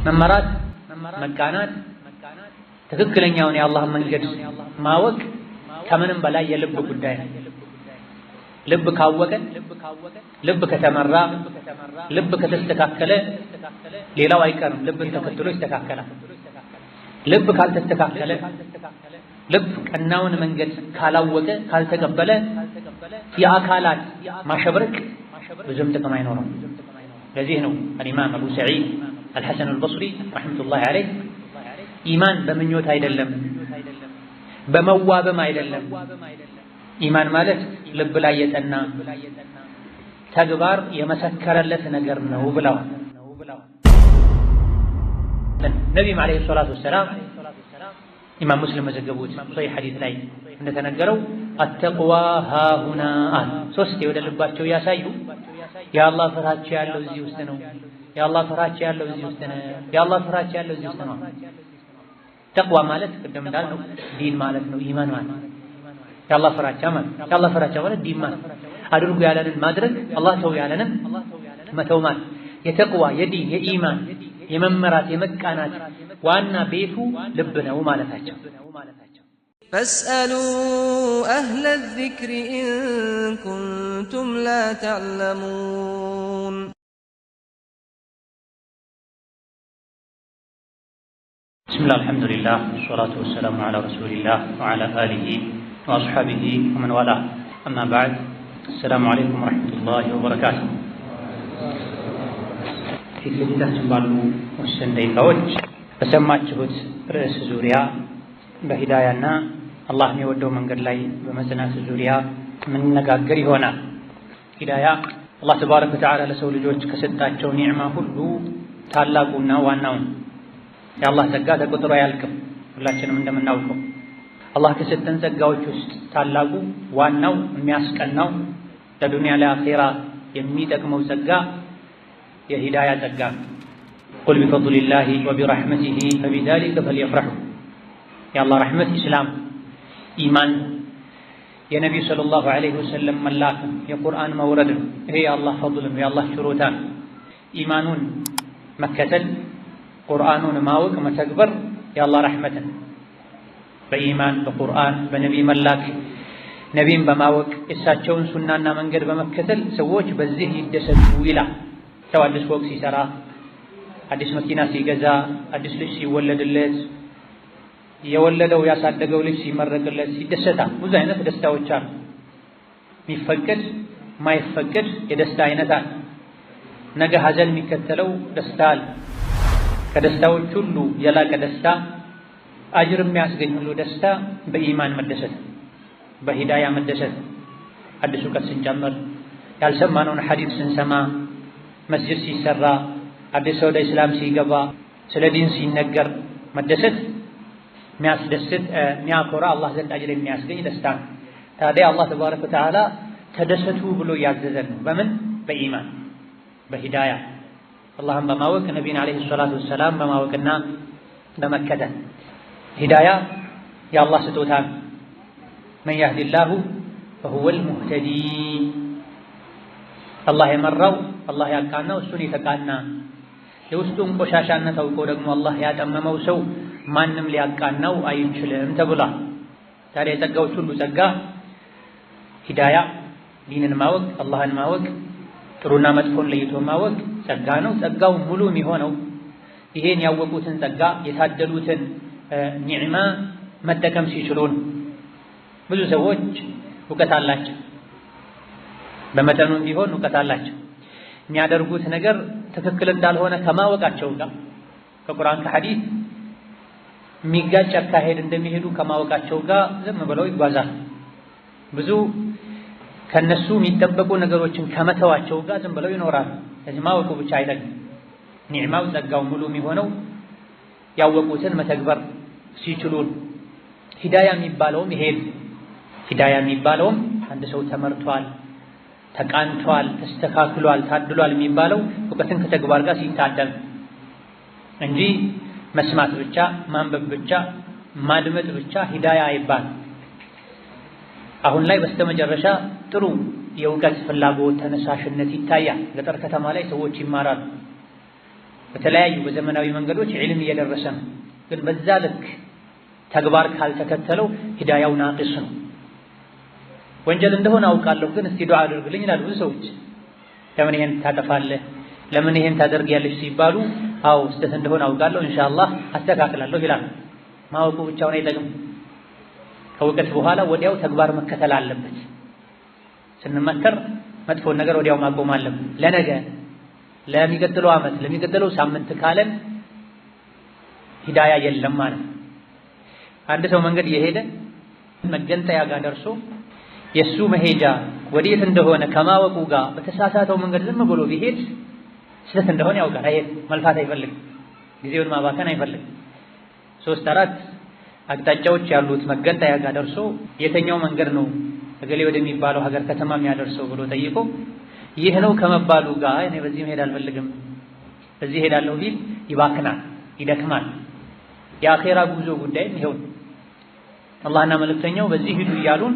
መመራት መቃናት ትክክለኛውን የአላህን መንገድ ማወቅ ከምንም በላይ የልብ ጉዳይ ነው። ልብ ካወቀ ልብ ከተመራ ልብ ከተስተካከለ ሌላው አይቀርም ልብን ተከትሎ ይስተካከላል። ልብ ካልተስተካከለ ልብ ቀናውን መንገድ ካላወቀ ካልተቀበለ የአካላት ማሸብረቅ ብዙም ጥቅም አይኖረውም። ለዚህ ነው الإمام أبو سعيد الحسن البصري رحمة الله عليه ኢማን በምኞት አይደለም በመዋበም አይደለም ኢማን ማለት ልብ ላይ የጠና ተግባር የመሰከረለት ነገር ነው ብለዋል። ነቢዩ ዓለይሂ ሰላቱ ወሰላም ኢማም ሙስሊም መዘገቡት ሶሒህ ሐዲስ ላይ እንደተነገረው አተቅዋ ሃሁና አሉ። ሶስት ወደ ልባቸው ያሳዩ የአላህ ፍራቻ ያለው እዚህ ውስጥ ነው፣ የአላህ ፍራቻ ያለው እዚህ ውስጥ ነው፣ የአላህ ፍራቻ ያለው እዚህ ውስጥ ነው። ተቅዋ ማለት ቅድም እንዳልነው ዲን ማለት ነው፣ ኢማን ማለት ነው። የአላህ ፍራቻ ማለት ዲን ማለት አድርጉ ያለንን ማድረግ፣ አላህ ተው ያለንን መተው ማለት የተቅዋ የዲን የኢማን የመመራት የመቃናት ዋና ቤቱ ልብ ነው ማለታቸው። ፈስአሉ አህለ ዚክሪ ኢን ኩንቱም ላ ተዕለሙን። ቢስሚላህ አልሐምዱሊላህ ወሰላቱ ወሰላሙ ዐላ ረሱሊላህ ወዐላ አሊሂ ወአስሐቢሂ ወመን ዋላህ አማ በዕድ አሰላሙ ዐለይኩም ወረሕመቱላሂ ወበረካቱህ። ፊት ለፊታችን ባሉ ወሰን ደቂቃዎች በሰማችሁት ርዕስ ዙሪያ በሂዳያና አላህ የሚወደው መንገድ ላይ በመጽናት ዙሪያ የምንነጋገር ይሆናል። ሂዳያ አላህ ተባረከ ወተዓላ ለሰው ልጆች ከሰጣቸው ኒዕማ ሁሉ ታላቁና ዋናው የአላህ ጸጋ ተቆጥሮ አያልቅም። ሁላችንም እንደምናውቀው አላህ ከሰጠን ጸጋዎች ውስጥ ታላቁ ዋናው የሚያስቀናው ለዱንያ ለአኺራ የሚጠቅመው ጸጋ የሂዳያ ጸጋ። ቁል ቢፈድሊላሂ ወቢረሕመቲሂ ፈቢዛሊከ ፈልየፍረሑ። የአላህ ረሕመት ኢስላም፣ ኢማን፣ የነቢዩ ሰለላሁ ዐለይሂ ወሰለም መላክ፣ የቁርአን መውረድ ነው። ይሄ የአላህ ፈድል ነው፣ የአላህ ችሮታ ነው። ኢማኑን መከተል፣ ቁርአኑን ማወቅ መተግበር የአላህ ረሕመት ነው። በኢማን በቁርአን በነቢይ መላክ ነቢይን በማወቅ የእሳቸውን ሱናና መንገድ በመከተል ሰዎች በዚህ ይደሰቱ ይላል። ሰው አዲስ ፎቅ ሲሰራ፣ አዲስ መኪና ሲገዛ፣ አዲስ ልጅ ሲወለድለት፣ የወለደው ያሳደገው ልጅ ሲመረቅለት ይደሰታል። ብዙ አይነት ደስታዎች አሉ። የሚፈቀድ የማይፈቀድ የደስታ አይነት አለ። ነገ ሐዘን የሚከተለው ደስታ አለ። ከደስታዎች ሁሉ የላቀ ደስታ አጅር የሚያስገኝ ሁሉ ደስታ በኢማን መደሰት፣ በሂዳያ መደሰት። አዲስ እውቀት ስንጨምር፣ ያልሰማነውን ሐዲስ ስንሰማ፣ መስጂድ ሲሰራ፣ አዲስ ሰው ወደ ኢስላም ሲገባ፣ ስለ ዲን ሲነገር መደሰት የሚያስደስት የሚያኮራ አላህ ዘንድ አጅር የሚያስገኝ ደስታ ነው። ታዲያ አላህ ተባረከ ወተዓላ ተደሰቱ ብሎ ያዘዘን ነው። በምን? በኢማን በሂዳያ አላህን በማወቅ ነቢይን ዓለይሂ ሰላቱ ወሰላም በማወቅና በመከተል። ሂዳያ የአላህ ስጦታ ነው። መን የህዲላሁ ፈሁወል ሙህተዲ። አላህ የመራው አላህ ያቃናው እሱን የተቃና የውስጡን ቆሻሻነት አውቆ ደግሞ አላህ ያጠመመው ሰው ማንም ሊያቃናው አይችልም ተብሏል። ታዲያ የጸጋዎች ሁሉ ጸጋ ሂዳያ፣ ዲንን ማወቅ፣ አላህን ማወቅ፣ ጥሩና መጥፎን ለይቶ ማወቅ ጸጋ ነው። ጸጋው ሙሉ የሚሆነው ይሄን ያወቁትን ጸጋ የታደሉትን ኒዕማ መጠቀም ሲችሉን። ብዙ ሰዎች እውቀት አላቸው፣ በመጠኑም ቢሆን እውቀት አላቸው። የሚያደርጉት ነገር ትክክል እንዳልሆነ ከማወቃቸው ጋር ከቁርአን ከሐዲስ የሚጋጭ አካሄድ እንደሚሄዱ ከማወቃቸው ጋር ዝም ብለው ይጓዛል። ብዙ ከነሱ የሚጠበቁ ነገሮችን ከመተዋቸው ጋር ዝም ብለው ይኖራሉ። ስለዚህ ማወቁ ብቻ አይደለም። ኒዕማው ጸጋው ሙሉ የሚሆነው ያወቁትን መተግበር ሲችሉን። ሂዳያ የሚባለውም ይሄ ሂዳያ የሚባለውም አንድ ሰው ተመርቷል፣ ተቃንቷል፣ ተስተካክሏል፣ ታድሏል የሚባለው እውቀትን ከተግባር ጋር ሲታደል እንጂ መስማት ብቻ ማንበብ ብቻ ማድመጥ ብቻ ሂዳያ አይባል። አሁን ላይ በስተመጨረሻ ጥሩ የእውቀት ፍላጎት ተነሳሽነት ይታያል። ገጠር ከተማ ላይ ሰዎች ይማራሉ። በተለያዩ በዘመናዊ መንገዶች ዒልም እየደረሰ ነው። ግን በዛ ልክ ተግባር ካልተከተለው ሂዳያው ናቂስ ነው። ወንጀል እንደሆነ አውቃለሁ ግን እስቲ ዱዓ አድርግልኝ ይላሉ ብዙ ሰዎች። ለምን ይሄን ታጠፋለህ፣ ለምን ይሄን ታደርጊያለሽ ሲባሉ አዎ ስህተት እንደሆነ አውቃለሁ ኢንሻአላህ አስተካክላለሁ ይላል። ማወቁ ብቻውን አይጠቅም። ከእውቀት በኋላ ወዲያው ተግባር መከተል አለበት። ስንመከር መጥፎን ነገር ወዲያው ማቆም አለብን። ለነገ ለሚቀጥለው ዓመት ለሚቀጥለው ሳምንት ካለን ሂዳያ የለም ማለት ነው። አንድ ሰው መንገድ እየሄደ መገንጠያ ጋር ደርሶ የሱ መሄጃ ወዴት እንደሆነ ከማወቁ ጋር በተሳሳተው መንገድ ዝም ብሎ ቢሄድ ስህተት እንደሆነ ያውቃል። አይሄድ መልፋት አይፈልግም፣ ጊዜውን ማባከን አይፈልግም። 3-4 አቅጣጫዎች ያሉት መገንጠያ ጋር ደርሶ የተኛው መንገድ ነው እገሌ ወደሚባለው ሀገር ከተማ የሚያደርሰው ብሎ ጠይቆ ይህ ነው ከመባሉ ጋር እኔ በዚህ መሄድ አልፈልግም በዚህ ሄዳለሁ ቢል ይባክናል፣ ይደክማል። የአኼራ ጉዞ ጉዳይ ይሄው አላህና መልእክተኛው በዚህ ሂዱ እያሉን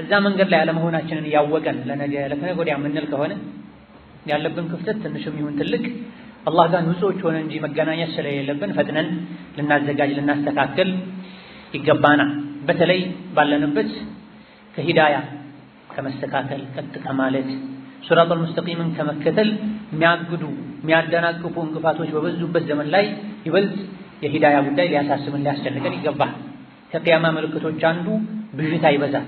እዛ መንገድ ላይ አለመሆናችንን እያወቀን ለነገ ለከነገ ወዲያ የምንል ከሆነ ያለብን ክፍተት ትንሽም ይሁን ትልቅ አላህ ጋር ንጹዎች ሆነ እንጂ መገናኘት ስለሌለብን ፈጥነን ልናዘጋጅ ልናስተካክል ይገባናል። በተለይ ባለንበት ከሂዳያ ከመስተካከል ቀጥ ከማለት ሱራቱል ሙስተቂምን ከመከተል የሚያግዱ የሚያደናቅፉ እንቅፋቶች በበዙበት ዘመን ላይ ይበልጥ የሂዳያ ጉዳይ ሊያሳስብን ሊያስጨንቀን ይገባል። ከቂያማ ምልክቶች አንዱ ብዥታ ይበዛል።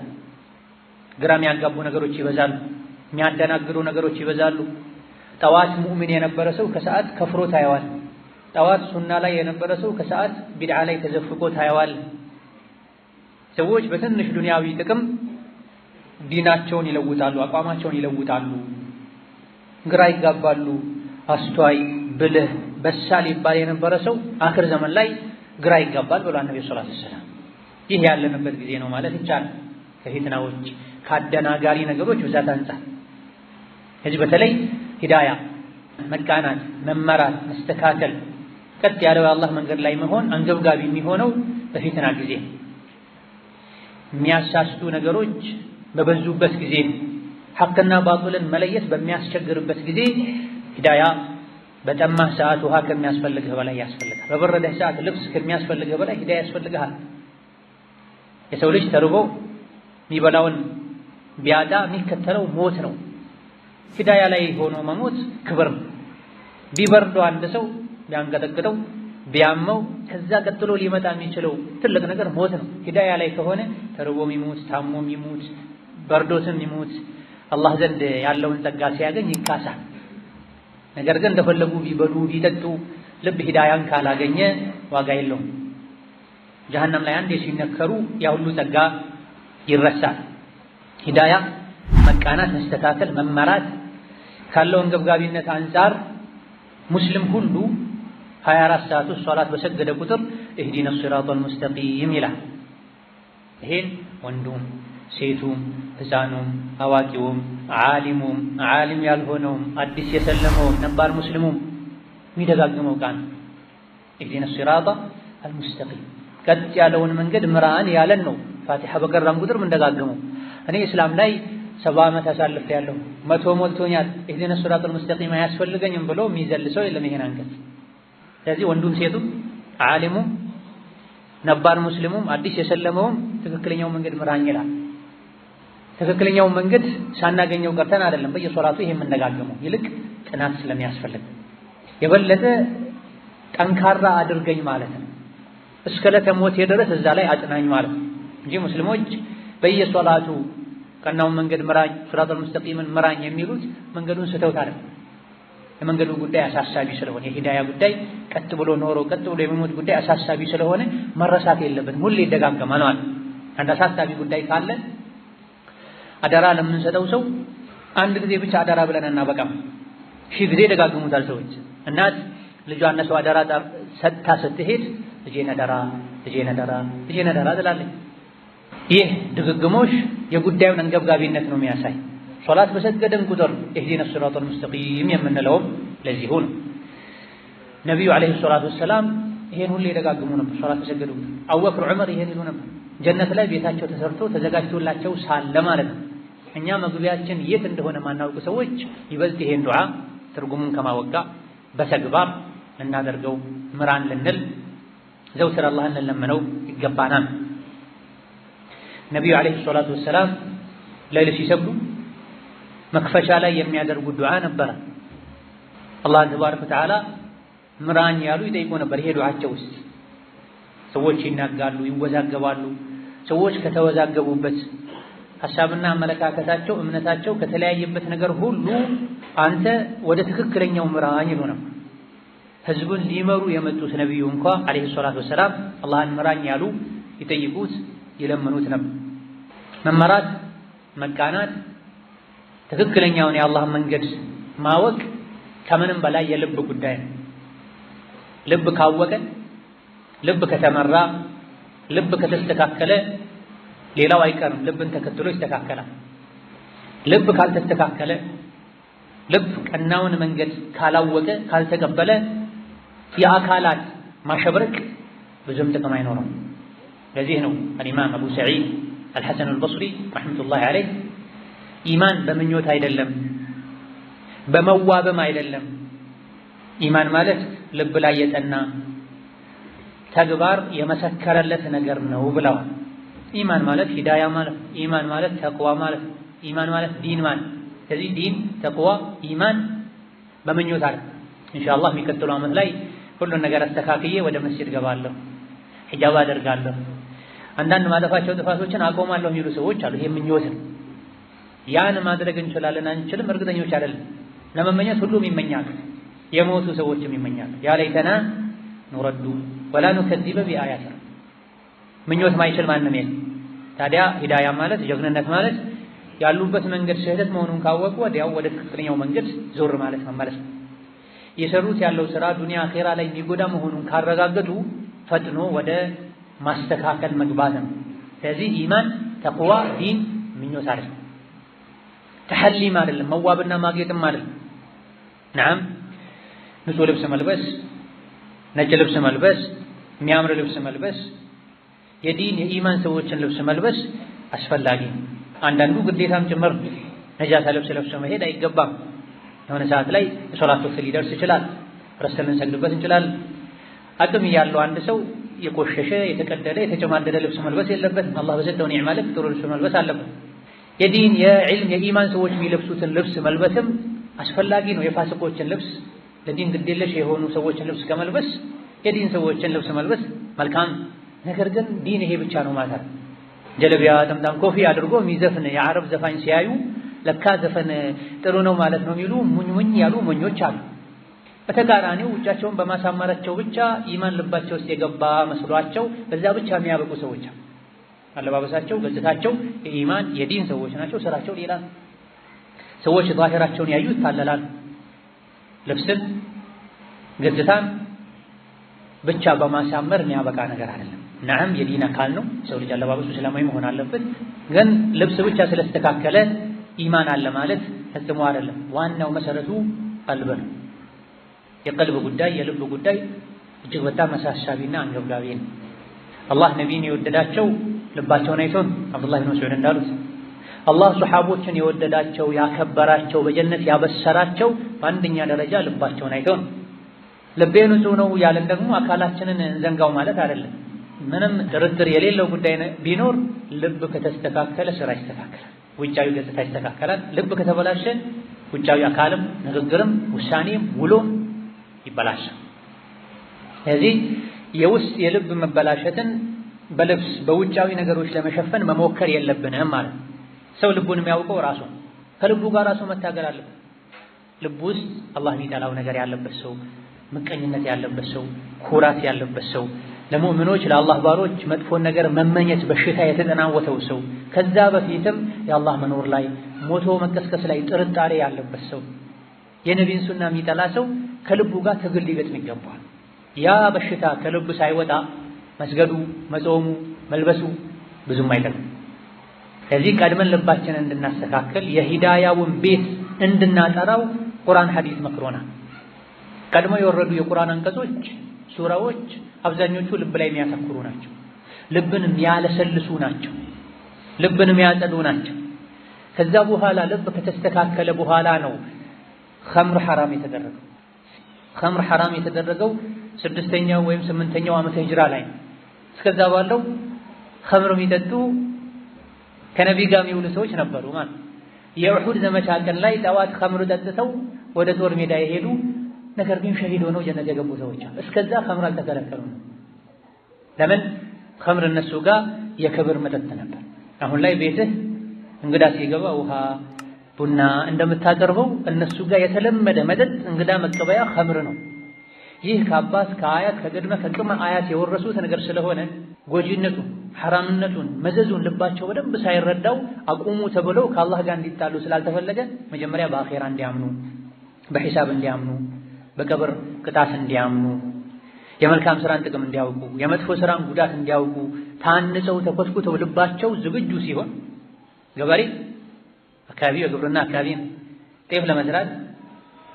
ግራ የሚያጋቡ ነገሮች ይበዛሉ። የሚያደናግሩ ነገሮች ይበዛሉ። ጠዋት ሙእሚን የነበረ ሰው ከሰዓት ከፍሮ ታየዋል። ጠዋት ሱና ላይ የነበረ ሰው ከሰዓት ቢድዓ ላይ ተዘፍቆ ታየዋል። ሰዎች በትንሽ ዱንያዊ ጥቅም ዲናቸውን ይለውጣሉ፣ አቋማቸውን ይለውጣሉ፣ ግራ ይጋባሉ። አስተዋይ ብልህ በሳል ይባል የነበረ ሰው አክር ዘመን ላይ ግራ ይጋባል ብሏል ነብዩ ሰለላሁ ዐለይሂ ወሰለም። ይህ ያለንበት ጊዜ ነው ማለት ይቻላል። ከፊትናዎች ከአደናጋሪ ነገሮች ብዛት አንጻር እዚህ በተለይ ሂዳያ መቃናት፣ መመራት፣ መስተካከል ቀጥ ያለው የአላህ መንገድ ላይ መሆን አንገብጋቢ የሚሆነው በፊትና ጊዜ የሚያሳስቱ ነገሮች በበዙበት ጊዜ ሐቅና ባጥልን መለየት በሚያስቸግርበት ጊዜ ሂዳያ በጠማህ ሰዓት ውሃ ከሚያስፈልግህ በላይ ያስፈልጋል። በበረደህ ሰዓት ልብስ ከሚያስፈልግህ በላይ ሂዳያ ያስፈልግሃል። የሰው ልጅ ተርቦ የሚበላውን ቢያጣ የሚከተለው ሞት ነው። ሂዳያ ላይ ሆኖ መሞት ክብር ነው። ቢበርደው አንድ ሰው ቢያንቀጠቅጠው ቢያመው ከዛ ቀጥሎ ሊመጣ የሚችለው ትልቅ ነገር ሞት ነው። ሂዳያ ላይ ከሆነ ተርቦም ይሙት ታሞም ይሙት በርዶትም ይሙት አላህ ዘንድ ያለውን ጸጋ ሲያገኝ ይካሳል። ነገር ግን እንደፈለጉ ቢበሉ ቢጠጡ ልብ ሂዳያን ካላገኘ ዋጋ የለውም። ጀሀነም ላይ አንዴ ሲነከሩ ያ ሁሉ ጸጋ ይረሳል። ሂዳያ መቃናት፣ መስተካከል፣ መመራት ካለው አንገብጋቢነት አንፃር ሙስሊም ሁሉ 24 ሰዓት ውስጥ ሶላት በሰገደ ቁጥር እህዲነ ሲራጠል ሙስተቂም ይላል። ይሄን ወንዱም ሴቱም ሕፃኑም አዋቂውም ዓሊሙም ዓሊም ያልሆነውም አዲስ የሰለመውም ነባር ሙስሊሙም የሚደጋግመው ቃል እህዲነ ሲራጠል ሙስተቂም ቀጥ ያለውን መንገድ ምራን ያለን ነው። ፋቲሓ በቀራም ቁጥር እንደጋገመው እኔ እስላም ላይ 70 ዓመት አሳልፌያለሁ 100 ሞልቶኛል እህዲነ ሲራጠል ሙስተቂም አያስፈልገኝም ብሎ የሚዘል ሰው የለም ይሄን አንቀጽ። ስለዚህ ወንዱም ሴቱም ዓሊሙም ነባር ሙስሊሙም አዲስ የሰለመውም ትክክለኛው መንገድ ምራኝ ይላል። ትክክለኛው መንገድ ሳናገኘው ቀርተን አይደለም በየሶላቱ ይሄ የምንደጋገመው፣ ይልቅ ጥናት ስለሚያስፈልግ የበለጠ ጠንካራ አድርገኝ ማለት ነው። እስከ ለተሞት ድረስ እዛ ላይ አጽናኝ ማለት ነው እንጂ ሙስሊሞች በየሶላቱ ቀናውን መንገድ ምራኝ ሲራጠል ሙስተቂምን ምራኝ የሚሉት መንገዱን ስተውት አይደለም። የመንገዱ ጉዳይ አሳሳቢ ስለሆነ የሂዳያ ጉዳይ ቀጥ ብሎ ኖሮ ቀጥ ብሎ የሚሞት ጉዳይ አሳሳቢ ስለሆነ መረሳት የለበትም። ሁሌ ይደጋገማል ማለት አንድ አሳሳቢ ጉዳይ ካለ አደራ ለምንሰጠው ሰው አንድ ጊዜ ብቻ አደራ ብለን አናበቃም። ሺህ ጊዜ ደጋግሙታል ሰዎች። እናት ልጇን ለሰው አደራ ሰጥታ ስትሄድ ልጄን አደራ ልጄን አደራ ልጄን አደራ ትላለች። ይህ ድግግሞሽ የጉዳዩን አንገብጋቢነት ነው የሚያሳይ። ሶላት በሰገደን ቁጥር እህዲነ ሲራጠል ሙስተቂም የምንለውም ለዚሁ ነው። ነቢዩ ዓለይሂ ሰላቱ ወሰላም ይሄን ሁሌ ይደጋግሙ ነበር። ሶላት በሰገዱ ቁጥር አቡበክር ዑመር ይሄን ይሉ ነበር። ጀነት ላይ ቤታቸው ተሰርቶ ተዘጋጅቶላቸው ሳለ ማለት ነው። እኛ መግቢያችን የት እንደሆነ ማናውቅ ሰዎች ይበልጥ ይሄን ዱዓ ትርጉሙን ከማወቅ ጋር በተግባር ልናደርገው ምራን ልንል ዘውትር አላህን ልንለምነው ይገባናል። ነቢዩ ዓለይሂ ሰላቱ ወሰላም ሌሊት ሲሰግዱ መክፈቻ ላይ የሚያደርጉት ዱዓ ነበረ። አላህ ተባረከ ወተዓላ ምራኝ ያሉ ይጠይቁ ነበር። ይሄ ዱዓቸው ውስጥ ሰዎች ይናጋሉ፣ ይወዛገባሉ። ሰዎች ከተወዛገቡበት ሐሳብና አመለካከታቸው እምነታቸው ከተለያየበት ነገር ሁሉ አንተ ወደ ትክክለኛው ምራኝ ይሉ ነበር። ህዝቡን ሊመሩ የመጡት ነቢዩ እንኳ ዓለይሂ ሰላቱ ወሰላም አላህን ምራኝ ያሉ ይጠይቁት ይለምኑት ነበር። መመራት፣ መቃናት፣ ትክክለኛውን የአላህን መንገድ ማወቅ ከምንም በላይ የልብ ጉዳይ ነው። ልብ ካወቀ፣ ልብ ከተመራ፣ ልብ ከተስተካከለ ሌላው አይቀርም ልብን ተከትሎ ይስተካከላል። ልብ ካልተስተካከለ፣ ልብ ቀናውን መንገድ ካላወቀ፣ ካልተቀበለ የአካላት ማሸብረቅ ብዙም ጥቅም አይኖረው። ለዚህ ነው አልኢማም አቡ ሰዒድ አልሐሰን አልበስሪ ረሕመቱላሂ ዐለይህ ኢማን በምኞት አይደለም፣ በመዋብም አይደለም። ኢማን ማለት ልብ ላይ የጠና ተግባር የመሰከረለት ነገር ነው ብለዋል። ኢማን ማለት ሂዳያ ማለት፣ ኢማን ማለት ተቅዋ ማለት፣ ኢማን ማለት ዲን ማለት። ስለዚህ ዲን፣ ተቅዋ፣ ኢማን በምኞት አለ። ኢንሻአላህ የሚቀጥለው ዓመት ላይ ሁሉን ነገር አስተካክዬ ወደ መስጂድ ገባለሁ፣ ሒጃብ አደርጋለሁ፣ አንዳንድ ማጠፋቸው ጥፋቶችን አቆማለሁ የሚሉ ሰዎች አሉ። ይሄ ምኞት ነው። ያን ማድረግ እንችላለን አንችልም እርግጠኞች አይደለም። ለመመኘት ሁሉም ይመኛል፣ የሞቱ ሰዎችም ይመኛል። ያ ለይተና ኑረዱ ወላ ኑከዚበ ቢአያት ምኞት ማይችል ማንም የለም። ታዲያ ሂዳያ ማለት ጀግንነት ማለት ያሉበት መንገድ ስህተት መሆኑን ካወቁ ወዲያው ወደ ትክክለኛው መንገድ ዞር ማለት መመለስ ነው። የሰሩት ያለው ስራ ዱንያ አኺራ ላይ የሚጎዳ መሆኑን ካረጋገጡ ፈጥኖ ወደ ማስተካከል መግባት ነው። ስለዚህ ኢማን፣ ተቅዋ፣ ዲን ምኞት አይደለም፣ ተሐሊም አይደለም፣ መዋብና ማጌጥም አይደለም። ነዓም ንጹህ ልብስ መልበስ፣ ነጭ ልብስ መልበስ፣ የሚያምር ልብስ መልበስ፣ የዲን የኢማን ሰዎችን ልብስ መልበስ አስፈላጊ ነው። አንዳንዱ ግዴታም ጭምር ነጃሳ ልብስ ለብሶ መሄድ አይገባም። የሆነ ሰዓት ላይ የሶላት ወቅት ሊደርስ ይችላል፣ ረስተን ልንሰግድበት እንችላለን። አቅም ያለው አንድ ሰው የቆሸሸ የተቀደደ የተጨማደደ ልብስ መልበስ የለበትም። አላህ በሰጠው ኒዕማ ልክ ጥሩ ልብስ መልበስ አለበት። የዲን የዕልም የኢማን ሰዎች የሚለብሱትን ልብስ መልበስም አስፈላጊ ነው። የፋሲቆችን ልብስ ለዲን ግዴለሽ የሆኑ ሰዎችን ልብስ ከመልበስ የዲን ሰዎችን ልብስ መልበስ መልካም። ነገር ግን ዲን ይሄ ብቻ ነው ማለት ጀለቢያ ጠምጣም ኮፊ አድርጎ የሚዘፍን የአረብ ዘፋኝ ሲያዩ ለካ ዘፈን ጥሩ ነው ማለት ነው የሚሉ ሙኝ ያሉ ሞኞች አሉ። በተቃራኒው ውጫቸውን በማሳመራቸው ብቻ ኢማን ልባቸው ውስጥ የገባ መስሏቸው በዛ ብቻ የሚያበቁ ሰዎች አሉ። አለባበሳቸው፣ ገጽታቸው የኢማን የዲን ሰዎች ናቸው፣ ስራቸው ሌላ። ሰዎች ዛሂራቸውን ያዩ ይታለላሉ። ልብስን ገጽታን ብቻ በማሳመር የሚያበቃ ነገር አይደለም። ነዓም የዲን አካል ነው። ሰው ልጅ አለባበሱ እስላማዊ መሆን አለበት። ግን ልብስ ብቻ ስለስተካከለ ኢማን አለ ማለት ፈጽሞ አይደለም። ዋናው መሰረቱ ቀልብ ነው። የቀልብ ጉዳይ የልብ ጉዳይ እጅግ በጣም አሳሳቢና አንገብጋቢ ነው። አላህ ነቢይን የወደዳቸው ልባቸውን አይቶን አብዱላህ ብን መስዑድ እንዳሉት አላህ ሱሐቦችን የወደዳቸው ያከበራቸው በጀነት ያበሰራቸው በአንደኛ ደረጃ ልባቸውን አይቶን። ልቤ ንጹህ ነው ያለን ደግሞ አካላችንን እንዘንጋው ማለት አይደለም። ምንም ጥርጥር የሌለው ጉዳይ ቢኖር ልብ ከተስተካከለ ስራ ይስተካከላል፣ ውጫዊ ገጽታ ይስተካከላል። ልብ ከተበላሸ ውጫዊ አካልም ንግግርም ውሳኔም ውሎም ይበላሻል። ስለዚህ የውስጥ የልብ መበላሸትን በልብስ በውጫዊ ነገሮች ለመሸፈን መሞከር የለብንም ማለት ነው። ሰው ልቡን የሚያውቀው ራሱ ከልቡ ጋር ራሱ መታገል አለበት። ልቡ ውስጥ አላህ የሚጠላው ነገር ያለበት ሰው፣ ምቀኝነት ያለበት ሰው፣ ኩራት ያለበት ሰው፣ ለሙእሚኖች ለአላህ ባሮች መጥፎን ነገር መመኘት በሽታ የተጠናወተው ሰው፣ ከዛ በፊትም የአላህ መኖር ላይ ሞቶ መቀስቀስ ላይ ጥርጣሬ ያለበት ሰው፣ የነቢይን ሱና የሚጠላ ሰው ከልቡ ጋር ትግል ሊገጥም ይገባል። ያ በሽታ ከልብ ሳይወጣ መስገዱ፣ መጾሙ፣ መልበሱ ብዙም አይጠቅም። ከዚህ ቀድመን ልባችንን እንድናስተካከል የሂዳያውን ቤት እንድናጠራው ቁርአን ሐዲስ መክሮናል። ቀድሞ የወረዱ የቁርአን አንቀጾች፣ ሱራዎች አብዛኞቹ ልብ ላይ የሚያተኩሩ ናቸው። ልብን የሚያለሰልሱ ናቸው። ልብን የሚያጸዱ ናቸው። ከዛ በኋላ ልብ ከተስተካከለ በኋላ ነው ኸምር ሐራም የተደረገው። ኸምር ሐራም የተደረገው 6ኛው ወይም 8ኛው ዓመተ ሂጅራ ላይ እስከዛ ባለው ኸምር የሚጠጡ ከነቢ ጋር የሚውሉ ሰዎች ነበሩ ማለት። የኡሁድ ዘመቻ ቀን ላይ ጠዋት ኸምር ጠጥተው ወደ ጦር ሜዳ የሄዱ ነገር ግን ሸሂድ ሆነው ጀነት የገቡ ሰዎች አሉ። እስከዛ ኸምር አልተከለከሉም። ለምን? ኸምር እነሱ ጋር የክብር መጠጥ ነበር። አሁን ላይ ቤትህ እንግዳ ሲገባ ውሃ ቡና እንደምታቀርበው እነሱ ጋር የተለመደ መጠጥ እንግዳ መቀበያ ኸምር ነው። ይህ ከአባት ከአያት ከቅድመ አያት የወረሱት ነገር ስለሆነ ጎጂነቱን፣ ሐራምነቱን፣ መዘዙን ልባቸው በደንብ ሳይረዳው አቁሙ ተብለው ከአላህ ጋር እንዲጣሉ ስላልተፈለገ መጀመሪያ በአኼራ እንዲያምኑ፣ በሒሳብ እንዲያምኑ፣ በቀብር ቅጣት እንዲያምኑ፣ የመልካም ስራን ጥቅም እንዲያውቁ፣ የመጥፎ ስራን ጉዳት እንዲያውቁ ታንጸው ተኮትኩተው ልባቸው ዝግጁ ሲሆን ገበሬ አካባቢው የግብርና አካባቢ ነው። ጤፍ ለመዝራት፣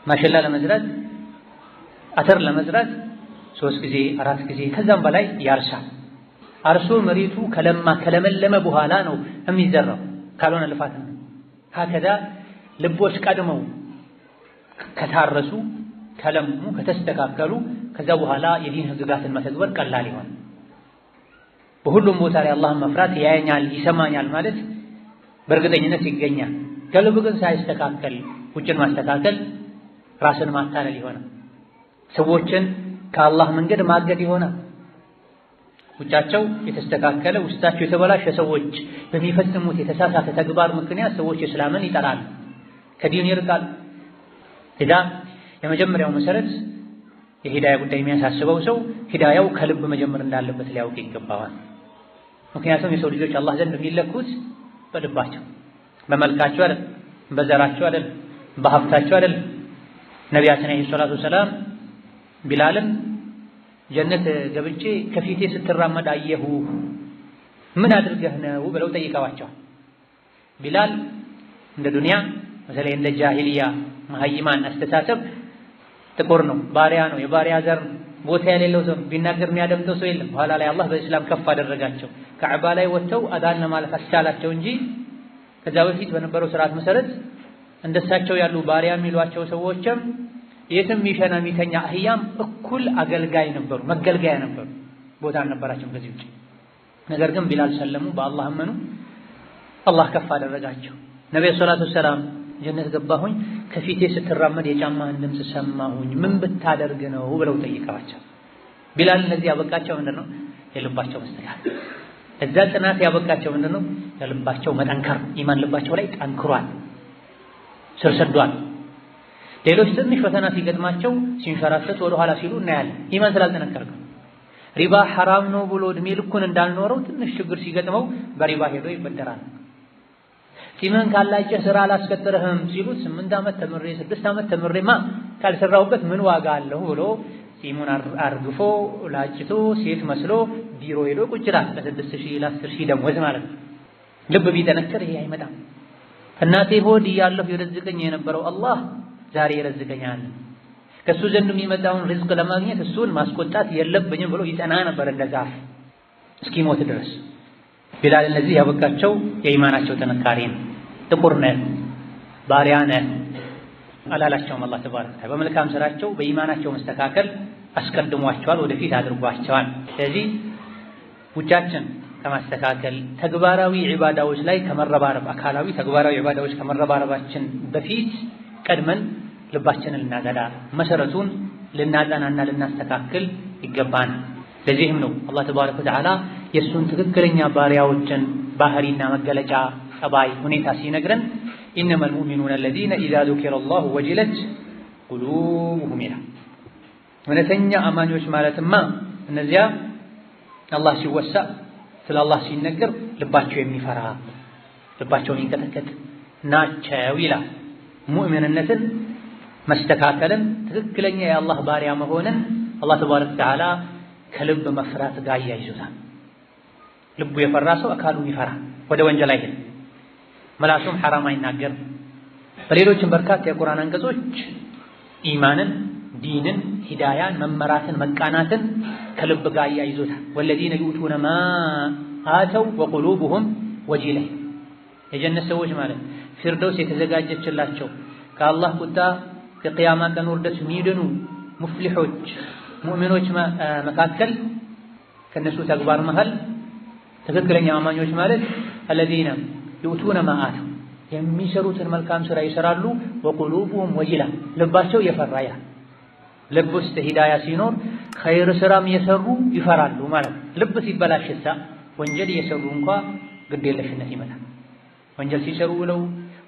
ማሽላ ለመዝራት፣ አተር ለመዝራት 3 ጊዜ 4 ጊዜ ከዛም በላይ ያርሳል። አርሶ መሬቱ ከለመለመ በኋላ ነው የሚዘራው፣ ካልሆነ ልፋት ነው። ሀከዛ ልቦች ቀድመው ከታረሱ ከለሙ ከተስተካከሉ ከዛ በኋላ የዲን ህግጋትን መተግበር ቀላል ይሆን። በሁሉም ቦታ ላይ አላህን መፍራት ያየኛል ይሰማኛል ማለት በእርግጠኝነት ይገኛል። ቀልብ ግን ሳይስተካከል ውጭን ማስተካከል ራስን ማታለል ይሆናል። ሰዎችን ከአላህ መንገድ ማገድ ይሆናል። ውጫቸው የተስተካከለ ውስጣቸው የተበላሸ ሰዎች በሚፈጽሙት የተሳሳተ ተግባር ምክንያት ሰዎች እስላምን ይጠላሉ፣ ከዲን ይርቃሉ። ሂዳ የመጀመሪያው መሰረት የሂዳያ ጉዳይ የሚያሳስበው ሰው ሂዳያው ከልብ መጀመር እንዳለበት ሊያውቅ ይገባዋል። ምክንያቱም የሰው ልጆች አላህ ዘንድ የሚለኩት በልባቸው፣ በመልካቸው አይደል፣ በዘራቸው አይደል፣ በሀብታቸው አይደል። ነቢያችን አለይሂ ሰላቱ ወሰላም ቢላልን ጀነት ገብቼ ከፊቴ ስትራመድ አየሁ ምን አድርገህ ነው ብለው ጠይቀዋቸዋል። ቢላል እንደ ዱንያ በተለይ እንደ ጃሂልያ መሀይማን አስተሳሰብ ጥቁር ነው፣ ባሪያ ነው፣ የባሪያ ዘር ቦታ የሌለው ሰው ቢናገር የሚያደምጠው ሰው የለም። በኋላ ላይ አላህ በእስላም ከፍ አደረጋቸው። ከዕባ ላይ ወጥተው አዳን ለማለት አስቻላቸው እንጂ ከዛ በፊት በነበረው ስርዓት መሰረት እንደሳቸው ያሉ ባሪያ የሚሏቸው ሰዎችም የትም ሚሸና የሚተኛ አህያም እኩል አገልጋይ ነበሩ፣ መገልገያ ነበሩ። ቦታ አልነበራቸውም ከዚህ ውጭ። ነገር ግን ቢላል ሰለሙ፣ በአላህ አመኑ፣ አላህ ከፍ አደረጋቸው። ነብዩ ሰለላሁ ዐለይሂ ወሰለም ጀነት ገባሁኝ ከፊቴ ስትራመድ የጫማህን ድምፅ ሰማሁኝ ምን ብታደርግ ነው ብለው ጠይቀዋቸው። ቢላል እነዚህ ያበቃቸው ምንድነው? የልባቸው መስተካከል። እዛ ጽናት ያበቃቸው ምንድነው? የልባቸው መጠንከር። ኢማን ልባቸው ላይ ጠንክሯል፣ ስር ሰዷል። ሌሎች ትንሽ ፈተና ሲገጥማቸው ሲንሸራተት ወደ ኋላ ሲሉ እናያለን። ኢማን ስላልጠነከረ ሪባ ሐራም ነው ብሎ እድሜ ልኩን እንዳልኖረው ትንሽ ችግር ሲገጥመው በሪባ ሄዶ ይበደራል። ጺምን ካላጨህ ስራ አላስቀጥርህም ሲሉት 8 ዓመት ተምሬ 6 ዓመት ተምሬማ ካልሰራሁበት ምን ዋጋ አለው ብሎ ጺሙን አርግፎ ላጭቶ ሴት መስሎ ቢሮ ሄዶ ቁጭ ይላል። ለ6000 ለ10000 ደሞዝ ማለት ነው። ልብ ቢጠነክር ይሄ አይመጣም። እናቴ ሆድ እያለሁ ይረዝቀኝ የነበረው አላህ ዛሬ ይረዝቀኛል፣ ከሱ ዘንድ የሚመጣውን ሪዝቅ ለማግኘት እሱን ማስቆጣት የለብኝም ብሎ ይጸና ነበር እንደ ዛፍ እስኪሞት ድረስ። ቢላል እነዚህ ያበቃቸው የኢማናቸው ጥንካሬ ነው። ጥቁር ነህ ባሪያ ነህ አላላቸውም። አላህ ተባረከ ወተዓላ በመልካም ስራቸው በኢማናቸው መስተካከል አስቀድሟቸዋል፣ ወደፊት አድርጓቸዋል። ስለዚህ ውጫችን ከማስተካከል ተግባራዊ ዒባዳዎች ላይ ከመረባረብ አካላዊ ተግባራዊ ዒባዳዎች ከመረባረባችን በፊት ቀድመን ልባችንን ልናጸዳ መሰረቱን ልናጠናና ልናስተካክል ይገባናል። ለዚህም ነው አላህ ተባረከ ወተዓላ የእሱን ትክክለኛ ባሪያዎችን ባህሪና መገለጫ ጸባይ ሁኔታ ሲነግረን ኢነመል ሙእሚኑነ አለዚነ ኢዛ ዙኪረ አላሁ ወጅለት ቁሉቡሁም ይላል። እውነተኛ አማኞች ማለትማ እነዚያ አላህ ሲወሳ ስለ አላህ ሲነገር ልባቸው የሚፈራ ልባቸው የሚንቀጠቀጥ ናቸው ይላል። ሙእሚንነትን መስተካከልን ትክክለኛ የአላህ ባሪያ መሆንን አላህ ተባረከ ወተዓላ ከልብ መፍራት ጋር ያይዙታል። ልቡ የፈራ ሰው አካሉን ይፈራ፣ ወደ ወንጀል አይሄድም፣ መላሱም ሐራም አይናገርም። በሌሎችም በርካታ የቁርአን አንቀጾች ኢማንን፣ ዲንን፣ ሂዳያን፣ መመራትን፣ መቃናትን ከልብ ጋር ያይዙታል። ወለዚነ ዩኡቱነ ማ አተው ወቁሉቡሁም ወጂለህ የጀነት ሰዎች ማለት ፊርደውስ የተዘጋጀችላቸው ከአላህ ቁጣ ከቅያማ ቀን ውርደት የሚድኑ ሙፍሊሖች ሙእሚኖች መካከል ከነሱ ተግባር መሃል ትክክለኛ አማኞች ማለት الذين يؤتون ما آتوا የሚሰሩትን መልካም ስራ ይሰራሉ ወቁሉቡሁም ወጅላ ልባቸው የፈራያ ልብ ውስጥ ሂዳያ ሲኖር ኸይር ስራም የሰሩ ይፈራሉ ማለት ልብ ሲበላሽሳ ወንጀል የሰሩ እንኳን ግዴለሽነት ይመጣል ወንጀል ሲሰሩ ብለው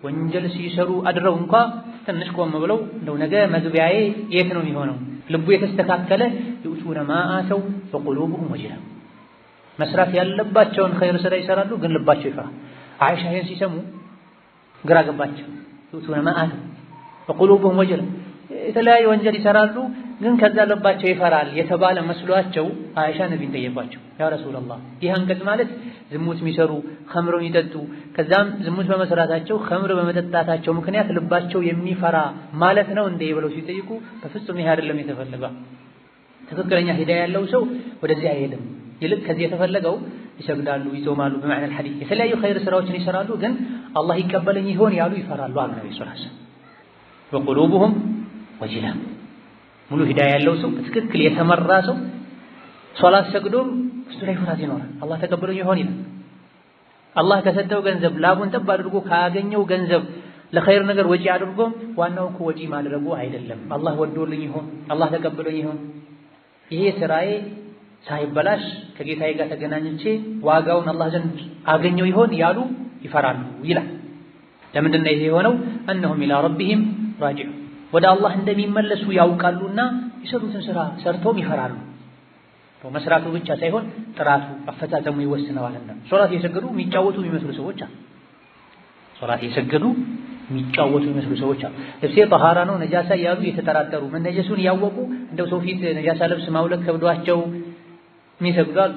ወንጀል ሲሰሩ አድረው እንኳን ትንሽ ቆም ብለው እንደው ነገ መግቢያዬ የት ነው የሚሆነው ልቡ የተስተካከለ يؤتون ما آتوا وقلوبهم ወጅላ መስራት ያለባቸውን ኸይር ስራ ይሰራሉ ግን ልባቸው ይፈራል አይሻ ይሄን ሲሰሙ ግራ ገባቸው يؤتون ما آتوا وقلوبهم وجلا የተለያየ ወንጀል ይሰራሉ ግን ከዛ ልባቸው ይፈራል የተባለ መስሏቸው አይሻ ነብይን ጠየቋቸው ያ ረሱላህ ይህ አንቀጽ ማለት ዝሙት የሚሰሩ ኸምር የሚጠጡ ከዛም ዝሙት በመስራታቸው ኸምር በመጠጣታቸው ምክንያት ልባቸው የሚፈራ ማለት ነው እንዴ ብለው ሲጠይቁ በፍጹም ይሄ አይደለም የተፈለገው ትክክለኛ ሂዳያ ያለው ሰው ወደዚህ አይሄድም ይልቅ ከዚህ የተፈለገው ይሰግዳሉ ይጾማሉ በመعنى الحديث የተለያዩ ኸይር ስራዎችን ይሰራሉ ግን አላህ ይቀበለኝ ይሆን ያሉ ይፈራሉ አለ ነብዩ ሰለላሁ ዐለይሂ ወሰለም ወቁሉቡሁም ወጅላ ሙሉ ሂዳያ ያለው ሰው በትክክል የተመራ ሰው ሶላት ሰግዶ እሱ ላይ ፍርሃት ይኖራል አላህ ተቀበለኝ ይሆን ይላል አላህ ከሰጠው ገንዘብ ላቡን ጠብ አድርጎ ካገኘው ገንዘብ ለኸይር ነገር ወጪ አድርጎ ዋናው እኮ ወጪ ማድረጉ አይደለም አላህ ወዶልኝ ይሆን አላህ ተቀበለኝ ይሆን ይሄ ስራዬ ሳይበላሽ ከጌታዬ ጋር ተገናኝቼ ዋጋውን አላህ ዘንድ አገኘው ይሆን ያሉ ይፈራሉ ይላል ለምንድን ነው ይሄ የሆነው እነሁም ኢላ ረቢሂም ራጂዑን ወደ አላህ እንደሚመለሱ ያውቃሉና የሰሩትን ስራ ሰርተው ይፈራሉ መስራቱ ብቻ ሳይሆን ጥራቱ አፈጻጸሙ ይወስነዋልና ሶላት የሰገዱ የሚጫወቱ የሚመስሉ ሰዎች አሉ ሶላት የሰገዱ የሚጫወቱ የሚመስሉ ሰዎች አሉ ልብሴ ጠሃራ ነው ነጃሳ ያሉ የተጠራጠሩ መነጀሱን ያወቁ እንደው ሰው ፊት ነጃሳ ልብስ ማውለቅ ከብዷቸው የሚሰግዳሉ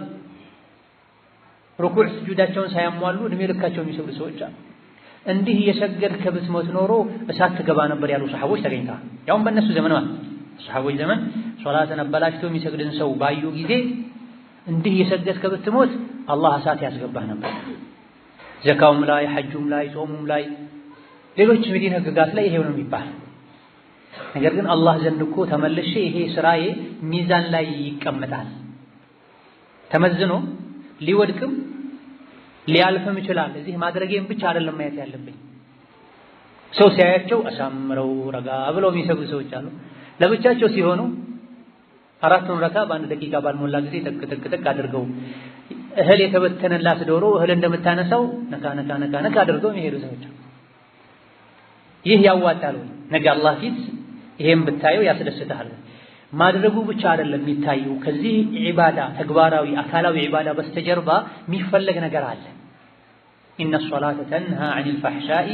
ሩኩዕ ስጁዳቸውን ሳያሟሉ እድሜ ልካቸው የሚሰግዱ ሰዎች አሉ እንዲህ የሰገድክ ብትሞት ኖሮ እሳት ትገባ ነበር ያሉ ሰሃቦች ተገኝተዋል ያውም በእነሱ ዘመን ማለት ሰሃቦች ዘመን ሶላትን አበላሽቶ የሚሰግድን ሰው ባዩ ጊዜ እንዲህ የሰገድክ ብትሞት አላህ እሳት ያስገባህ ነበር ዘካውም ላይ ሐጁም ላይ ጾሙም ላይ ሌሎች የዲን ህግጋት ላይ ይሄው ነው የሚባል ነገር ግን አላህ ዘንድ እኮ ተመልሼ ይሄ ስራዬ ሚዛን ላይ ይቀመጣል ተመዝኖ ሊወድቅም ሊያልፍም ይችላል እዚህ ማድረጌን ብቻ አይደለም ማየት ያለብኝ ሰው ሲያያቸው አሳምረው ረጋ ብለው የሚሰግዱ ሰዎች አሉ ለብቻቸው ሲሆኑ አራቱን ረካ በአንድ ደቂቃ ባልሞላ ጊዜ ተክ አድርገው እህል የተበተነላት ዶሮ እህል እንደምታነሳው ነካ አድርገው የሚሄዱ ሰዎች አሉ ይህ ያዋጣሉ ነገ አላህ ፊት ይሄን ብታየው ያስደስታል ማድረጉ ብቻ አይደለም የሚታየው ከዚህ ዒባዳ ተግባራዊ አካላዊ ዒባዳ በስተጀርባ የሚፈለግ ነገር አለ ኢነ ሶላተ ተንሃ ዐኒል ፈሕሻኢ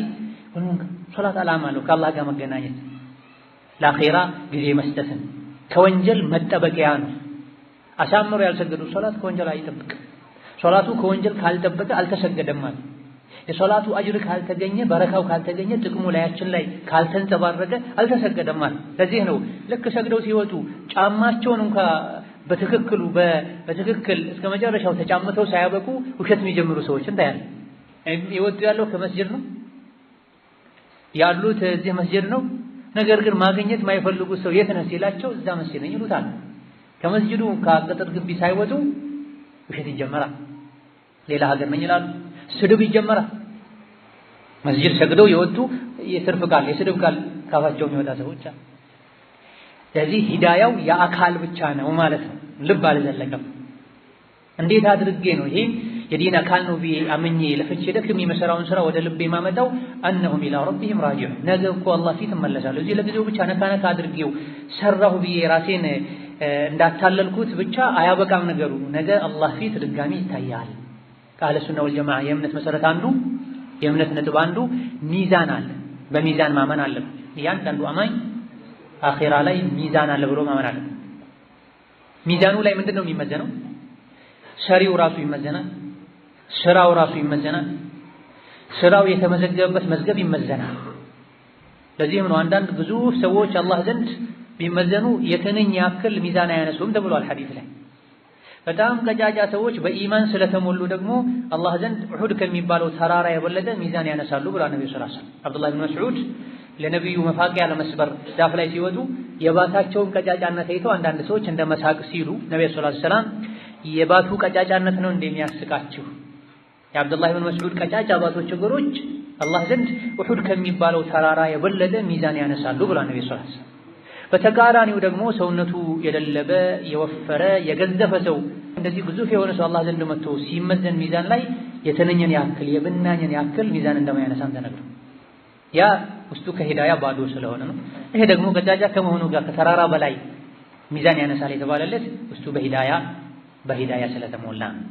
ወልሙንከር ሶላት ዓላማ ነው ከአላህ ጋር መገናኘት ለአኺራ ጊዜ መስጠትን ከወንጀል መጠበቂያ ነው አሳምሮ ያልሰገዱ ሶላት ከወንጀል አይጠብቅም ሶላቱ ከወንጀል ካልጠበቀ አልተሰገደም ማለት የሶላቱ አጅር ካልተገኘ በረካው ካልተገኘ ጥቅሙ ላያችን ላይ ካልተንጸባረቀ አልተሰገደም ማለት ለዚህ ነው ልክ ሰግደው ሲወጡ ጫማቸውን እንኳን በትክክል እስከ መጨረሻው ተጫምተው ሳያበቁ ውሸት የሚጀምሩ ሰዎች እንታያለን ይወጡ ያለው ከመስጂድ ነው ያሉት እዚህ መስጂድ ነው ነገር ግን ማግኘት ማይፈልጉ ሰው የት ነህ ሲላቸው እዛ መስጂድ ነኝ ይሉታል ከመስጂዱ ከቅጥር ግቢ ሳይወጡ ውሸት ይጀመራል ሌላ ሀገር ነኝ ይላሉ ስድብ ይጀመራል መስጂድ ሰግደው የወጡ የትርፍ ቃል የስድብ ቃል ካፋቸው የሚወጣ ሰዎች አሉ ስለዚህ ሂዳያው የአካል ብቻ ነው ማለት ነው ልብ አልዘለቀም እንዴት አድርጌ ነው ይሄ የዲን አካል ነው ብዬ አምኜ ለፍቼ ደክሜ የመሰራውን ስራ ወደ ልቤ ማመጣው እነሁም ኢላ ረቢሂም ራጂዑን ነገ እኮ አላህ ፊት እመለሳለሁ እዚህ ለጊዜው ብቻ ነካ አድርጌው ሰራሁ ብዬ ራሴን እንዳታለልኩት ብቻ አያበቃም ነገሩ ነገ አላህ ፊት ድጋሚ ይታያል ከአህለ ሱና ወልጀማዓ የእምነት መሰረት አንዱ የእምነት ነጥብ አንዱ ሚዛን አለ በሚዛን ማመን አለ እያንዳንዱ አማኝ አኺራ ላይ ሚዛን አለ ብሎ ማመን አለ ሚዛኑ ላይ ምንድነው የሚመዘነው ሰሪው ራሱ ይመዘናል ስራው ራሱ ይመዘናል ስራው የተመዘገበበት መዝገብ ይመዘናል ለዚህም ነው አንዳንድ ብዙ ሰዎች አላህ ዘንድ ቢመዘኑ የትንኝ ያክል ሚዛን አያነሱም ተብሏል ሐዲስ ላይ በጣም ቀጫጫ ሰዎች በኢማን ስለተሞሉ ደግሞ አላህ ዘንድ ኡሁድ ከሚባለው ተራራ የበለጠ ሚዛን ያነሳሉ ብላ ነብዩ ሰለላሁ ዐለይሂ ወሰለም አብዱላህ ኢብኑ መስዑድ ለነብዩ መፋቂያ ለመስበር ዛፍ ላይ ሲወጡ የባታቸውን ቀጫጫነት አይተው አንዳንድ ሰዎች እንደ መሳቅ ሲሉ ነብዩ ሰለላሁ ዐለይሂ ወሰለም የባቱ ቀጫጫነት ነው እንደሚያስቃችሁ የአብዱላህ ኢብኑ መስዑድ ቀጫጫ ባቶች እግሮች አላህ ዘንድ ኡሁድ ከሚባለው ተራራ የበለጠ ሚዛን ያነሳሉ ብሏል ነብዩ ሰለላሁ ዐለይሂ ወሰለም። በተቃራኒው ደግሞ ሰውነቱ የደለበ የወፈረ የገዘፈ ሰው እንደዚህ ግዙፍ የሆነ ሰው አላህ ዘንድ መጥቶ ሲመዘን ሚዛን ላይ የተነኘን ያክል የብናኝን ያክል ሚዛን እንደማያነሳም ተነግሮ ያ ውስጡ ከሂዳያ ባዶ ስለሆነ ነው። ይሄ ደግሞ ቀጫጫ ከመሆኑ ጋር ከተራራ በላይ ሚዛን ያነሳል የተባለለት ውስጡ በሂዳያ ስለተሞላ ነው።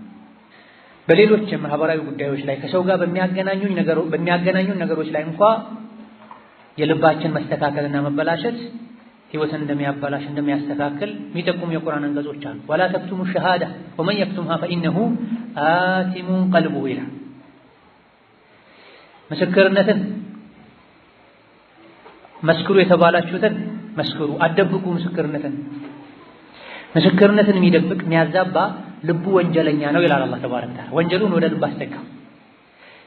በሌሎች ማህበራዊ ጉዳዮች ላይ ከሰው ጋር በሚያገናኙን ነገሮች ላይ እንኳ የልባችን መስተካከልና መበላሸት ህይወትን እንደሚያበላሽ እንደሚያስተካክል የሚጠቁሙ የቁርአን አንቀጾች አሉ። ወላ ተክቱሙ ሸሃዳ ወመን የክቱምሃ ፈኢነሁ አቲሙን ቀልቡሁ ይላል። ምስክርነትን መስክሩ የተባላችሁትን መስክሩ፣ አትደብቁ ምስክርነትን የሚደብቅ የሚያዛባ ልቡ ወንጀለኛ ነው ይላል አላህ ተባረከ ወተዓላ። ወንጀሉን ወደ ልብ አስጠጋ።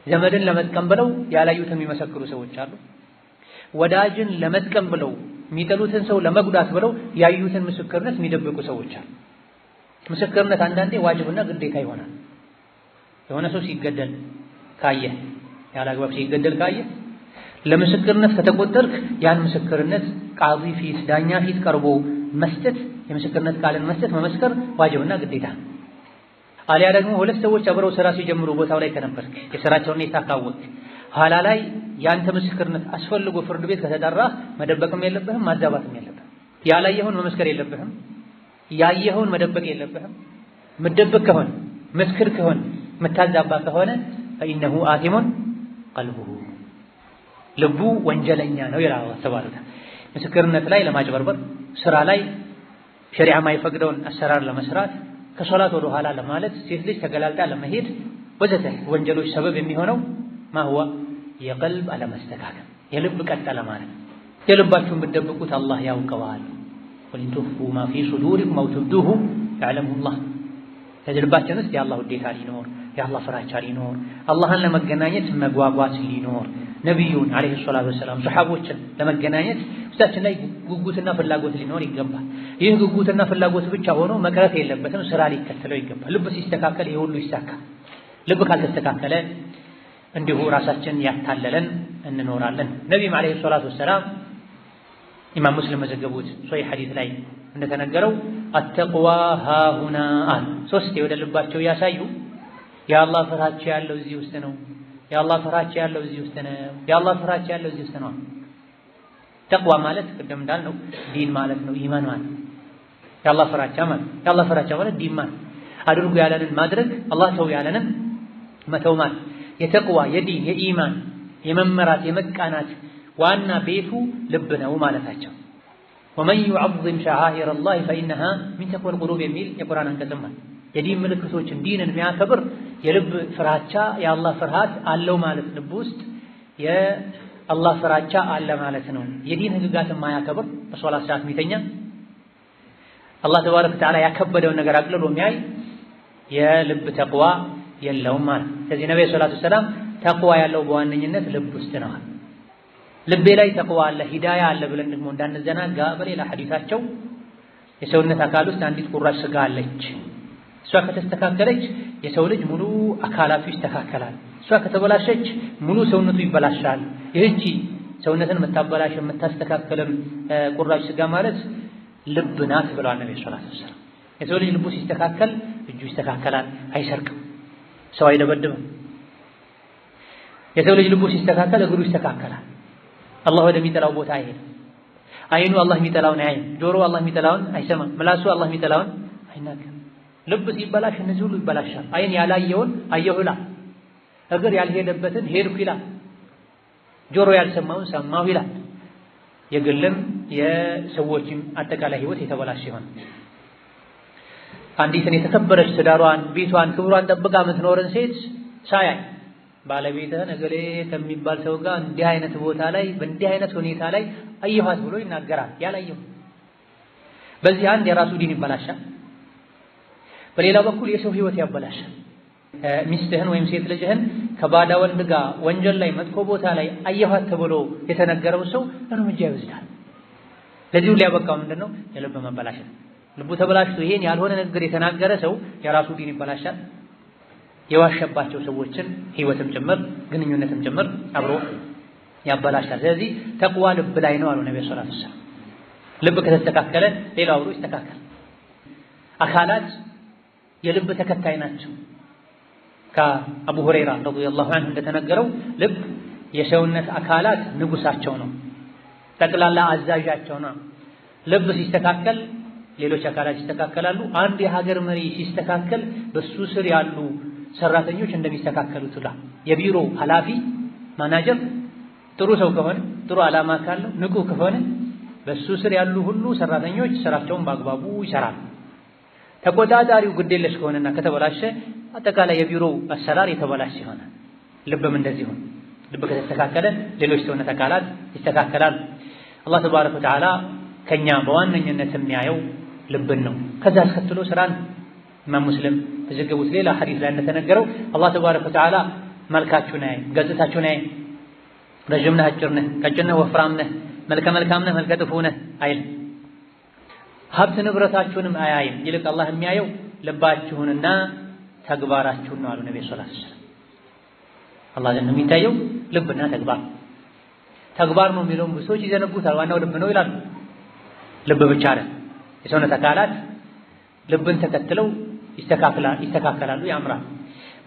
ዘመድን ለመጥቀም ብለው ያላዩትን የሚመሰክሩ ሰዎች አሉ። ወዳጅን ለመጥቀም ብለው የሚጠሉትን ሰው ለመጉዳት ብለው ያዩትን ምስክርነት የሚደብቁ ሰዎች አሉ። ምስክርነት አንዳንዴ ዋጅብና ግዴታ ይሆናል። የሆነ ሰው ሲገደል ካየህ ያላግባብ ሲገደል ካየህ ለምስክርነት ከተቆጠርክ ያን ምስክርነት ቃዲ ፊት ዳኛ ፊት ቀርቦ መስጠት የምስክርነት ቃልን መስጠት መመስከር ዋጅብና ግዴታ። አሊያ ደግሞ ሁለት ሰዎች አብረው ስራ ሲጀምሩ ቦታው ላይ ከነበርክ የሥራቸውን ሁኔታ ካወቅክ ኋላ ላይ ያንተ ምስክርነት አስፈልጎ ፍርድ ቤት ከተጠራህ መደበቅም የለብህም ማዛባትም የለብህም። ያላየኸውን መመስከር የለብህም፣ ያየኸውን መደበቅ የለብህም። ምደብቅ ከሆነ መስክር ከሆነ መታዛባ ከሆነ ፈኢነሁ አቲሙን ቀልቡሁ ልቡ ወንጀለኛ ነው ይላል አላህ ተባረከ። ምስክርነት ላይ ለማጭበርበር፣ ስራ ላይ ሸሪዓ የማይፈቅደውን አሰራር ለመስራት፣ ከሶላት ወደ ኋላ ለማለት፣ ሴት ልጅ ተገላልጣ ለመሄድ ወዘተ ወንጀሎች ሰበብ የሚሆነው ማህዋ የቀልብ አለመስተካከል የልብ ቀጠለ ማለት። የልባችሁን ብትደብቁት አላህ ያውቀዋል። ወኢን ቱኽፉ ማ ፊ ሱዱሪኩም አው ትብዱሁ ያዕለሙሁ ላህ። ከልባችን ውስጥ የአላህ ውዴታ ሊኖር፣ የአላህ ፍራቻ ሊኖር፣ አላህን ለመገናኘት መጓጓት ሊኖር፣ ነቢዩን ዓለይሂ ሰላቱ ወሰላም ሰሓቦችን ለመገናኘት ውስጣችን ላይ ጉጉትና ፍላጎት ሊኖር ይገባል። ይህ ጉጉትና ፍላጎት ብቻ ሆኖ መቅረት የለበትም፣ ስራ ሊከተለው ይገባል። ልብ ሲስተካከል ይህ ሁሉ ይሳካል። ልብ ካልተስተካከለ እንዲሁ ራሳችን ያታለለን እንኖራለን። ነቢዩም ዓለይሂ ሰላቱ ወሰላም ኢማም ሙስሊም መዘገቡት ሶሒህ ሐዲስ ላይ እንደተነገረው አተቅዋ ሃሁና አሉ። ሶስቴ ወደ ልባቸው ያሳዩ የአላህ ፍራቻ ያለው እዚህ ውስጥ ነው፣ የአላህ ፍራቻ ያለው እዚህ ውስጥ ነው፣ የአላህ ፍራቻ ያለው እዚህ ውስጥ ነው። ተቅዋ ማለት ቅድም እንዳልነው ዲን ማለት ነው፣ ኢማን ማለት የአላህ ፍራቻ ማለት ዲን ማለት አድርጉ ያለንን ማድረግ፣ አላህ ተው ያለንን መተው ማለት የተቅዋ የዲን የኢማን የመመራት የመቃናት ዋና ቤቱ ልብ ነው ማለታቸው። ወመን ዩዐዚም ሸዓኢረ ላህ ፈኢነሃ ሚን ተቅወል ቁሉብ የሚል የቁርአን አንቀጽም አለ። የዲን ምልክቶችን ዲንን የሚያከብር የልብ ፍራቻ የአላህ ፍርሃት አለው ማለት ልብ ውስጥ የአላህ ፍራቻ አለ ማለት ነው። የዲን ህግጋትን የማያከብር በሶላት ሰዓት የሚተኛ አላህ ተባረከ ወተዓላ ያከበደውን ነገር አቅልሎ የሚያይ የልብ ተቅዋ የለውም ማለት። ስለዚህ ነብዩ ሰለላሁ ዐለይሂ ወሰለም ተቅዋ ያለው በዋነኝነት ልብ ውስጥ ነው። ልቤ ላይ ተቅዋ አለ ሂዳያ አለ ብለን ደግሞ እንዳንዘናጋ በሌላ ሐዲሳቸው የሰውነት አካል ውስጥ አንዲት ቁራጭ ስጋ አለች። እሷ ከተስተካከለች የሰው ልጅ ሙሉ አካላቱ ይስተካከላል። እሷ ከተበላሸች ሙሉ ሰውነቱ ይበላሻል። ይህቺ ሰውነትን የምታበላሽ የምታስተካከለን ቁራጭ ስጋ ማለት ልብ ናት ብለዋል ነብዩ ሰለላሁ ዐለይሂ ወሰለም። የሰው ልጅ ልቡ ሲስተካከል እጁ ይስተካከላል፣ አይሰርቅም፣ ሰው አይደበድብም። የሰው ልጅ ልቡ ሲስተካከል እግሩ ይስተካከላል፣ አላህ ወደሚጠላው ቦታ አይሄድም። አይኑ አላህ የሚጠላውን አያይም፣ ጆሮ አላህ የሚጠላውን አይሰማም፣ ምላሱ አላህ የሚጠላውን አይናገርም። ልብ ሲበላሽ እነዚህ ሁሉ ይበላሻል። አይን ያላየውን አየሁ ይላል፣ እግር ያልሄደበትን ሄድኩ ይላል፣ ጆሮ ያልሰማውን ሰማሁ ይላል። የግልም የሰዎችም አጠቃላይ ህይወት የተበላሸ ይሆን። አንዲትን የተከበረች ትዳሯን ቤቷን ክብሯን ጠብቃ የምትኖርን ሴት ሳያይ ባለቤትህን እገሌ ከሚባል ሰው ጋር እንዲህ አይነት ቦታ ላይ በእንዲህ አይነት ሁኔታ ላይ አየኋት ብሎ ይናገራል። ያላየው በዚህ አንድ የራሱ ዲን ይበላሻል፣ በሌላ በኩል የሰው ህይወት ያበላሻል። ሚስትህን ወይም ሴት ልጅህን ከባዳ ወንድ ጋር ወንጀል ላይ መጥፎ ቦታ ላይ አየኋት ተብሎ የተነገረው ሰው እርምጃ ይወስዳል። ለዚሁ ሊያበቃው ምንድነው? የልብ መበላሸት። ልቡ ተበላሽቶ ይሄን ያልሆነ ንግግር የተናገረ ሰው የራሱ ዲን ይበላሻል። የዋሸባቸው ሰዎችን ህይወትም ጭምር ግንኙነትም ጭምር አብሮ ያበላሻል። ስለዚህ ተቅዋ ልብ ላይ ነው አሉ ነብዩ ሰለላሁ ዐለይሂ ወሰለም። ልብ ከተስተካከለ ሌላው አብሮ ይስተካከል። አካላት የልብ ተከታይ ናቸው። ከአቡ ሁረይራ ረዲየላሁ ዐንሁ እንደተነገረው ልብ የሰውነት አካላት ንጉሳቸው ነው፣ ጠቅላላ አዛዣቸው ነው። ልብ ሲስተካከል ሌሎች አካላት ይስተካከላሉ። አንድ የሀገር መሪ ሲስተካከል በሱ ስር ያሉ ሰራተኞች እንደሚስተካከሉት ሁላ የቢሮ ኃላፊ ማናጀር ጥሩ ሰው ከሆነ ጥሩ ዓላማ ካለው ንቁ ከሆነ በሱ ስር ያሉ ሁሉ ሰራተኞች ስራቸውን በአግባቡ ይሰራሉ። ተቆጣጣሪው ግዴለሽ ከሆነና ከተበላሸ አጠቃላይ የቢሮው አሰራር የተበላሸ ይሆናል። ልብም እንደዚህ ነው። ልብ ከተስተካከለ ሌሎች ሰውነት አካላት ይስተካከላሉ። አላህ ተባረከ ወተዓላ ከኛ በዋነኝነት የሚያየው ልብን ነው። ከዛ አስከትሎ ስራን ኢማም ሙስሊም በዘገቡት ሌላ ሐዲስ ላይ እንደተነገረው አላህ ተባረከ ወተዓላ መልካችሁን አያይም፣ ገጽታችሁን አያይም። ረጅም ነህ፣ አጭር ነህ፣ ቀጭን ነህ፣ ወፍራም ነህ፣ መልከ መልካም ነህ፣ መልከ ጥፉ ነህ አይልም። ሀብት ንብረታችሁንም አያይም። ይልቅ አላህ የሚያየው ልባችሁንና ተግባራችሁን ነው አሉ ነብዩ ሰለላሁ ዐለይሂ ወሰለም። አላህ ዘንድ የሚታየው ልብና ተግባር። ተግባር ነው የሚለውን ብዙ ሰዎች ይዘነጉታል። ዋናው ልብ ነው ይላሉ። ልብ ብቻ አይደል። የሰውነት አካላት ልብን ተከትለው ይስተካከላሉ፣ ያምራል።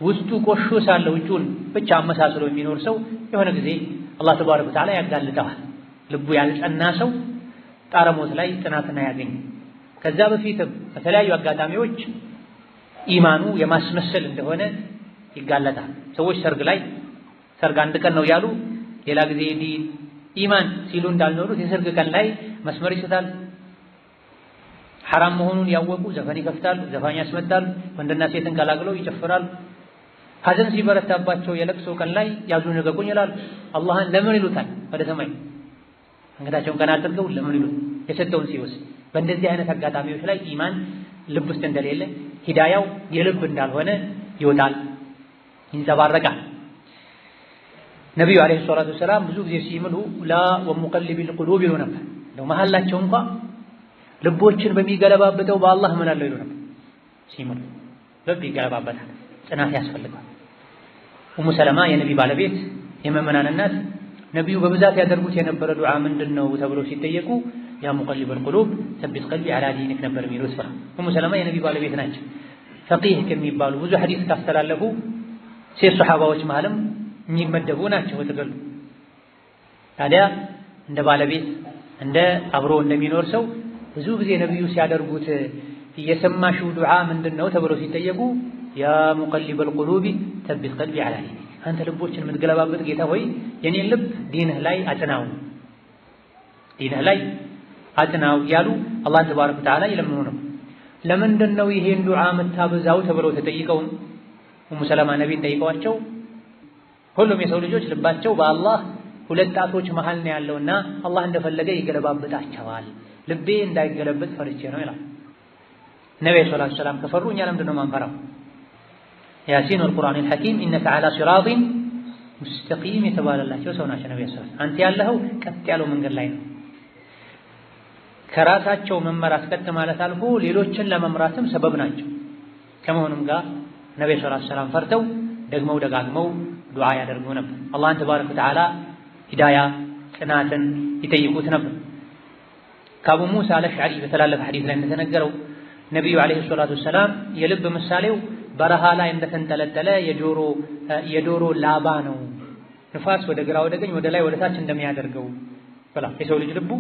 ውስጡ ቆሾ ሳለ ውጩን ብቻ አመሳስሎ የሚኖር ሰው የሆነ ጊዜ አላህ ተባረከ ወተዓላ ያጋልጠዋል። ልቡ ያልጸና ሰው ጣረሞት ላይ ጽናትን አያገኝም። ከዛ በፊትም በተለያዩ አጋጣሚዎች ኢማኑ የማስመሰል እንደሆነ ይጋለጣል። ሰዎች ሰርግ አንድ ቀን ነው ያሉ ሌላ ጊዜ ዲን ኢማን ሲሉ እንዳልኖሩት የሰርግ ቀን ላይ መስመር ይስታሉ። ሐራም መሆኑን ያወቁ ዘፈን ይከፍታሉ፣ ዘፋኝ ያስመጣሉ፣ ወንድና ሴትን ቀላቅለው ይጨፍራሉ። ሐዘን ሲበረታባቸው የለቅሶ ቀን ላይ ያዙን ልቀቁኝ ይላሉ። አላህን ለምን ይሉታል? ወደ ሰማይ አንገታቸውን ቀና አድርገው ለምን ይሉት? የሰጠውን ሲወስድ። በእንደዚህ አይነት አጋጣሚዎች ላይ ኢማን ልብ ውስጥ እንደሌለ ሂዳያው የልብ እንዳልሆነ ይወጣል፣ ይንጸባረቃል። ነቢዩ ዓለይሂ ሰላቱ ወሰላም ብዙ ጊዜ ሲምሉ ላ ወሙቀሊቢል ቁሉብ ይሉ ነበር። እንደው መሐላቸው እንኳ ልቦችን በሚገለባበጠው በአላህ እምላለሁ ይሉ ነበር ሲምሉ። ልብ ይገለባበታል፣ ጽናት ያስፈልጋል። ኡሙ ሰለማ የነቢ ባለቤት የመመናን እናት ነቢዩ በብዛት ያደርጉት የነበረ ዱዓ ምንድነው ተብለው ሲጠየቁ ያ ሙቀሊበል ቁሉብ ሰቢት ቀልቢ ዐላ ዲኒክ ነበር የሚሉት። ኡሙ ሰለማ የነቢ ባለቤት ናቸው። ፈቂህ ከሚባሉ ብዙ ሐዲስ ካስተላለፉ ሴት ሱሐባዎች መሃልም የሚመደቡ ናቸው በጥቅሉ። ታዲያ እንደ ባለቤት እንደ አብሮ እንደሚኖር ሰው ብዙ ጊዜ ነቢዩ ሲያደርጉት የሰማሽው ዱዓ ምንድነው ተብለው ሲጠየቁ ያ ሙቀሊበል ቁሉቢ ሰቢት ቀልቢ ዐላ ዲኒክ፣ አንተ ልቦችን የምትገለባበት ጌታ ሆይ የኔን ልብ ዲንህ ላይ አጽናው፣ ዲንህ ላይ አጽናው ያሉ አላህ ተባረከ ወተዓላ ይለምኑ ነው። ለምንድን ነው ይሄን ዱዓ የምታበዛው ተብለው ተጠይቀው ኡሙ ሰለማ ነቢን ጠይቀዋቸው ሁሉም የሰው ልጆች ልባቸው በአላህ ሁለት ጣቶች መሃል ነው ያለውና አላህ እንደፈለገ ይገለባበጣቸዋል፣ ልቤ እንዳይገለበጥ ፈርቼ ነው ይላል። ነብዩ ሰለላሁ ዐለይሂ ወሰለም ከፈሩ እኛ ለምንድን ነው ማንፈራው? ያሲን ወልቁርአኒል ሐኪም ኢነከ ዐላ ሲራጢን ሙስተቂም የተባለላቸው ሰው ናቸው ነብዩ ሰለላሁ ዐለይሂ ወሰለም። አንተ ያለኸው ቀጥ ያለው መንገድ ላይ ነው። ከራሳቸው መመራት ቀጥ ማለት አልፎ ሌሎችን ለመምራትም ሰበብ ናቸው። ከመሆኑም ጋር ነብዩ ሰለላሁ ዐለይሂ ወሰለም ፈርተው ደግመው ደጋግመው ዱዓ ያደርጉ ነበር። አላህን ተባረከ ወተዓላ ሂዳያ ጽናትን ይጠይቁት ነበር። ከአቡ ሙሳ አልአሽዓሪ በተላለፈ ሐዲስ ላይ እንደተነገረው ነቢዩ ዓለይሂ ሰላቱ ወሰላም የልብ ምሳሌው በረሃ ላይ እንደተንጠለጠለ የዶሮ ላባ ነው። ንፋስ ወደ ግራ ወደ ቀኝ ወደ ላይ ወደ ታች እንደሚያደርገው ብላ የሰው ልጅ ልቡ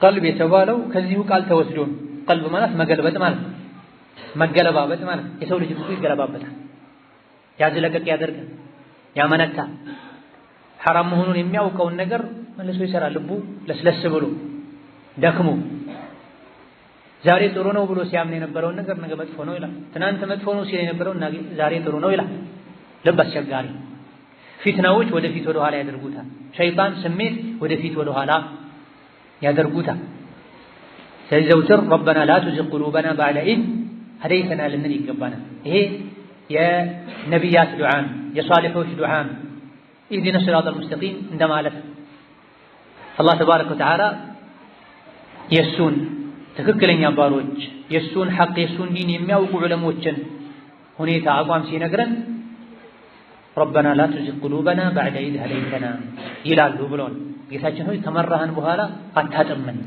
ቀልብ የተባለው ከዚሁ ቃል ተወስዶ ነው። ቀልብ ማለት መገልበጥ ማለት መገለባበጥ ማለት የሰው ልጅ ልቡ ይገለባበጣል፣ ያዝለቀቅ ያደርጋል፣ ያመነታ ሐራም መሆኑን የሚያውቀውን ነገር መልሶ ይሰራል። ልቡ ለስለስ ብሎ ደክሞ ዛሬ ጥሩ ነው ብሎ ሲያምን የነበረውን ነገር ነገ መጥፎ ነው ይላል። ትናንት መጥፎ ነው ሲል የነበረውን ዛሬ ጥሩ ነው ይላል። ልብ አስቸጋሪ። ፊትናዎች ወደፊት ወደ ኋላ ያደርጉታል። ሸይጣን ስሜት ወደፊት ወደ ኋላ ያደርጉታል። ስለዚህ ዘውትር ረበና ላ ቱዚግ ቁሉበና በዕደ ኢዝ ሀደይተና ልንል ይገባናል። ይሄ የነቢያት ዱዓን የሷሊሖች ዱዓን ኢህዲነ ሲራጠል ሙስተቂም እንደማለት አላህ ተባረከ ወተዓላ የእሱን ትክክለኛ ባሮች የእሱን ሐቅ የእሱን ዲን የሚያውቁ ዑለሞችን ሁኔታ አቋም ሲነግረን ረበና ላ ቱዚግ ቁሉበና በዕደ ኢዝ ሀደይተና ይላሉ ብሎን ጌታችን ሆይ ከመራህን በኋላ አታጥመን፣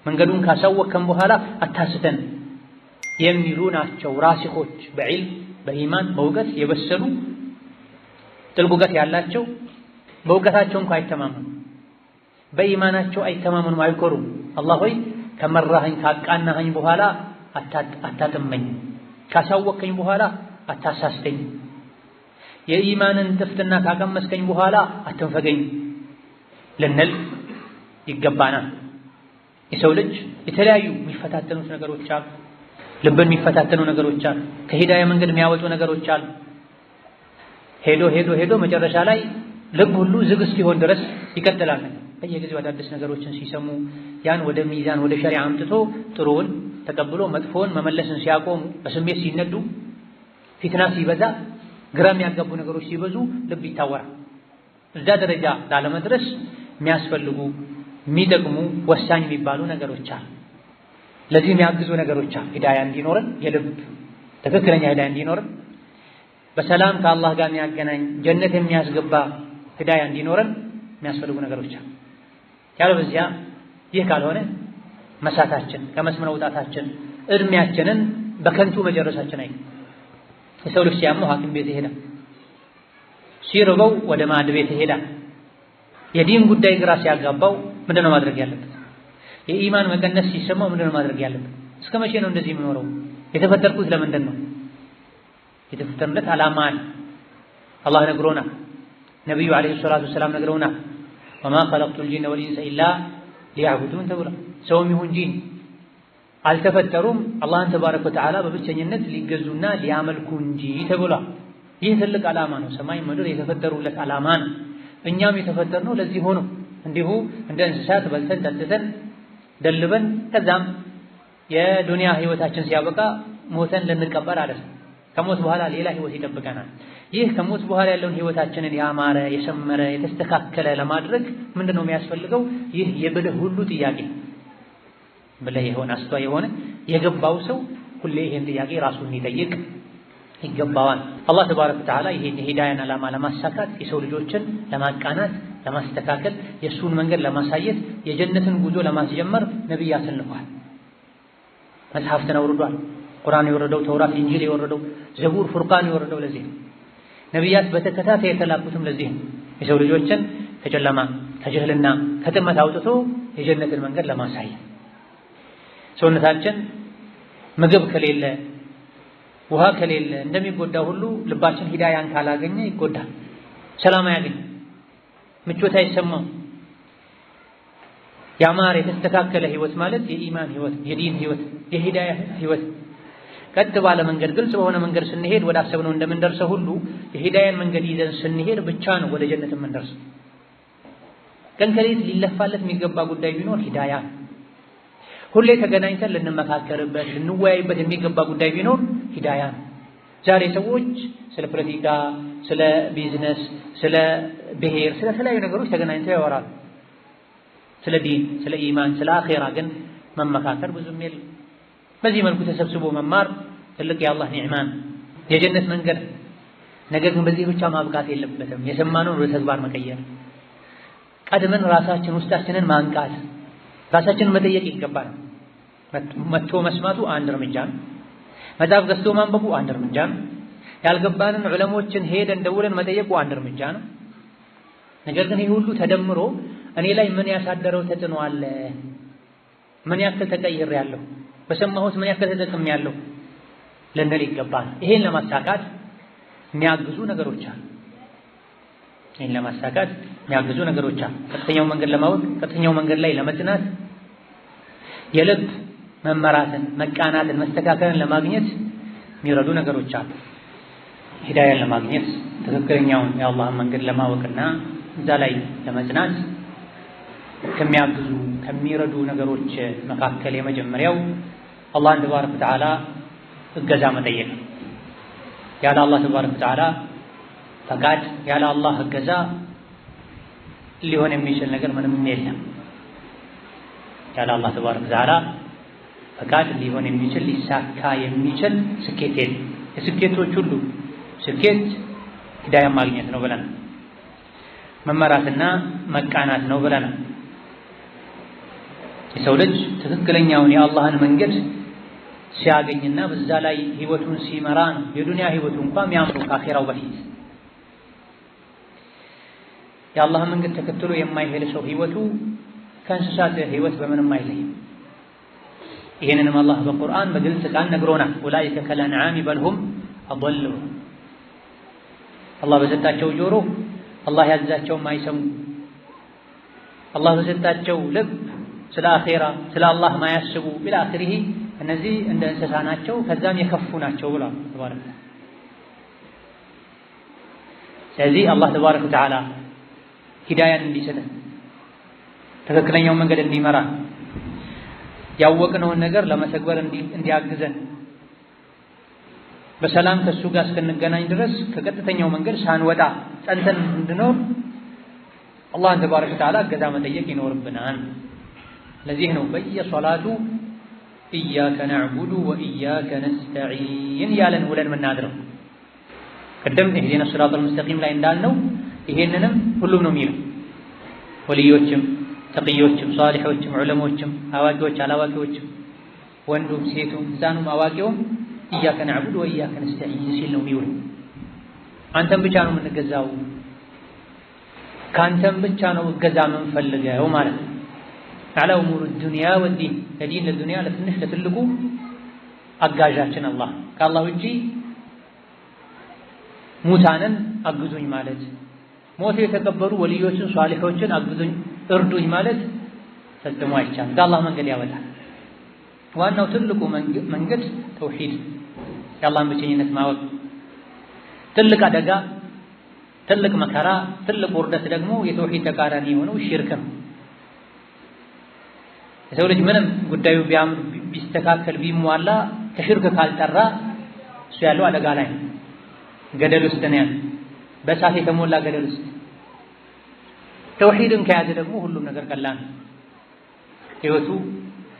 መንገዱን ካሳወቅከን በኋላ አታስተን የሚሉ ናቸው። ራሲኾች በዒልም በኢማን በእውቀት የበሰሉ ጥልቅ እውቀት ያላቸው በእውቀታቸው እንኳ አይተማመኑ፣ በኢማናቸው አይተማመኑ፣ አይኮሩም። አላህ ሆይ ከመራኸኝ ካቃናኸኝ በኋላ አታጥመኝ፣ ካሳወቅከኝ በኋላ አታሳስተኝ፣ የኢማንን ጥፍጥና ካቀመስከኝ በኋላ አትንፈገኝ ልንል ይገባናል። የሰው ልጅ የተለያዩ የሚፈታተኑት ነገሮች አሉ። ልብን የሚፈታተኑ ነገሮች አሉ። ከሂዳያ መንገድ የሚያወጡ ነገሮች አሉ። ሄዶ መጨረሻ ላይ ልብ ሁሉ ዝግ እስኪሆን ድረስ ይቀጥላል። በየጊዜው አዳዲስ ነገሮችን ሲሰሙ ያን ወደ ሚዛን ወደ ሸሪዓ አምጥቶ ጥሩውን ተቀብሎ መጥፎውን መመለስን ሲያቆሙ፣ በስሜት ሲነዱ፣ ፊትና ሲበዛ፣ ግራ የሚያጋቡ ነገሮች ሲበዙ ልብ ይታወራል። እዛ ደረጃ ላለመድረስ የሚያስፈልጉ የሚጠቅሙ ወሳኝ የሚባሉ ነገሮች አሉ። ለዚህ የሚያግዙ ነገሮች አሉ። ሂዳያ እንዲኖረን የልብ ትክክለኛ ሂዳያ እንዲኖረን በሰላም ከአላህ ጋር የሚያገናኝ ጀነት የሚያስገባ ሂዳያ እንዲኖረን የሚያስፈልጉ ነገሮች አሉ። ያለበዚያ ይህ ካልሆነ መሳታችን ከመስመር መውጣታችን እድሜያችንን በከንቱ መጨረሳችን አይ የሰው ልጅ ሲያመው ሐኪም ቤት ይሄዳል። ሲርበው ወደ ማዕድ ቤት ይሄዳል። የዲን ጉዳይ ግራ ሲያጋባው ምንድነው ማድረግ ያለበት? የኢማን መቀነስ ሲሰማው ምንድነው ማድረግ ያለበት? እስከ መቼ ነው እንደዚህ የምኖረው? የተፈጠርኩት ለምንድን ነው? የተፈጠርንለት ዓላማ አለ። አላህ ነግሮናል። ነቢዩ ዓለይሂ ሰላቱ ወሰላም ነግረውናል። ወማ ኸለቅቱል ጂነ ወልኢንሰ ኢላ ሊያዕቡዱን ተብሏል። ሰውም ይሁን ጂን አልተፈጠሩም አላህን ተባረከ ወተዓላ በብቸኝነት ሊገዙና ሊያመልኩ እንጂ ተብሏል። ይህ ትልቅ ዓላማ ነው። ሰማይ ምድር የተፈጠሩለት ዓላማ ነው። እኛም የተፈጠርነው ለዚህ ሆኖ እንዲሁ እንደ እንስሳት በልተን ጠጥተን ደልበን ከዛም የዱንያ ህይወታችን ሲያበቃ ሞተን ልንቀበር አይደለም። ከሞት በኋላ ሌላ ህይወት ይጠብቀናል። ይህ ከሞት በኋላ ያለውን ህይወታችንን ያማረ የሰመረ የተስተካከለ ለማድረግ ምንድነው የሚያስፈልገው? ይህ የብልህ ሁሉ ጥያቄ ብልህ የሆነ አስተዋይ የሆነ የገባው ሰው ሁሌ ይሄን ጥያቄ ራሱን ሊጠይቅ ይገባዋል። አላህ ተባረከ ወተዓላ ይሄን የሂዳያን ዓላማ ለማሳካት የሰው ልጆችን ለማቃናት ለማስተካከል የእሱን መንገድ ለማሳየት የጀነትን ጉዞ ለማስጀመር ነቢያትን ልኳል። መጽሐፍትን አውርዷል። ቁርአን የወረደው ተውራት፣ ኢንጂል የወረደው ዘቡር፣ ፉርቃን የወረደው ለዚህ ነው። ነቢያት በተከታታይ የተላኩትም ለዚህ ነው። የሰው ልጆችን ከጨለማ ከጅህልና ከጥመት አውጥቶ የጀነትን መንገድ ለማሳየት። ሰውነታችን ምግብ ከሌለ ውሃ ከሌለ እንደሚጎዳ ሁሉ ልባችን ሂዳያን ካላገኘ ይጎዳል። ሰላም አያገኝ፣ ምቾት አይሰማው። ያማረ የተስተካከለ ህይወት ማለት የኢማን ህይወት፣ የዲን ህይወት፣ የሂዳያ ህይወት። ቀጥ ባለ መንገድ ግልጽ በሆነ መንገድ ስንሄድ ወደ አሰብነው እንደምንደርሰው ሁሉ የሂዳያን መንገድ ይዘን ስንሄድ ብቻ ነው ወደ ጀነት የምንደርሰው። ቀን ከሌት ሊለፋለት የሚገባ ጉዳይ ቢኖር ሂዳያ። ሁሌ ተገናኝተን ልንመካከርበት ልንወያይበት የሚገባ ጉዳይ ቢኖር ሂዳያ። ዛሬ ሰዎች ስለ ፖለቲካ፣ ስለ ቢዝነስ፣ ስለ ብሔር፣ ስለ ተለያዩ ነገሮች ተገናኝተው ያወራሉ። ስለ ዲን፣ ስለ ኢማን፣ ስለ አኼራ ግን መመካከር ብዙም የለም። በዚህ መልኩ ተሰብስቦ መማር ትልቅ የአላህ ኒዕማ የጀነት መንገድ። ነገር ግን በዚህ ብቻ ማብቃት የለበትም። የሰማነውን ወደ ተግባር መቀየር፣ ቀድመን ራሳችን ውስጣችንን ማንቃት፣ ራሳችንን መጠየቅ ይገባል። መጥቶ መስማቱ አንድ እርምጃ ነው። መጽሐፍ ገዝቶ ማንበቡ አንድ እርምጃ ነው። ያልገባንን ዑለሞችን ሄደን ደውለን መጠየቁ አንድ እርምጃ ነው። ነገር ግን ይህ ሁሉ ተደምሮ እኔ ላይ ምን ያሳደረው ተጽዕኖ አለ? ምን ያክል ተቀይሬያለሁ? በሰማሁት ምን ያክል ተጠቅሜያለሁ ልንል ይገባል። ይሄን ለማሳካት የሚያግዙ ነገሮች አሉ። ቀጥተኛው መንገድ ለማወቅ ቀጥተኛው መንገድ ላይ ለመጽናት የልብ መመራትን፣ መቃናትን፣ መስተካከልን ለማግኘት የሚረዱ ነገሮች አሉ። ሂዳያን ለማግኘት ትክክለኛውን የአላህን መንገድ ለማወቅና እዛ ላይ ለመጽናት ከሚያግዙ ከሚረዱ ነገሮች መካከል የመጀመሪያው አላህን ተባረከ ወተዓላ እገዛ መጠየቅ። ያለ አላህ ተባረከ ወተዓላ ፈቃድ ያለ አላህ እገዛ ሊሆን የሚችል ነገር ምንም የለም። ያለ አላህ ተባረከ ወተዓላ ፈቃድ ሊሆን የሚችል ሊሳካ የሚችል ስኬት የለም። የስኬቶች ሁሉ ስኬት ሂዳያ ማግኘት ነው ብለናል። መመራትና መቃናት ነው ብለናል። የሰው ልጅ ትክክለኛውን የአላህን መንገድ ሲያገኝና በዛ ላይ ህይወቱን ሲመራ ነው የዱንያ ህይወቱ እንኳን የሚያምረው ከአኺራው በፊት። የአላህን መንገድ ተከትሎ የማይሄድ ሰው ህይወቱ ከእንስሳት ህይወት በምንም አይለይም። ይህንንም አላህ በቁርአን በግልጽ ቃል ነግሮናል። ኡላኢከ ከልአንዓሚ በል ሁም አضل። አላህ በሰጣቸው ጆሮ አላህ ያዛቸው ማይሰሙ፣ አላህ በሰጣቸው ልብ ስለ አኺራ ስለ አላህ ማያስቡ ኢላ አኺሪሂ እነዚህ እንደ እንስሳ ናቸው ከዛም የከፉ ናቸው ብሏል ተባረከ። ስለዚህ አላህ ተባረከ ወተዓላ ሂዳያን እንዲሰጠን ትክክለኛው መንገድ እንዲመራ ያወቅነውን ነገር ለመተግበር እንዲያግዘን በሰላም ከሱ ጋር እስክንገናኝ ድረስ ከቀጥተኛው መንገድ ሳንወጣ ጸንተን እንድኖር አላህን ተባረከ ወተዓላ እገዛ መጠየቅ ይኖርብናል። ለዚህ ነው በየሶላቱ ኢያከ ነዕቡዱ ወኢያከ ነስተዒን ያለን ውለን የምናድረው። ቅድም ኢህዲነ ሲራጠል ሙስተቂም ላይ እንዳልነው ይሄንንም ሁሉም ነው የሚለው ወልዮችም ተቅዮችም ሷሊሖችም ዑለሞችም አዋቂዎች አላዋቂዎችም ወንዱም ሴቱም ሕፃኑም አዋቂውም ኢያከ ነዕቡዱ ወኢያከ ነስተዒን ሲል ነው የሚውል። አንተም ብቻ ነው የምንገዛው፣ ከአንተም ብቻ ነው እገዛ የምንፈልገው ማለት ነው። አላ እሙር ዱንያ ወዲን ለዲን ለዱንያ ለትንሽ ለትልቁ አጋዣችን አላህ። ከአላህ ውጪ ሙታንን አግዙኝ ማለት፣ ሞት የተቀበሩ ወልዮችን ሷሊሖችን አግዙኝ እርዱኝ ማለት ፈጽሞ አይቻልም። ከአላህ መንገድ ያወጣል። ዋናው ትልቁ መንገድ ተውሂድ የአላህን ብቸኝነት ማወቅ። ትልቅ አደጋ፣ ትልቅ መከራ፣ ትልቅ ውርደት ደግሞ የተውሂድ ተቃራኒ የሆነው ሽርክ ነው። የሰው ልጅ ምንም ጉዳዩ ቢያምር ቢስተካከል ቢሟላ ከሽርክ ካልጠራ እሱ ያለው አደጋ ላይ ነው። ገደል ውስጥ ነው ያለው፣ በእሳት የተሞላ ገደል ውስጥ። ተውሂድን ከያዘ ደግሞ ሁሉም ነገር ቀላል ነው። ህይወቱ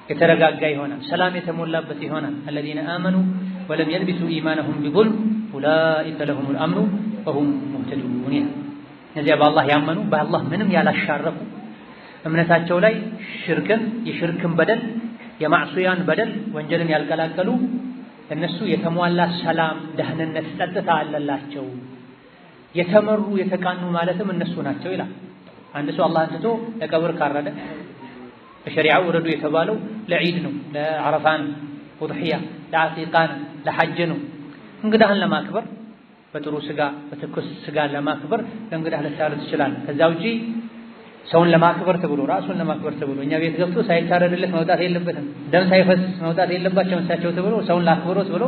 የተረጋጋ ይሆናል፣ ሰላም የተሞላበት ይሆናል። አለዚነ አመኑ ወለም የልቢሱ ኢማነሁም ቢዙልም ኡላኢከ ለሁሙል አምኑ ወሁም ሙህተዱን። እነዚያ በአላህ ያመኑ በአላህ ምንም ያላሻረፉ እምነታቸው ላይ የሽርክን በደል የማዕሱያን በደል ወንጀልን ያልቀላቀሉ እነሱ የተሟላ ሰላም፣ ደህንነት፣ ጸጥታ አለላቸው። የተመሩ የተቃኑ ማለትም እነሱ ናቸው ይላል። አንድ ሰው አላህን ትቶ ለቀብር ካረደ በሸሪዓው ረዱ የተባለው ለዒድ ነው፣ ለዓረፋ ነው፣ ውድሕያ ለዓቂቃ ነው፣ ለሐጅ ነው። እንግዳህን ለማክበር በጥሩ ስጋ በትኩስ ስጋ ለማክበር ለእንግዳህ ልታረድ ትችላለህ። ከዛ ውጪ ሰውን ለማክበር ተብሎ ራሱን ለማክበር ተብሎ እኛ ቤት ገብቶ ሳይታረድለት መውጣት የለበትም። ደም ሳይፈስ መውጣት የለባቸው እሳቸው ተብሎ ሰውን ላክብሮት ብሎ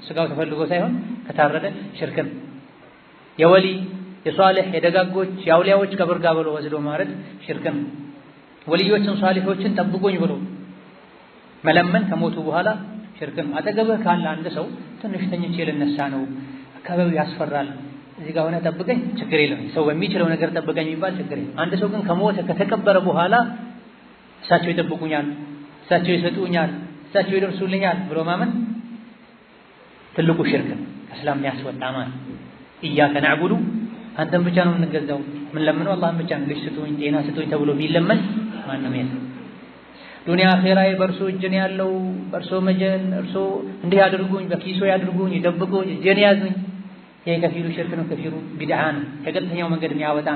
ስጋው ተፈልጎ ሳይሆን ከታረደ ሽርክን የወሊ የሷሊህ የደጋጎች የአውሊያዎች ቀብር ጋር ብሎ ወስዶ ማረድ ሽርክን። ወልዮችን ሷሊሖችን ጠብቁኝ ብሎ መለመን ከሞቱ በኋላ ሽርክን። አጠገብህ ካለ አንድ ሰው ትንሽ ተኝቼ ልነሳ ነው፣ አካባቢው ያስፈራል፣ እዚህ ጋር ሆነ ጠብቀኝ፣ ችግር የለም። ሰው በሚችለው ነገር ጠብቀኝ የሚባል ችግር የለም። አንድ ሰው ግን ከሞተ ከተቀበረ በኋላ እሳቸው ይጠብቁኛል፣ እሳቸው ይሰጡኛል፣ እሳቸው ይደርሱልኛል ብሎ ማመን ትልቁ ሽርክ ነው፣ ከእስላም የሚያስወጣ ማለት። ኢያከ ነዕቡዱ አንተን ብቻ ነው የምንገዛው፣ ምን ለምነው አላህን ብቻ ነው። ልጅ ስጡኝ፣ ጤና ስጡኝ ተብሎ ቢለመን ማንም የለም። ዱንያ አኺራዬ በእርሶ እጅ ነው ያለው፣ በእርሶ መጀን፣ እርሶ እንዲህ ያድርጉኝ፣ በኪሶ ያድርጉኝ፣ ይደብቁኝ፣ እጄን ያዙኝ። ይሄ ከፊሉ ሽርክ ነው፣ ከፊሉ ቢድዓ ነው፣ ከቀጥተኛው መንገድ የሚያወጣ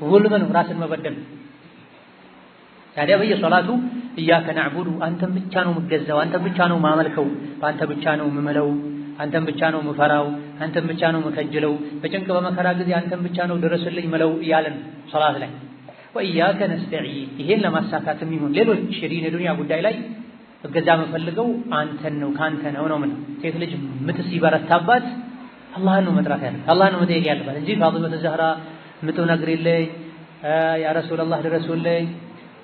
ዙልም ነው፣ ራስን መበደል። ታዲያ በየሶላቱ ኢያከ ነዕቡዱ አንተን ብቻ ነው የምገዛው፣ አንተን ብቻ ነው ማመልከው፣ በአንተ ብቻ ነው የምምለው፣ አንተን ብቻ ነው የምፈራው፣ አንተን ብቻ ነው የምከጅለው፣ በጭንቅ በመከራ ጊዜ አንተን ብቻ ነው ድረስልኝ ምለው እያለን ሶላት ላይ ወኢያከ ነስተዒን። ይሄን ለማሳካትም ይሁን ሌሎች የዱንያ ጉዳይ ላይ እገዛ የምፈልገው አንተን ነው ካንተ ነው ነው። ምን ሴት ልጅ ምጥ ሲበረታባት አላህን ነው መጥራት ያለባት፣ አላህን ነው መጠየቅ ያለባት እንጂ ፋጢመቱ ዘህራ ምጡ ነግሪልኝ፣ ያ ረሱላህ ድረሱልኝ።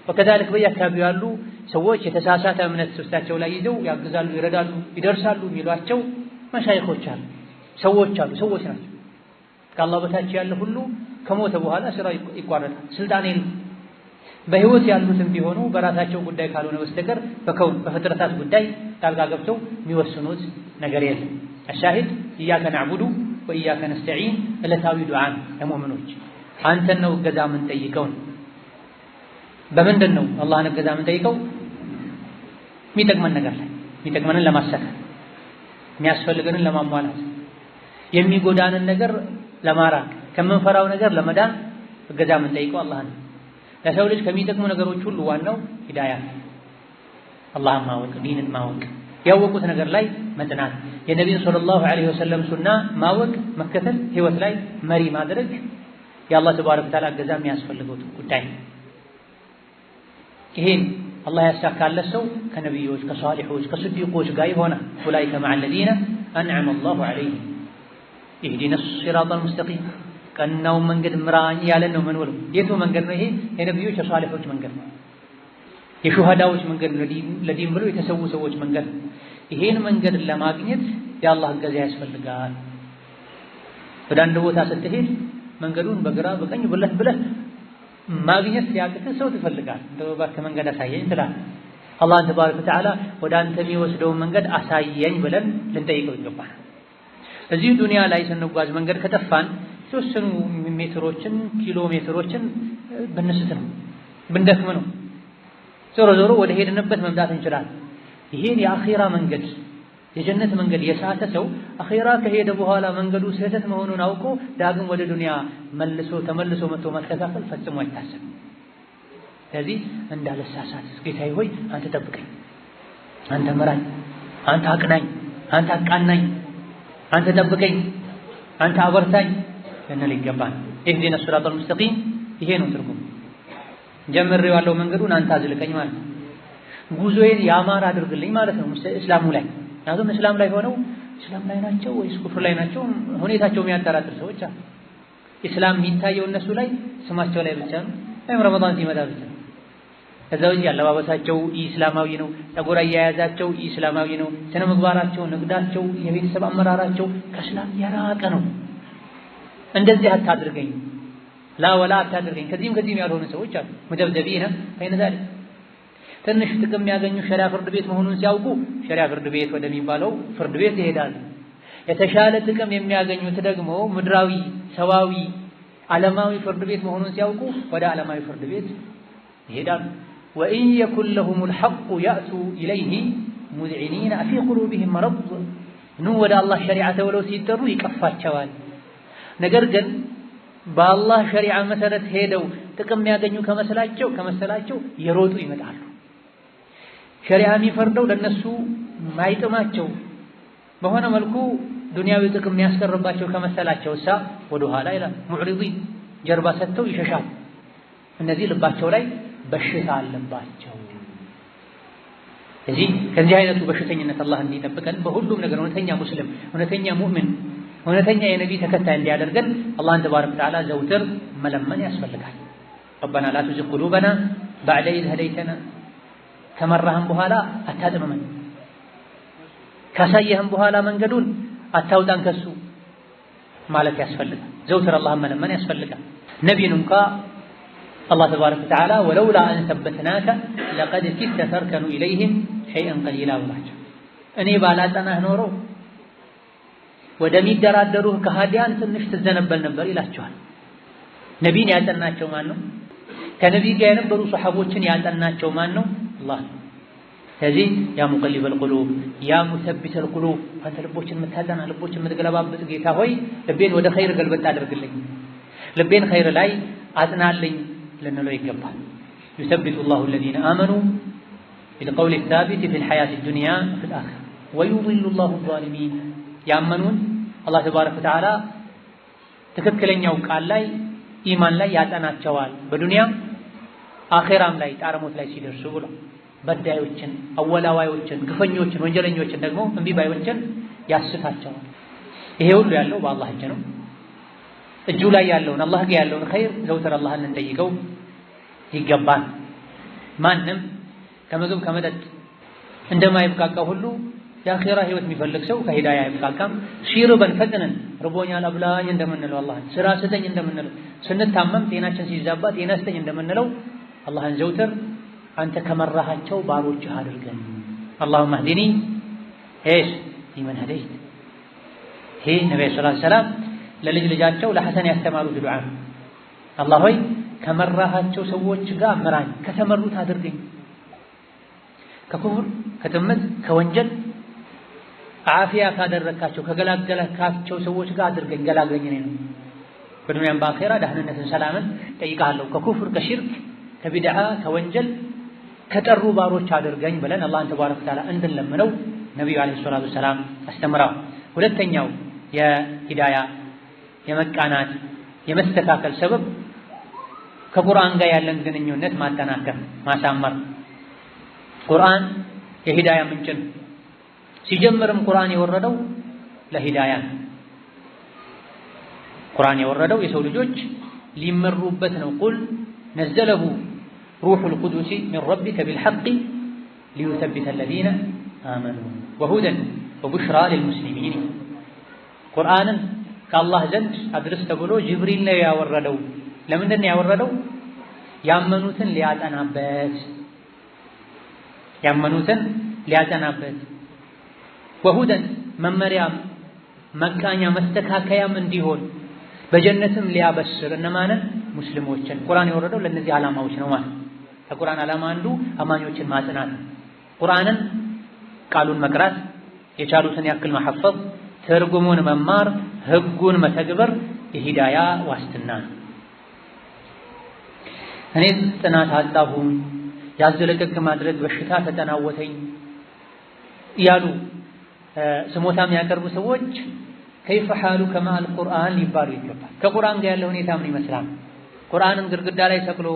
ወከዛልክ በየአካባቢው ያሉ ሰዎች የተሳሳተ እምነት ውስጣቸው ላይ ይዘው ያግዛሉ፣ ይረዳሉ፣ ይደርሳሉ የሚሏቸው መሻይኾች አሉ። ሰዎች ናቸው። ከአላህ በታች ያለ ሁሉ ከሞተ በኋላ ስራ ይቋረጣል። ስልጣን የለም። በህይወት ያሉትም ቢሆኑ በራሳቸው ጉዳይ ካልሆነ በስተቀር በከውን በፍጥረታት ጉዳይ ጣልቃ ገብተው የሚወስኑት ነገር የለም። አሻሂድ ኢያከ ነዕቡዱ ወኢያከ ነስተዒን ዕለታዊ ዱዓ ለሙእሚኖች አንተን ነው እገዛ የምንጠይቀው። በምንድን ነው አላህን እገዛ የምንጠይቀው? የሚጠቅመን ነገር ላይ የሚጠቅመንን ለማሳካት የሚያስፈልገንን ለማሟላት የሚጎዳንን ነገር ለማራቅ ከምንፈራው ነገር ለመዳን እገዛ የምንጠይቀው አላህን። ለሰው ልጅ ከሚጠቅሙ ነገሮች ሁሉ ዋናው ሂዳያ አላህን ማወቅ ዲንን ማወቅ ያወቁት ነገር ላይ መጽናት የነቢዩን ሰለላሁ ዐለይሂ ወሰለም ሱና ማወቅ መከተል ህይወት ላይ መሪ ማድረግ የአላህ ተባረከ ወተዓላ እገዛ የሚያስፈልገው ጉዳይ። ይሄን አላህ ያሳካለት ሰው ከነቢዮች ከሷሊሖች ከስዲቆች ጋር ይሆናል። ኡላኢከ መዐ አለዚነ አንዐመ አላሁ ዐለይሂም ኢህዲነ ሲራጠል ሙስተቂም ቀናውን መንገድ ምራኝ ያለን ነው የምንውለው። የቱ መንገድ ነው ይሄ? የነቢዮች የሷሊሖች መንገድ ነው። የሹሃዳዎች መንገድ ነው። ለዲን ብለው የተሰዉ ሰዎች መንገድ ነው። ይሄን መንገድ ለማግኘት የአላህ እገዛ ያስፈልጋል። ወደ አንድ ቦታ ስትሄድ መንገዱን በግራ በቀኝ ብለህ ማግኘት ሲያቅትህ ሰው ትፈልጋል። እንደው እባክህ መንገድ አሳየኝ ትላለህ። አላህን ተባረከ ወተዓላ ወደ አንተ የሚወስደውን መንገድ አሳየኝ ብለን ልንጠይቀው ይገባል። እዚህ ዱንያ ላይ ስንጓዝ መንገድ ከጠፋን የተወሰኑ ሜትሮችን ኪሎ ሜትሮችን ብንስት ነው ብንደክም ነው። ዞሮ ዞሮ ወደ ሄድንበት መምጣት እንችላለን። ይሄን የአኺራ መንገድ የጀነት መንገድ የሳተ ሰው አኺራ ከሄደ በኋላ መንገዱ ስህተት መሆኑን አውቆ ዳግም ወደ ዱንያ ተመልሶ መጥቶ ማስተካከል ፈጽሞ አይታሰብም። ስለዚህ እንዳልሳሳት ጌታዬ ሆይ አንተ ጠብቀኝ፣ አንተ ምራኝ፣ አንተ አቅናኝ፣ አንተ አቃናኝ፣ አንተ ጠብቀኝ፣ አንተ አበርታኝ ልንል ይገባል። ኢህዲነ ሲራጠል ሙስተቂም ይሄ ነው ትርጉም። ጀምሬዋለሁ መንገዱን አንተ አዝልቀኝ ማለት ነው። ጉዞዬን ያማረ አድርግልኝ ማለት ነው። እስላሙ ላይ ምክንያቱም እስላም ላይ ሆነው እስላም ላይ ናቸው ወይስ ኩፍር ላይ ናቸው ሁኔታቸው የሚያጠራጥር ሰዎች አሉ። እስላም የሚታየው እነሱ ላይ ስማቸው ላይ ብቻ ነው ወይም ረመዳን ሲመጣ ብቻ ነው። ከዛ ውጪ አለባበሳቸው ኢስላማዊ ነው፣ ፀጉር አያያዛቸው ኢስላማዊ ነው፣ ስነ ምግባራቸው፣ ንግዳቸው፣ የቤተሰብ አመራራቸው ከእስላም የራቀ ነው። እንደዚህ አታድርገኝ ላ ወላ አታድርገኝ ከዚህም ያልሆኑ ሰዎች አሉ። ሙደብደቢና በይነ ዛሊክ ትንሽ ጥቅም የሚያገኙ ሸሪዓ ፍርድ ቤት መሆኑን ሲያውቁ ሸሪዓ ፍርድ ቤት ወደሚባለው ፍርድ ቤት ይሄዳሉ። የተሻለ ጥቅም የሚያገኙት ደግሞ ምድራዊ ሰዋዊ ዓለማዊ ፍርድ ቤት መሆኑን ሲያውቁ ወደ ዓለማዊ ፍርድ ቤት ይሄዳሉ። ወኢን የኩን ለሁሙል ሐቁ ያእቱ ኢለይሂ ሙዝዒኒነ ፊ ቁሉቢሂም መረድ ኑ ወደ አላህ ሸሪዓ ተብለው ሲጠሩ ይቀፋቸዋል። ነገር ግን በአላህ ሸሪዓ መሰረት ሄደው ጥቅም የሚያገኙ ከመሰላቸው የሮጡ ይመጣሉ። ሸሪዓ የሚፈርደው ለነሱ ማይጥማቸው በሆነ መልኩ ዱንያዊ ጥቅም የሚያስቀርባቸው ከመሰላቸው ወደ ኋላ ይላል። ሙዕሪዲን ጀርባ ሰጥተው ይሸሻሉ። እነዚህ ልባቸው ላይ በሽታ አለባቸው። ከዚህ አይነቱ በሽተኝነት አላህ እንዲጠብቀን በሁሉም ነገር እውነተኛ ሙስሊም እውነተኛ ሙእሚን እውነተኛ የነቢይ ተከታይ እንዲያደርገን አላህን ተባረከ ወተዓላ ዘውትር መለመን ያስፈልጋል። ረበና ላ ቱዚግ ቁሉበና በዕደ ኢዝ ሀደይተና ከመራህም በኋላ አታጥመመን፣ ካሳየህም በኋላ መንገዱን አታውጣን ከሱ ማለት ያስፈልጋል። ዘውትር አላህን መለመን ያስፈልጋል። ነቢይን እንኳ አላህ ተባረከ ወተዓላ ወለውላ አን ሰበትናከ ለቀድ ኪድተ ተርከኑ ኢለይሂም ሸይአን ቀሊላ ብሏቸው እኔ ባላጠናህ ኖሮ ወደሚደራደሩህ ከሃዲያን ትንሽ ትዘነበል ነበር ይላቸዋል። ነቢይን ያጠናቸው ማን ነው? ከነቢይ ጋር የነበሩ ሰሐቦችን ያጠናቸው ማን ነው? አላህ። ስለዚህ ያ ሙቀሊበል ቁሉብ ያ ሙሰቢተል ቁሉብ አንተ ልቦችን የምታጠና ልቦችን የምትገለባብጥ ጌታ ሆይ ልቤን ወደ ኸይር ገልበጥ አድርግልኝ፣ ልቤን ኸይር ላይ አጥናልኝ ልንለው ይገባል። ዩሰቢቱ ላሁ አለዚነ አመኑ ቢልቀውሊ ሳቢት ፊል ሐያቲ ዱንያ ወፊል አኺራ ወዩዲሉ ላሁ ዛሊሚን ያመኑን አላህ ተባረከ ወተዓላ ትክክለኛው ቃል ላይ ኢማን ላይ ያጠናቸዋል በዱንያም አኺራም ላይ ጣረሞት ላይ ሲደርሱ ብሎ በዳዮችን አወላዋዮችን ግፈኞችን ወንጀለኞችን ደግሞ እምቢ ባዮችን ያስታቸዋል። ይሄ ሁሉ ያለው በአላህ እጅ ነው። እጁ ላይ ያለውን አላህ ጋር ያለውን ኸይር ዘውትር አላህን እንጠይቀው ይገባል። ማንም ከምግብ ከመጠጥ እንደማይብቃቃ ሁሉ የአኺራ ህይወት የሚፈልግ ሰው ከሂዳያ አይብቃቃም። ሲርበን ፈጥነን ርቦኛል አብላኝ እንደምንለው አላህ ስራ ስጠኝ እንደምንለው ስንታመም ጤናችን ሲዛባ ጤና ስጠኝ እንደምንለው አላህን ዘውትር አንተ ከመራሃቸው ባሮችህ አድርገን اللهم اهدني ايش لمن هديت ይሄ ነብዩ ሰለላሁ ዐለይሂ ወሰለም ለልጅ ልጃቸው ለሐሰን ያስተማሩት ዱዓ አላህ ሆይ ከመራሃቸው ሰዎች ጋር ምራኝ ከተመሩት አድርገኝ ከኩፍር ከጥመት ከወንጀል አፊያ ካደረካቸው ከገላገለካቸው ሰዎች ጋር አድርገኝ ገላገኝ ነው በዱንያም በአኺራ ደህንነትን ሰላምን ጠይቃለሁ ከኩፍር ከሽርክ ከቢድዓ ከወንጀል ከጠሩ ባሮች አድርገኝ ብለን አላህን ተባረከ ወተዓላ እንድንለምነው ነብዩ አለይሂ ሰላቱ ሰላም አስተምረው። ሁለተኛው የሂዳያ የመቃናት የመስተካከል ሰበብ ከቁርአን ጋር ያለን ግንኙነት ማጠናከር ማሳመር። ቁርአን የሂዳያ ምንጭ ነው። ሲጀምርም ቁርአን የወረደው ለሂዳያ ነው። ቁርአን የወረደው የሰው ልጆች ሊመሩበት ነው። ቁል ነዘለሁ ሩሑል ቁዱስ ሚን ረቢከ ቢልሐቅ ሊዩሰቢተ አለዚነ አመኑ ወሁደን ወቡሽራ ሊልሙስሊሚን። ቁርአንን ከአላህ ዘንድ አድርስ ተብሎ ጅብሪል ነው ያወረደው። ለምንድን ነው ያወረደው? ያመኑትን ሊያጠናበት ወሁደን መመሪያም መቃኛ መስተካከያም እንዲሆን በጀነትም ሊያበስር እነማንን ሙስሊሞችን። ቁርአን የወረደው ለነዚህ ዓላማዎች ነው ማለት። ከቁርአን ዓላማ አንዱ አማኞችን ማጽናት፣ ቁርአንን ቃሉን መቅራት፣ የቻሉትን ያክል መሐፈዝ፣ ትርጉሙን መማር፣ ህጉን መተግበር የሂዳያ ዋስትና ነው። እኔ ጥናት አጣሁኝ ያዝለቀቅ ማድረግ በሽታ ተጠናወተኝ ያሉ ስሞታም ያቀርቡ ሰዎች ከይፈ ሐሉከ መዐል ቁርአን ሊባሉ ይገባል። ከቁርአን ጋር ያለው ሁኔታ ምን ይመስላል? ቁርአንን ግድግዳ ላይ ሰቅሎ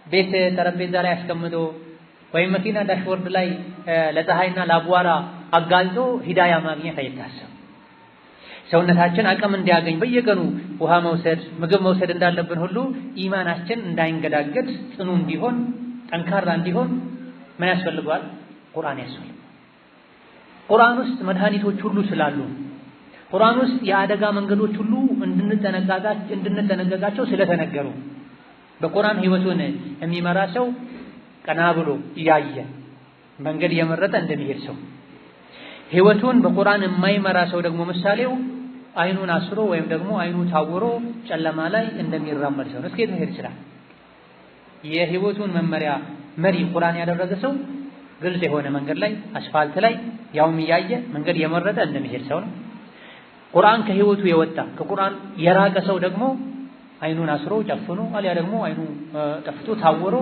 ቤት ጠረጴዛ ላይ አስቀምጦ ወይም መኪና ዳሽቦርድ ላይ ለፀሐይና ለአቧራ አጋልጦ ሂዳያ ማግኘት አይታሰብም። ሰውነታችን አቅም እንዲያገኝ በየቀኑ ውሃ መውሰድ ምግብ መውሰድ እንዳለብን ሁሉ ኢማናችን እንዳይንገዳገድ ጽኑ እንዲሆን ጠንካራ እንዲሆን ምን ያስፈልገዋል? ቁርአን ያስፈልጋል። ቁርአን ውስጥ መድኃኒቶች ሁሉ ስላሉ ቁርአን ውስጥ የአደጋ መንገዶች ሁሉ እንድንጠነቀቃቸው ስለተነገሩ በቁርአን ህይወቱን የሚመራ ሰው ቀና ብሎ እያየ መንገድ እየመረጠ እንደሚሄድ ሰው፣ ህይወቱን በቁርአን የማይመራ ሰው ደግሞ ምሳሌው አይኑን አስሮ ወይም ደግሞ አይኑ ታውሮ ጨለማ ላይ እንደሚራመድ ሰው ነው። እስከ የት መሄድ ይችላል? የህይወቱን መመሪያ መሪ ቁርአን ያደረገ ሰው ግልጽ የሆነ መንገድ ላይ አስፋልት ላይ ያውም እያየ መንገድ እየመረጠ እንደሚሄድ ሰው ነው። ቁርአን ከህይወቱ የወጣ ከቁርአን የራቀ ሰው ደግሞ አይኑን አስሮ ጨፍኖ አልያ ደግሞ አይኑ ጠፍቶ ታውሮ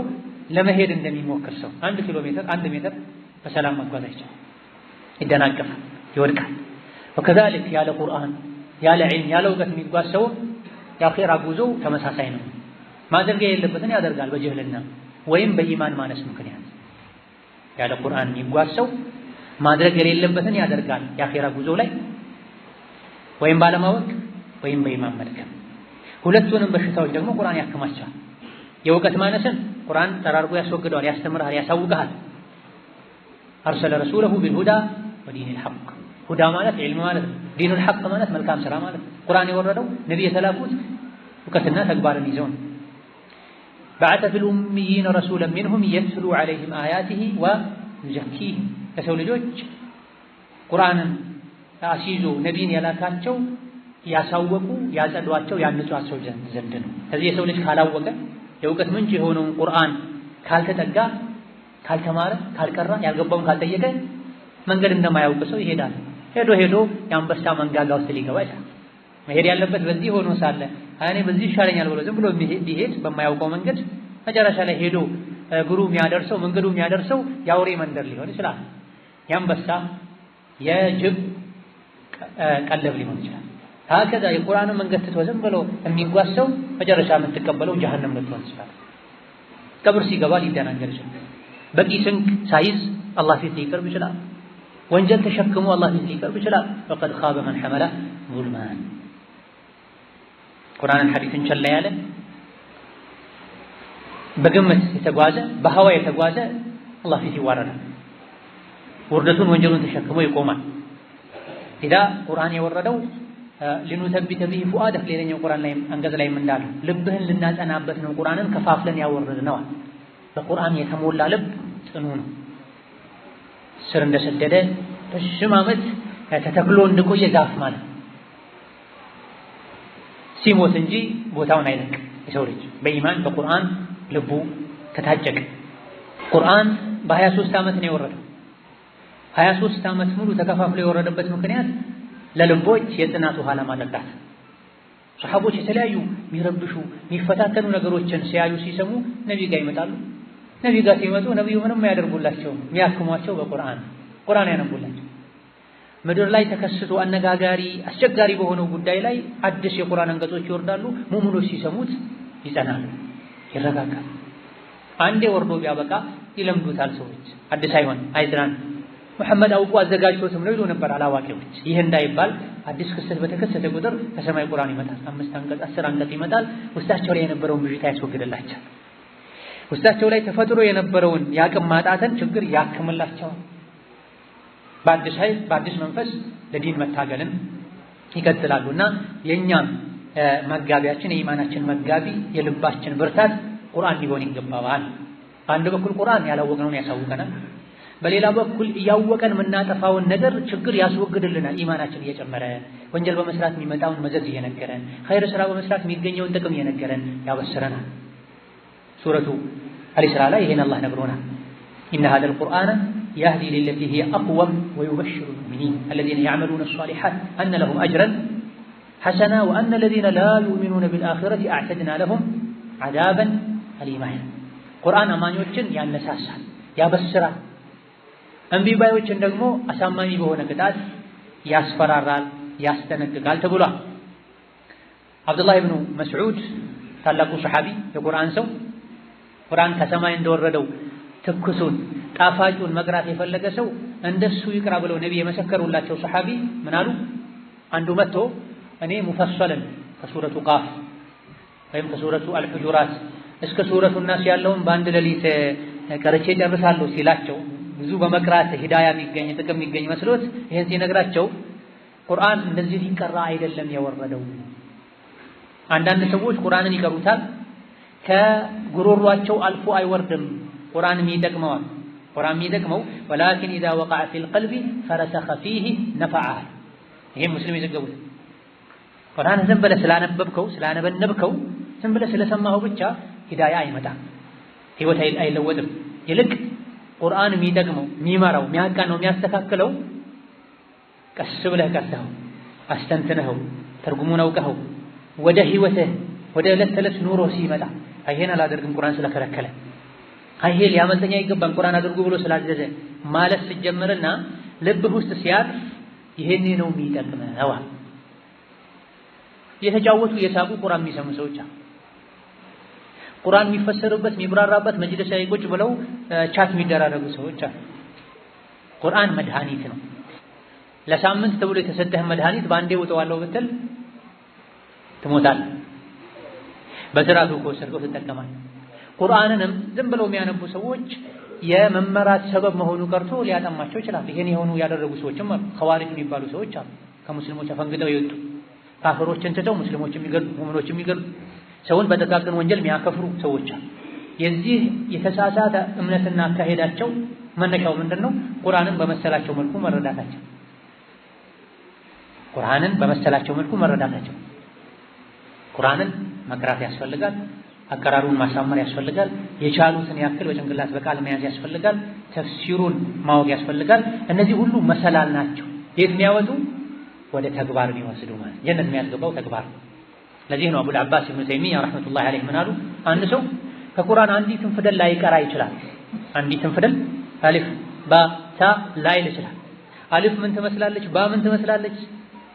ለመሄድ እንደሚሞክር ሰው 1 ኪሎ ሜትር 1 ሜትር በሰላም መጓዝ አይችልም፣ ይደናቀፋል፣ ይወድቃል። ወከዛልክ ያለ ቁርአን ያለ ዒልም ያለ እውቀት የሚጓዝ ሰው የአኺራ ጉዞ ተመሳሳይ ነው። ማድረግ የሌለበትን ያደርጋል በጅህልና ወይም በኢማን ማነስ ምክንያት። ያለ ቁርአን የሚጓዝ ሰው ማድረግ የሌለበትን ያደርጋል የአኺራ ጉዞ ላይ ወይም ባለማወቅ ወይም በኢማን መድከም። ሁለቱንም በሽታዎች ደግሞ ቁርአን ያክማቸዋል። የእውቀት ማነስን ቁርአን ጠራርጎ ያስወግደዋል፣ ያስተምርሃል፣ ያሳውቅሃል። አርሰለ ረሱለሁ ቢልሁዳ ወዲኒል ሐቅ። ሁዳ ማለት ዒልም ማለት ነው። ዲኑል ሐቅ ማለት መልካም ስራ ማለት ነው። ቁርአን የወረደው ነብይ የተላኩት እውቀትና ተግባርን ይዘው ነው። በዐተ ፊል ኡሚይነ ረሱለን ሚንሁም የትሉ ዐለይሂም አያቲሂ ወዩዘኪሂም። ለሰው ልጆች ቁርአንን አስይዞ ነቢይን የላካቸው ያሳወቁ ያጸዷቸው ያንጿቸው ዘንድ ነው። ከዚህ የሰው ልጅ ካላወቀ የእውቀት ምንጭ የሆነውን ቁርአን ካልተጠጋ ካልተማረ ካልቀራ ያልገባውን ካልጠየቀ መንገድ እንደማያውቅ ሰው ይሄዳል። ሄዶ የአንበሳ መንጋጋ ውስጥ ሊገባ ይችላል። መሄድ ያለበት በዚህ ሆኖ ሳለ እኔ በዚህ ይሻለኛል ብሎ ዝም ብሎ ቢሄድ በማያውቀው መንገድ መጨረሻ ላይ ሄዶ እግሩ የሚያደርሰው መንገዱ የሚያደርሰው የአውሬ መንደር ሊሆን ይችላል። የአንበሳ የጅብ ቀለብ ሊሆን ይችላል። ሀከዛ የቁርአንን መንገድ ትቶ ዝም ብሎ የሚጓዝ ሰው መጨረሻ የምትቀበለው ጀሀነም ልትሆን ይችላል። ቀብር ሲገባ ሊደናገር ይችላል። በቂ ስንቅ ሳይዝ አላህ ፊት ሊቀርብ ይችላል። ወንጀል ተሸክሞ አላህ ፊት ሊቀርብ ይችላል። ወቀድ ኻበ መን ሐመለ ዙልማን። ቁርአንን ሐዲስን ቸላ ያለ በግምት የተጓዘ በሀዋ የተጓዘ አላህ ፊት ይዋረዳል። ውርደቱን ወንጀሉን ተሸክሞ ይቆማል። ኢዳ ቁርአን የወረደው ሊኑሰቢተ ቢሂ ፉአደክ ሌላኛው ቁርአን ላይ አንቀጽ ላይ እንዳለው ልብህን ልናጸናበት ነው ቁርአንን ከፋፍለን ያወረድነው። በቁርአን የተሞላ ልብ ጽኑ ነው። ስር እንደሰደደ ረጅም ዓመት ተተክሎ እንደቆየ ዛፍ ማለት ሲሞት እንጂ ቦታውን አይለቅ። የሰው ልጅ በኢማን በቁርአን ልቡ ከታጨቀ ቁርአን በ23 ዓመት ነው የወረደው። 23 ዓመት ሙሉ ተከፋፍሎ የወረደበት ምክንያት ለልቦች የጽናት ውሃ ለማጠጣት። ሰሐቦች የተለያዩ የሚረብሹ የሚፈታተኑ ነገሮችን ሲያዩ ሲሰሙ ነብይ ጋር ይመጣሉ። ነብይ ጋር ሲመጡ ነብዩ ምንም ያደርጉላቸው የሚያክሟቸው ቁርአን ያነቡላቸው። ምድር ላይ ተከስቶ አነጋጋሪ አስቸጋሪ በሆነው ጉዳይ ላይ አዲስ የቁርአን አንቀጾች ይወርዳሉ። ሙእሚኖች ሲሰሙት ይጸናሉ፣ ይረጋጋሉ። አንዴ ወርዶ ቢያበቃ ይለምዱታል ሰዎች። አዲስ አይሆን አይዝራን መሐመድ አውቆ አዘጋጅቶትም ነው ይሉ ነበር አላዋቂዎች። ይህ እንዳይባል አዲስ ክስተት በተከሰተ ቁጥር ከሰማይ ቁርአን ይመጣል። 5 አንቀጽ 10 አንቀጽ ይመጣል። ውስጣቸው ላይ የነበረውን ብዥታ ያስወግድላቸው። ውስጣቸው ላይ ተፈጥሮ የነበረውን የአቅም ማጣትን ችግር ያክምላቸዋል። በአዲስ ኃይል በአዲስ መንፈስ ለዲን መታገልን ይቀጥላሉና የኛም መጋቢያችን የኢማናችን መጋቢ የልባችን ብርታት ቁርአን ሊሆን ይገባዋል። በአንድ በኩል ቁርአን ያላወቅነውን ያሳውቀናል፣ በሌላ በኩል እያወቀን የምናጠፋውን ነገር ችግር ያስወግድልናል። ኢማናችን እየጨመረ ወንጀል በመስራት የሚመጣውን መዘዝ እየነገረን ኸይር ስራ በመስራት የሚገኘውን ጥቅም እየነገረን ያበስረናል። ሱረቱ አልኢስራ ላይ ይሄን አላህ ነግሮናል። ኢነ ሀዘል ቁርአነ የህዲ ሊለቲ ሂየ አቅወም ወዩበሽሩ ልሙእሚኒን አለዚነ ያዕመሉነ ሷሊሓት አነ ለሁም አጅረን ሐሰና ወአነ ለዚነ ላ ዩእሚኑነ ቢልአኺረቲ አዕተድና ለሁም ዐዛበን አሊማ። ቁርአን አማኞችን ያነሳሳል፣ ያበስራል። እምቢ ባዮችን ደግሞ አሳማሚ በሆነ ቅጣት ያስፈራራል፣ ያስጠነቅቃል ተብሏል። አብዱላህ ብኑ መስዑድ ታላቁ ሰሐቢ የቁርአን ሰው ቁርአን ከሰማይ እንደወረደው ትኩሱን ጣፋጩን መቅራት የፈለገ ሰው እንደሱ ይቅራ ብለው ነብይ የመሰከሩላቸው ሰሐቢ ምን አሉ? አንዱ መጥቶ እኔ ሙፈሰልን ከሱረቱ ቃፍ ወይም ከሱረቱ አልሑጁራት እስከ ሱረቱ ናስ ያለውን በአንድ ሌሊት ቀርቼ ጨርሳለሁ ሲላቸው ብዙ በመቅራት ሂዳያ የሚገኝ ጥቅም የሚገኝ መስሎት ይሄን ሲነግራቸው ቁርአን እንደዚህ ሊቀራ አይደለም የወረደው። አንዳንድ ሰዎች ቁርአንን ይቀሩታል፣ ከጉሮሯቸው አልፎ አይወርድም። ቁርአንም ይጠቅመዋል። ቁርአን የሚጠቅመው ወላኪን ኢዛ ወቀዐ ፊል ቀልቢ ፈረሰኸ ፊህ ነፈዐ። ይሄ ሙስሊም የዘገቡት ቁርአን ዝም ብለህ ስላነበነብከው ዝም ብለህ ስለሰማኸው ብቻ ሂዳያ አይመጣም፣ ህይወት አይለወጥም። ይልቅ ቁርአን የሚጠቅመው የሚመራው የሚያቃናው የሚያስተካክለው ቀስ ብለህ ቀርተኸው አስተንትነኸው ትርጉሙን አውቀኸው ወደ ህይወትህ ወደ ዕለት ተዕለት ኑሮ ሲመጣ ይሄን አላደርግም ቁርአን ስለከለከለ፣ ይሄ ሊያመልጠኝ አይገባም ቁርአን አድርጉ ብሎ ስላዘዘ ማለት ሲጀምርና ልብህ ውስጥ ሲያርፍ ይሄን ነው የሚጠቅመው። የተጫወቱ የሳቁ ቁርአን የሚሰሙ ሰዎች ቁርአን የሚፈሰርበት የሚብራራበት መጅልስ ላይ ቁጭ ብለው ቻት የሚደራረጉ ሰዎች አሉ። ቁርአን መድኃኒት ነው። ለሳምንት ተብሎ የተሰጠህ መድኃኒት በአንዴ ውጠዋለሁ ብትል ትሞታለህ። በስርዓቱ ከወሰድከው ትጠቀማለህ። ቁርአንንም ዝም ብለው የሚያነቡ ሰዎች የመመራት ሰበብ መሆኑ ቀርቶ ሊያጠማቸው ይችላል። ይሄን የሆኑ ያደረጉ ሰዎችም አሉ። ኸዋሪጅ የሚባሉ ሰዎች አሉ። ከሙስሊሞች አፈንግጠው የወጡ ካፍሮችን ትተው ሙስሊሞች የሚገድሉ ሙእሚኖች የሚገድሉ ሰውን በጥቃቅን ወንጀል የሚያከፍሩ ሰዎች አሉ። የዚህ የተሳሳተ እምነትና አካሄዳቸው መነሻው ምንድነው? ቁርአንን በመሰላቸው መልኩ መረዳታቸው። ቁርአንን መቅራት ያስፈልጋል። አቀራሩን ማሳመር ያስፈልጋል። የቻሉትን ያክል በጭንቅላት በቃል መያዝ ያስፈልጋል። ተፍሲሩን ማወቅ ያስፈልጋል። እነዚህ ሁሉ መሰላል ናቸው። የት የሚያወጡ? ወደ ተግባር የሚወስዱ ማለት ጀነት የሚያስገባው ተግባር። ለዚህ ነው አቡል አባስ ኢብኑ ተይሚያ ረህመቱላሂ ዐለይሂ ምን አሉ? አንድ ሰው ከቁርአን አንዲትን ፊደል ላይቀራ ይችላል። አንዲትን ፊደል አሊፍ ባ ታ ላይል ይችላል። አሊፍ ምን ትመስላለች፣ ባ ምን ትመስላለች፣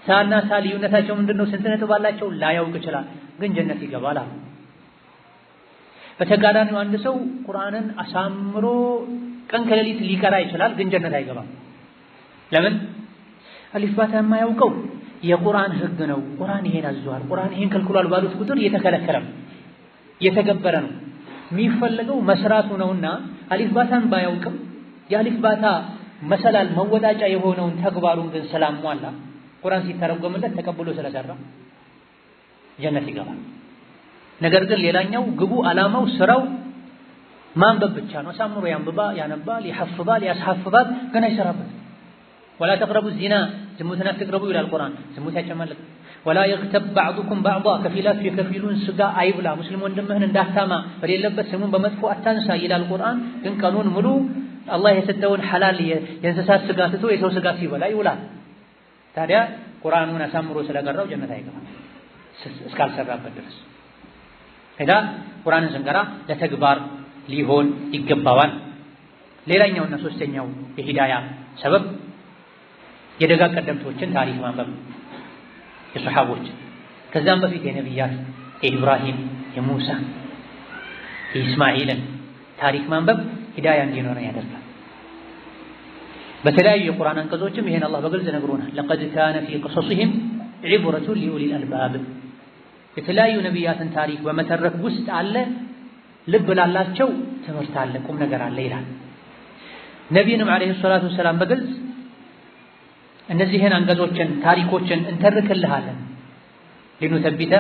ታና ታ ልዩነታቸው ምንድነው፣ ስንት ነጥብ አላቸው ላያውቅ ይችላል። ግን ጀነት ይገባል አሉ። በተጋዳሚው አንድ ሰው ቁርአንን አሳምሮ ቀን ከሌሊት ሊቀራ ይችላል። ግን ጀነት አይገባም። ለምን? አሊፍ ባ ታ የማያውቀው የቁርአን ህግ ነው። ቁርአን ይሄን አዟል፣ ቁርአን ይሄን ከልክሏል ባሉት ቁጥር እየተከለከለ ነው፣ እየተገበረ ነው። የሚፈለገው መስራቱ ነውና አሊፍ ባታን ባያውቅም የአሊፍ ባታ መሰላል መወጣጫ የሆነውን ተግባሩን ግን ስላሟላ ቁርአን ሲተረጎምለት ተቀብሎ ስለሰራ ጀነት ይገባል። ነገር ግን ሌላኛው ግቡ ዓላማው ስራው ማንበብ ብቻ ነው። አሳምሮ ያነባል፣ ይሐፍዛል፣ ያስሐፍዛል፣ ግን አይሰራበት። ወላ ተቅረቡ ዚና ዝሙትን አትቅረቡ ይላል ቁርአን። ዝሙት ያጨማልቅ። ወላ የግተብ ባዕዱኩም ባዕዳ ከፊላችሁ የከፊሉን ስጋ አይብላ፣ ሙስሊም ወንድምህን እንዳታማ፣ በሌለበት ስሙን በመጥፎ አታንሳ ይላል ቁርአን። ግን ቀኑን ሙሉ አላህ የሰጠውን ሐላል የእንስሳት ስጋ ትቶ የሰው ስጋ ሲበላ ይውላል። ታዲያ ቁርአኑን አሳምሮ ስለቀራው ጀነት አይገባም እስካልሰራበት ድረስ። ሄዳ ቁርአንን ስንቀራ ለተግባር ሊሆን ይገባዋል። ሌላኛውና ሶስተኛው የሂዳያ ሰበብ የደጋ ቀደምቶችን ታሪክ ማንበብ፣ የሰሐቦች ከዛም በፊት የነቢያት የኢብራሂም፣ የሙሳ፣ የኢስማኤልን ታሪክ ማንበብ ሂዳያ እንዲኖረን ያደርጋል። በተለያዩ የቁርአን አንቀጾችም ይሄን አላህ በግልጽ ነግሮናል። ለቀድ ካነ ፊ ቀሰሲሂም ዒብረቱን ሊኡሊል አልባብ። የተለያዩ ነቢያትን ታሪክ በመተረክ ውስጥ አለ ልብ ላላቸው ትምህርት አለ፣ ቁም ነገር አለ ይላል። ነቢዩንም ዓለይሂ ሰላቱ ወሰላም በግልጽ እነዚህን አንቀጾችን ታሪኮችን እንተርክልሃለን ሊኑተቢተ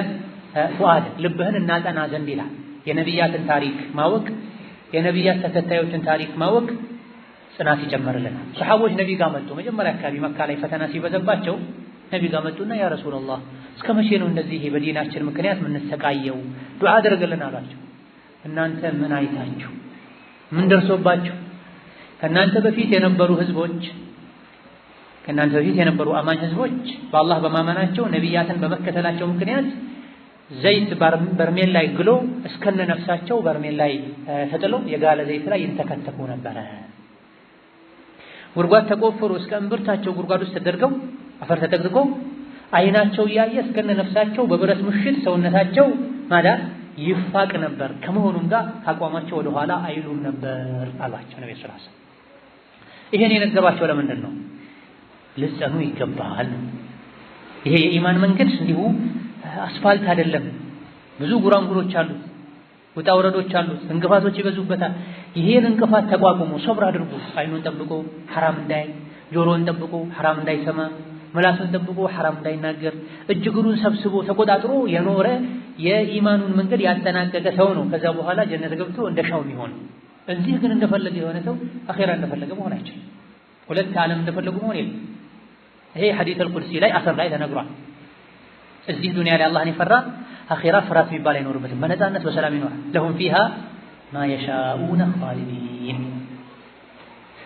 ፉአድ ልብህን እናጠና ዘንድ ይላል። የነቢያትን ታሪክ ማወቅ፣ የነቢያት ተከታዮችን ታሪክ ማወቅ ጽናት ይጨምርልናል። ሰሐቦች ነቢ ጋር መጡ። መጀመሪያ አካባቢ መካ ላይ ፈተና ሲበዛባቸው ነቢ ጋር መጡና ያ ረሱላላህ እስከ መቼ ነው እንደዚህ በዲናችን ምክንያት የምንሰቃየው? ዱዓ አድርግልን አሏቸው። እናንተ ምን አይታችሁ ምን ደርሶባችሁ? ከእናንተ በፊት የነበሩ ህዝቦች ከእናንተ በፊት የነበሩ አማኝ ህዝቦች በአላህ በማመናቸው ነቢያትን በመከተላቸው ምክንያት ዘይት በርሜል ላይ ግሎ እስከነ ነፍሳቸው በርሜል ላይ ተጥሎ የጋለ ዘይት ላይ ይንተከተኩ ነበረ። ጉድጓድ ተቆፍሮ እስከ እምብርታቸው ጉድጓድ ውስጥ ተደርገው አፈር ተጠቅጥቆ አይናቸው እያየ እስከነ ነፍሳቸው በብረት ምሽት ሰውነታቸው ማዳን ይፋቅ ነበር። ከመሆኑም ጋር ካቋማቸው ወደ ኋላ አይሉም ነበር አሏቸው ነብዩ ሰለላሁ ዐለይሂ ወሰለም። ይሄን የነገሯቸው ለምንድን ነው? ልጸኑ ይገባል። ይሄ የኢማን መንገድ እንዲሁ አስፋልት አይደለም። ብዙ ጉራንጉሮች አሉ፣ ውጣ ውረዶች አሉ፣ እንቅፋቶች ይበዙበታል። ይሄን እንቅፋት ተቋቁሞ ሶብር አድርጎ አይኑን ጠብቆ ሐራም እንዳይ፣ ጆሮን ጠብቆ ሐራም እንዳይሰማ፣ ምላሱን ጠብቆ ሐራም እንዳይናገር፣ እጅግሩን ሰብስቦ ተቆጣጥሮ የኖረ የኢማኑን መንገድ ያጠናቀቀ ሰው ነው ከዛ በኋላ ጀነት ገብቶ እንደሻው የሚሆን። እዚህ ግን እንደፈለገ የሆነ ሰው አኺራ እንደፈለገ መሆን አይችልም። ሁለት ዓለም እንደፈለጉ መሆን የለም። ይሄ ሐዲስ አልቁድሲ ላይ አሰር ላይ ተነግሯል። እዚህ ዱንያ ላይ አላህን የፈራ አኺራ ፍርሃት የሚባል አይኖርበትም። በነፃነት በሰላም ይኖራል። ለሁም ፊሃ ማ የሻኡነ ኻሊዲን።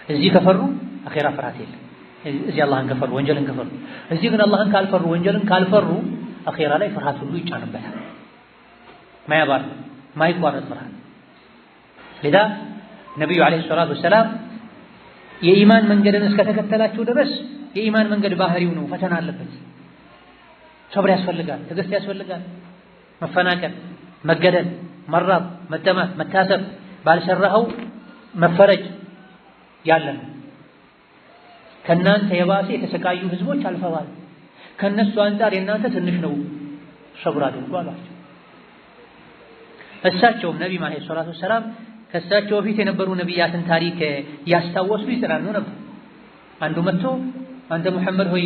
እዚህ ከፈሩ አኺራ ፍርሃት የለም። እዚህ አላህን ከፈሩ ወንጀልን ከፈሩ፣ እዚህ ግን አላህን ካልፈሩ ወንጀልን ካልፈሩ አኺራ ላይ ፍርሃት ሁሉ ይጫንበታል። ማያባር ማይቋረጥ ፍርሃት። ለዳ ነብዩ አለይሂ ሰላቱ ወሰላም የኢማን መንገድን እስከተከተላችሁ ድረስ የኢማን መንገድ ባህሪው ነው፣ ፈተና አለበት። ሰብር ያስፈልጋል፣ ትዕግስት ያስፈልጋል። መፈናቀል፣ መገደል፣ መራብ፣ መጠማት፣ መታሰብ፣ ባልሰራኸው መፈረጅ ያለን ከናንተ የባሰ የተሰቃዩ ህዝቦች አልፈዋል። ከነሱ አንፃር የናንተ ትንሽ ነው፣ ሰብር አድርጉ አሏቸው። እሳቸውም ነብዩ አለይሂ ሰላቱ ወሰላም ከእሳቸው በፊት የነበሩ ነቢያትን ታሪክ ያስታወሱ ይጽናኑ ነበር። አንዱ መጥቶ አንተ ሙሐመድ ሆይ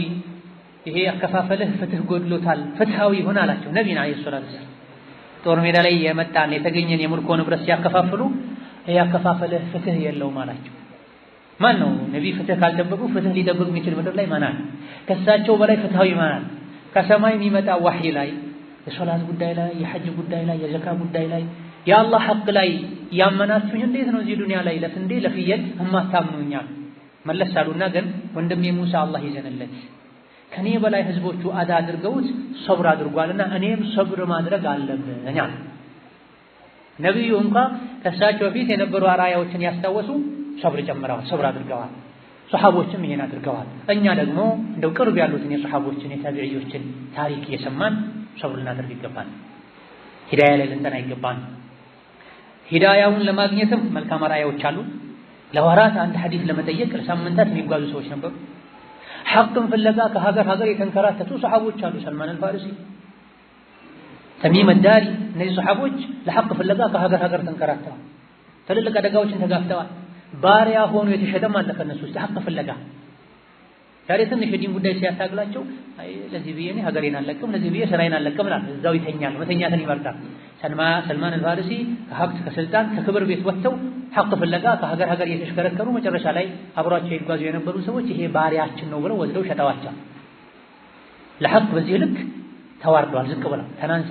ይሄ አከፋፈልህ ፍትህ ጎድሎታል፣ ፍትሃዊ ሆነ አላቸው። ነብዩ አለይሂ ሰላቱ ወሰላም ጦር ሜዳ ላይ የመጣን የተገኘን የምርኮ ንብረት ሲያከፋፍሉ ይሄ አከፋፈልህ ፍትህ የለውም አላቸው። ማን ነው ነብይ ፍትህ ካልጠበቁ ፍትህ ሊጠብቅ የሚችል ምድር ላይ ማን አለ? ከእሳቸው በላይ ፍትሃዊ ማን አለ? ከሰማይ የሚመጣ ዋህይ ላይ የሶላት ጉዳይ ላይ፣ የሐጅ ጉዳይ ላይ፣ የዘካ ጉዳይ ላይ፣ የአላህ ሐቅ ላይ ያመናችሁኝ እንዴት ነው እዚህ ዱንያ ላይ ለስንዴ ለፍየል እማታምኑኛ? መለስ አሉና ግን ወንድሜ ሙሳ አላህ ይዘንለት ከኔ በላይ ህዝቦቹ አዳ አድርገውት ሰብር አድርጓልና እኔም ሰብር ማድረግ አለብኝ አሉ። ነብዩ እንኳን ከእሳቸው በፊት የነበሩ አራያዎችን ያስታወሱ ሰብር ጨምረዋል፣ ሰብር አድርገዋል። ሱሐቦችም ይሄን አድርገዋል። እኛ ደግሞ እንደው ቅርብ ያሉትን የሱሐቦችን የታቢዒዎችን ታሪክ እየሰማን ሰብር ልናደርግ ይገባል። ሂዳያ ላይ ልንጠና ይገባል። ሂዳያውን ለማግኘትም መልካም አራያዎች አሉ። ለወራት አንድ ሐዲስ ለመጠየቅ ለሳምንታት የሚጓዙ ሰዎች ነበሩ። ሐቅን ፍለጋ ከሀገር ሀገር የተንከራተቱ ሱሐቦች አሉ። ሰልማን አልፋሪሲ፣ ተሚም አዳሪ፣ እነዚህ ሱሐቦች ለሐቅ ፍለጋ ከሀገር ሀገር ተንከራተዋል። ትልልቅ አደጋዎችን ተጋፍተዋል። ባሪያ ሆኖ የተሸጠም አለ ከነሱ ውስጥ ሐቅ ፍለጋ። ዛሬ ትንሽ የዲን ጉዳይ ሲያታግላቸው አይ ለዚህ ብዬ እኔ ሀገሬን አልለቅም፣ ለዚህ ብዬ ስራዬን አልለቅም ይላል። እዛው ይተኛል፣ መተኛትን ይመርጣል። ሰልማን አልፋሪሲ ከሀብት ከስልጣን ከክብር ቤት ወጥተው ሐቅ ፍለጋ ከሀገር ሀገር እየተሽከረከሩ መጨረሻ ላይ አብሯቸው ይጓዙ የነበሩ ሰዎች ይሄ ባሪያችን ነው ብለው ወስደው ሸጠዋቸው። ለሐቅ በዚህ ልክ ተዋርዷል፣ ዝቅ ብለው ተናንሳ።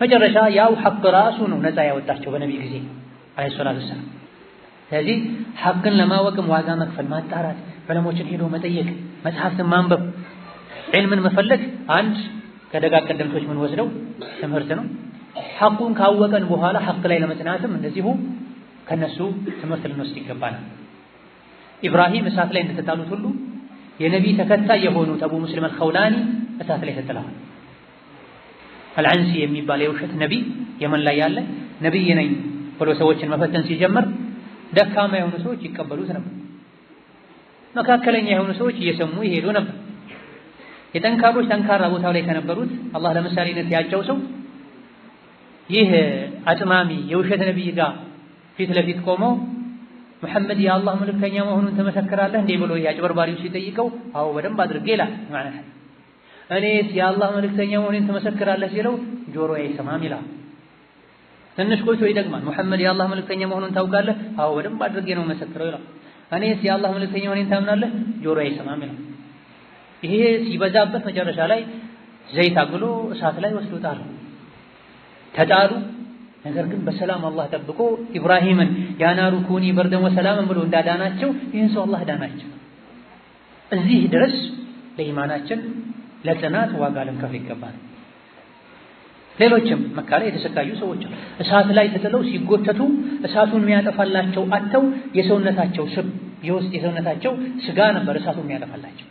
መጨረሻ ያው ሐቅ ራሱ ነው ነፃ ያወጣቸው በነቢይ ጊዜ አለይሂ ሰላቱ ወሰላም። ስለዚህ ሐቅን ለማወቅም ዋጋ መክፈል፣ ማጣራት፣ ዕለሞችን ሄዶ መጠየቅ፣ መጽሐፍትን ማንበብ፣ ዒልምን መፈለግ አንድ ከደጋ ቀደምቶች ምን ወስደው ትምህርት ነው። ሐቁን ካወቀን በኋላ ሐቅ ላይ ለመጽናትም እንደዚሁ ከነሱ ትምህርት ልንወስድ ይገባናል። ኢብራሂም እሳት ላይ እንደተጣሉት ሁሉ የነቢ ተከታይ የሆኑት አቡ ሙስሊም አልኸውላኒ እሳት ላይ ተጥለዋል። አልዓንሲ የሚባል የውሸት ነቢ የመን ላይ ያለ ነቢይ ነኝ ብሎ ሰዎችን መፈተን ሲጀምር ደካማ የሆኑ ሰዎች ይቀበሉት ነበር። መካከለኛ የሆኑ ሰዎች እየሰሙ ይሄዱ ነበር። የጠንካሮች ጠንካራ ቦታው ላይ ከነበሩት አላህ ለምሳሌነት ያቸው ሰው ይህ አጥማሚ የውሸት ነቢይ ጋር ፊት ለፊት ቆሞ ሙሐመድ የአላህ መልእክተኛ መሆኑን ትመሰክራለህ እንዴ ብሎ ያጭበርባሪው ሲጠይቀው አዎ በደንብ አድርጌ ይላል። ማለት እኔስ የአላህ መልእክተኛ መሆኑን ትመሰክራለህ ሲለው ጆሮ አይሰማም ይላል። ትንሽ ቆይቶ ይደግማል። ሙሐመድ የአላህ መልእክተኛ መሆኑን ታውቃለህ? አዎ በደንብ አድርጌ ነው መሰክረው ይላል። እኔስ የአላህ መልእክተኛ መሆኑን ታምናለህ? ጆሮ አይሰማም ይላል። ይሄ ሲበዛበት መጨረሻ ላይ ዘይት አግሎ እሳት ላይ ወስዶ ጣሉ። ተጣሉ። ነገር ግን በሰላም አላህ ጠብቆ ኢብራሂምን ያናሩ ኩኒ በርደን ወሰላምን ብሎ እንዳዳናቸው ይህን ሰው አላህ ዳናቸው። እዚህ ድረስ ለኢማናችን ለጽናት ዋጋ ልንከፍል ይገባል። ሌሎችም መካ ላይ የተሰቃዩ ሰዎች እሳት ላይ ተጥለው ሲጎተቱ እሳቱን የሚያጠፋላቸው አጥተው የሰውነታቸው ስብ የውስጥ የሰውነታቸው ስጋ ነበር እሳቱን የሚያጠፋላቸው።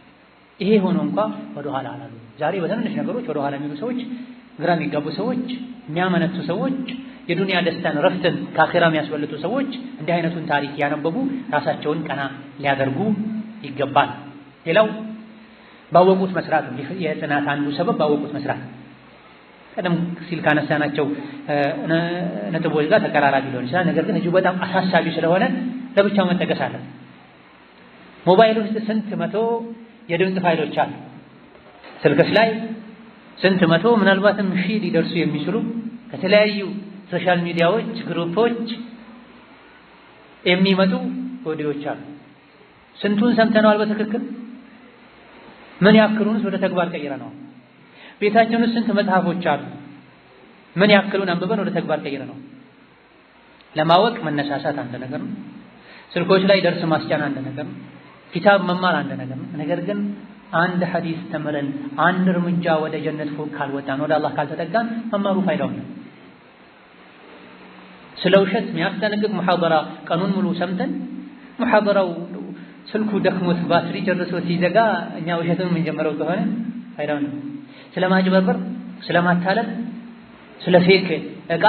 ይሄ ሆኖ እንኳ ወደ ኋላ አላሉ። ዛሬ በትንንሽ ነገሮች ወደ ኋላ የሚሉ ሰዎች፣ ግራ የሚጋቡ ሰዎች፣ የሚያመነቱ ሰዎች፣ የዱንያ ደስታን ረፍትን ከአኺራ የሚያስበልጡ ሰዎች እንዲህ አይነቱን ታሪክ ያነበቡ ራሳቸውን ቀና ሊያደርጉ ይገባል። ሌላው ባወቁት መስራት ነው። የጽናት አንዱ ሰበብ ባወቁት መስራት። ቀደም ሲል ካነሳናቸው ነጥቦች ጋር ተቀራራቢ ሊሆን ይችላል። ነገር ግን እጅግ በጣም አሳሳቢ ስለሆነ ለብቻው መጠቀስ አለ። ሞባይል ውስጥ ስንት መቶ የድምፅ ፋይሎች አሉ። ስልክስ ላይ ስንት መቶ ምናልባትም ሺህ ሊደርሱ የሚችሉ ከተለያዩ ሶሻል ሚዲያዎች ግሩፖች የሚመጡ ኦዲዮዎች አሉ። ስንቱን ሰምተነዋል በትክክል? ምን ያክሉንስ ወደ ተግባር ቀይረነዋል? ቤታችን ውስጥ ስንት መጽሐፎች አሉ? ምን ያክሉን አንብበን ወደ ተግባር ቀይረነዋል? ለማወቅ መነሳሳት አንድ ነገር ነው። ስልኮች ላይ ደርስ ማስጫን አንድ ነገር ነው። ኪታብ መማር አንድ ነገር ነው። ነገር ግን አንድ ሐዲስ ተምረን አንድ እርምጃ ወደ ጀነት ፎቅ ካልወጣን ወደ አላህ ካልተጠጋን መማሩ ፋይዳው ነው። ስለ ውሸት የሚያስጠነቅቅ ሙሐደራ ቀኑን ሙሉ ሰምተን ሙሐደራው ስልኩ ደክሞት ባትሪ ጨርሶ ሲዘጋ እኛ ውሸቱን የምንጀምረው ከሆነ ፋይዳው ነው። ስለማጭበርበር፣ ስለማታለል፣ ስለ ፌክ ዕቃ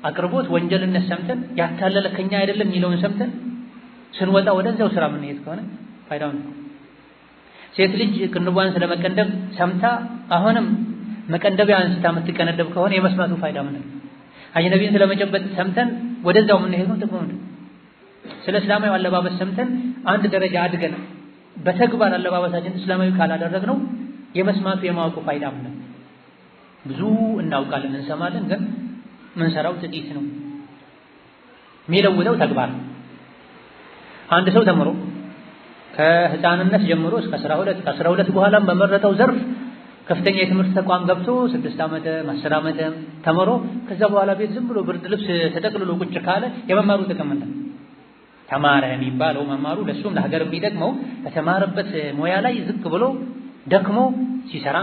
አቅርቦት ወንጀልነት ሰምተን ያታለለ ከኛ አይደለም የሚለውን ሰምተን ስንወጣ ወደዛው ስራ የምንሄድ ከሆነ ፋይዳው ነው። ሴት ልጅ ቅንድቧን ስለመቀንደብ ሰምታ አሁንም መቀንደቢያ አንስታ የምትቀነደብ ከሆነ የመስማቱ ፋይዳ ምንድን ነው? አጅነቢን ስለመጨበጥ ሰምተን ወደዛው የምንሄድ ነው ጥቅሙ ምንድን ነው? ስለ እስላማዊ አለባበስ ሰምተን አንድ ደረጃ አድገን በተግባር አለባበሳችን እስላማዊ ካላደረግነው የመስማቱ የማወቁ ፋይዳ ምንድን ነው? ብዙ እናውቃለን እንሰማለን፣ ግን ምንሰራው ጥቂት ነው። የሚለውጠው ተግባር። አንድ ሰው ተምሮ ከህፃንነት ጀምሮ እስከ 12 ከ12 በኋላም በመረጠው ዘርፍ ከፍተኛ የትምህርት ተቋም ገብቶ 6 ዓመት 10 ዓመት ተምሮ ከዛ በኋላ ቤት ዝም ብሎ ብርድ ልብስ ተጠቅልሎ ቁጭ ካለ የመማሩ ጥቅም ምንድን ነው? ተማረ የሚባለው መማሩ ለሱም ለሀገር የሚጠቅመው ከተማረበት ሙያ ላይ ዝቅ ብሎ ደክሞ ሲሰራ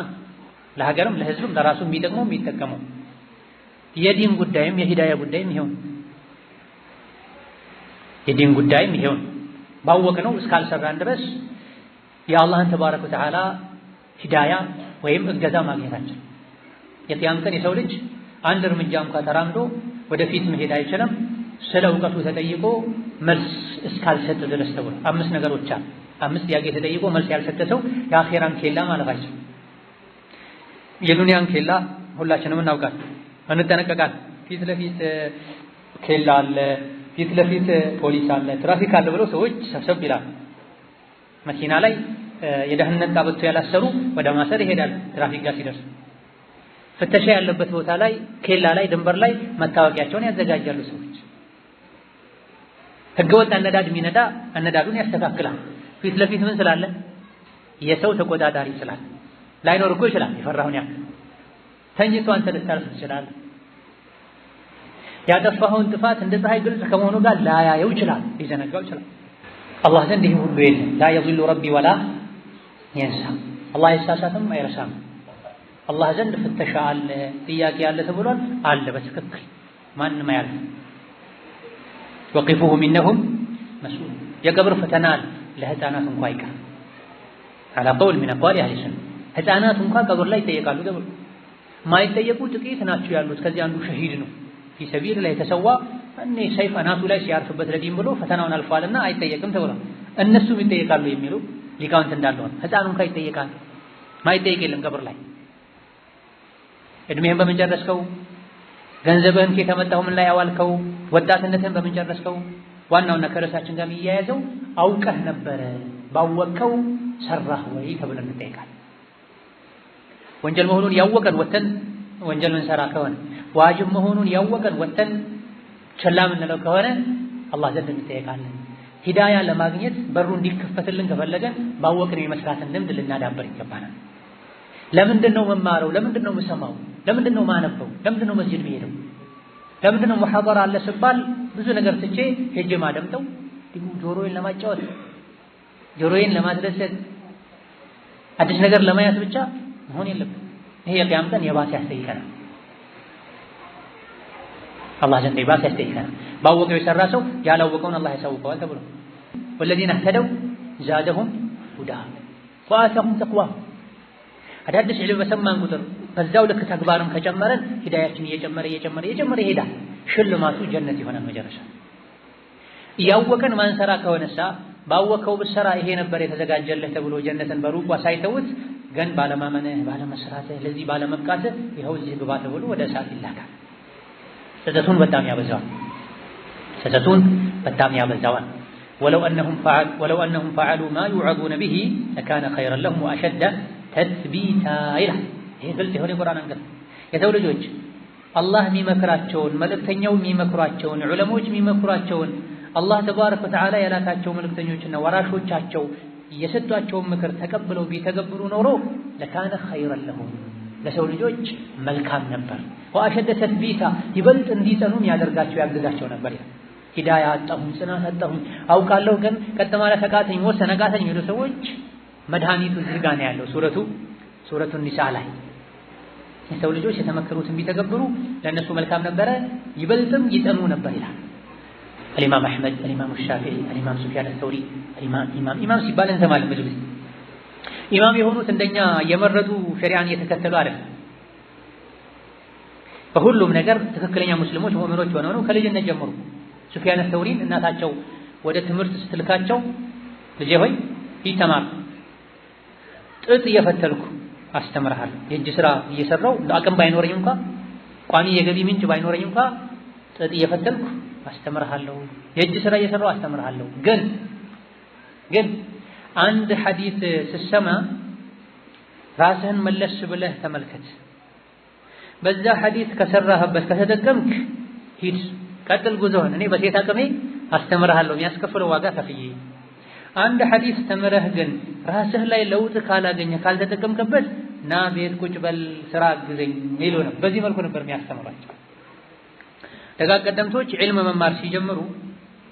ለሀገርም ለህዝብም ለራሱ የሚጠቅመው የሚጠቀመው። የዲን ጉዳይም የሂዳያ ጉዳይም ይሄው የዲን ጉዳይም ይሄው ባወቅነው እስካልሰራን ድረስ የአላህን ተባረከ ወተዓላ ሂዳያ ወይም እገዛ ማግኘታችን የቂያም ቀን የሰው ልጅ አንድ እርምጃ እንኳን ተራምዶ ወደፊት መሄድ አይችልም ስለ እውቀቱ ተጠይቆ መልስ እስካልሰጠ ድረስ ተብሎ 5 ነገሮች አሉ። 5 ጥያቄ ተጠይቆ መልስ ያልሰጠ ሰው የአኺራን ኬላ ማለፍ አይችልም። የዱንያን ኬላ ሁላችንም እናውቃለን፣ እንጠነቀቃለን። ፊት ለፊት ኬላ አለ፣ ፊት ለፊት ፖሊስ አለ ትራፊክ አለ ብለው ሰዎች ሰብሰብ ይላሉ። መኪና ላይ የደህንነት ቀበቶ ያላሰሩ ወደ ማሰር ይሄዳሉ። ትራፊክ ጋር ሲደርስ ፍተሻ ያለበት ቦታ ላይ ኬላ ላይ ድንበር ላይ መታወቂያቸውን ያዘጋጃሉ ሰዎች። ህገወጥ አነዳድ የሚነዳ አነዳዱን ያስተካክላል። ፊት ለፊት ምን ስላለ? የሰው ተቆጣጣሪ ስላለ። ላይኖር እኮ ይችላል የፈራውን ያክል ተኝቶ አንተ ልታርፍ ትችላለህ። ያጠፋኸውን ጥፋት እንደ ፀሐይ ግልጽ ከመሆኑ ጋር ላያየው ይችላል፣ ሊዘነጋው ይችላል። አላህ ዘንድ ይህ ሁሉ የለም። ላ የዚሉ ረቢ ወላ የንሳ። አላህ አይሳሳትም አይረሳም። አላህ ዘንድ ፍተሻ አለ፣ ጥያቄ አለ ተብሏል። አለ በትክክል ማንም አያልፍ። ወቂፉሁም ኢነሁም መስኡል። የቀብር ፈተና ለህፃናት እንኳ አይቀር አላ ቀውል ሚን አቅዋሊ አህሊ ሱና። ህፃናት እንኳ ቀብር ላይ ይጠየቃሉ ተብሎ ማይጠየቁ ጥቂት ናቸው ያሉት። ከዚህ አንዱ ሸሂድ ነው ፊ ሰቢልላህ የተሰዋ እኔ ሰይፍ አናቱ ላይ ሲያርፍበት ለዲን ብሎ ፈተናውን አልፏልና አይጠየቅም ተብሏል። እነሱም ይጠየቃሉ የሚሉ ሊቃውንት እንዳለው ህፃኑ እንኳ ይጠየቃል። ማይጠየቅ የለም ቀብር ላይ። እድሜህን በምን ጨረስከው? ገንዘብህን ከየት አመጣኸው? ምን ላይ አዋልከው? ወጣትነትህን በምን ጨረስከው? ዋናውና ከርዕሳችን ጋር የሚያያዘው አውቀህ ነበረ ባወቀው ሰራህ ወይ ተብለን እንጠይቃለን። ወንጀል መሆኑን ያወቀን ወተን ወንጀል ምንሰራ ከሆነ ዋጅብ መሆኑን ያወቀን ወተን ቸላ ምንለው ከሆነ አላህ ዘንድ እንጠይቃለን። ሂዳያ ለማግኘት በሩ እንዲከፈትልን ከፈለገን ባወቅን የመስራትን ልምድ ልናዳበር ይገባናል። ለምንድን ነው መማረው? ለምንድን ነው የምሰማው? ለምንድን ነው ማነበው? ለምንድን ነው መስጂድ የምሄደው? ለምንድን ነው ሙሐደራ አለ ስባል ብዙ ነገር ትቼ ሄጄ ማደምጠው? ጆሮዬን ለማጫወት፣ ጆሮዬን ለማስደሰት፣ አዲስ ነገር ለማየት ብቻ መሆን የለብንም። ይሄ የቂያም ቀን የባሰ ያስጠይቀናል። አላህ ዘንድ የባሰ ያስጠይቀናል። ባወቀው የሰራ ሰው ያላወቀውን አላህ ያሳውቀዋል ተብሎ ወለዚነ እህተደው ዛደሁም ሁዳ ወአታሁም ተቅዋሁም። አዳዲስ ዕልም በሰማን ቁጥር በዛው ልክ ተግባርም ከጨመረን ሂዳያችን እየጨመረ ይሄዳል። ሽልማቱ ጀነት ይሆናል መጨረሻ። እያወቀን ማንሰራ ከሆነሳ ባወቀው ብሰራ ይሄ ነበር የተዘጋጀልህ ተብሎ ጀነትን በሩቋ ሳይተውት ግን ባለማመንህ ባለመስራትህ ለዚህ ባለመብቃትህ ይኸው እዚህ ግባ ተብሎ ወደ እሳት ይላካል። ስህተቱን በጣም ያበዛዋል። ወለው እነሁም ፈዐሉ ማ ዩዐዙነ ቢሂ ለካነ ኸይረን ለሁም ወአሸደ ተትቢታ ይላል። ይሄ ግልጽ የሆነ የቁርአን አንቀጽ የሰው ልጆች አላህ የሚመክራቸውን መልእክተኛው የሚመክሯቸውን ዑለሞች የሚመክሯቸውን አላህ ተባረከ ወተዓላ ያላካቸው መልእክተኞችና ወራሾቻቸው የሰጧቸውን ምክር ተቀብለው ቢተገብሩ ኖሮ ለካነ ኸይረን ለሁም ለሰው ልጆች መልካም ነበር። ወአሸደ ተትቢታ ይበልጥ እንዲጸኑም ያደርጋቸው ያግዛቸው ነበር። ሂዳያ አጣሁኝ፣ ጽናት አጣሁኝ፣ አውቃለሁ ግን ቀጥ ማለት አቃተኝ፣ ወሰነ አቃተኝ የሚሉ ሰዎች መድኃኒቱ እዚህ ጋር ነው ያለው። ሱረቱ ኒሳ ላይ የሰው ልጆች የተመከሩትን ቢተገብሩ ለእነሱ መልካም ነበረ፣ ይበልጥም ይጸኑ ነበር ይላል። አልኢማም አሕመድ፣ አልኢማም ሻፊዒ፣ አልኢማም ሱፊያን አልተውሪ ኢማም ሲባል እንሰማለን ብዙ ጊዜ። ኢማም የሆኑት እንደኛ የመረጡ ሸሪዓን እየተከተሉ አይደለም። በሁሉም ነገር ትክክለኛ ሙስሊሞች ሙእሚኖች ሆነው ከልጅነት ጀምሮ ሱፊያን አልተውሪን እናታቸው ወደ ትምህርት ስትልካቸው ልጄ ሆይ ይተማር ጥጥ እየፈተልኩ አስተምርሃለሁ። የእጅ ስራ እየሰራው አቅም ባይኖረኝ እንኳ ቋሚ የገቢ ምንጭ ባይኖረኝ እንኳ ጥጥ እየፈተልኩ አስተምርሃለሁ፣ የእጅ ስራ እየሰራው አስተምርሃለሁ። ግን አንድ ሐዲስ ስትሰማ ራስህን መለስ ብለህ ተመልከት። በዛ ሐዲስ ከሰራህበት ከተጠቀምክ ሂድ፣ ቀጥል ጉዞህን። እኔ በሴት አቅሜ አስተምርሃለሁ የሚያስከፍለው ዋጋ ከፍዬ። አንድ ሐዲስ ተምረህ ግን ራስህ ላይ ለውጥ ካላገኘ ካልተጠቀምክበት ና ቤት ቁጭ በል ስራ አግዘኝ ይሉ ነው። በዚህ መልኩ ነበር የሚያስተምራቸው። ደጋግ ቀደምቶች ዒልም መማር ሲጀምሩ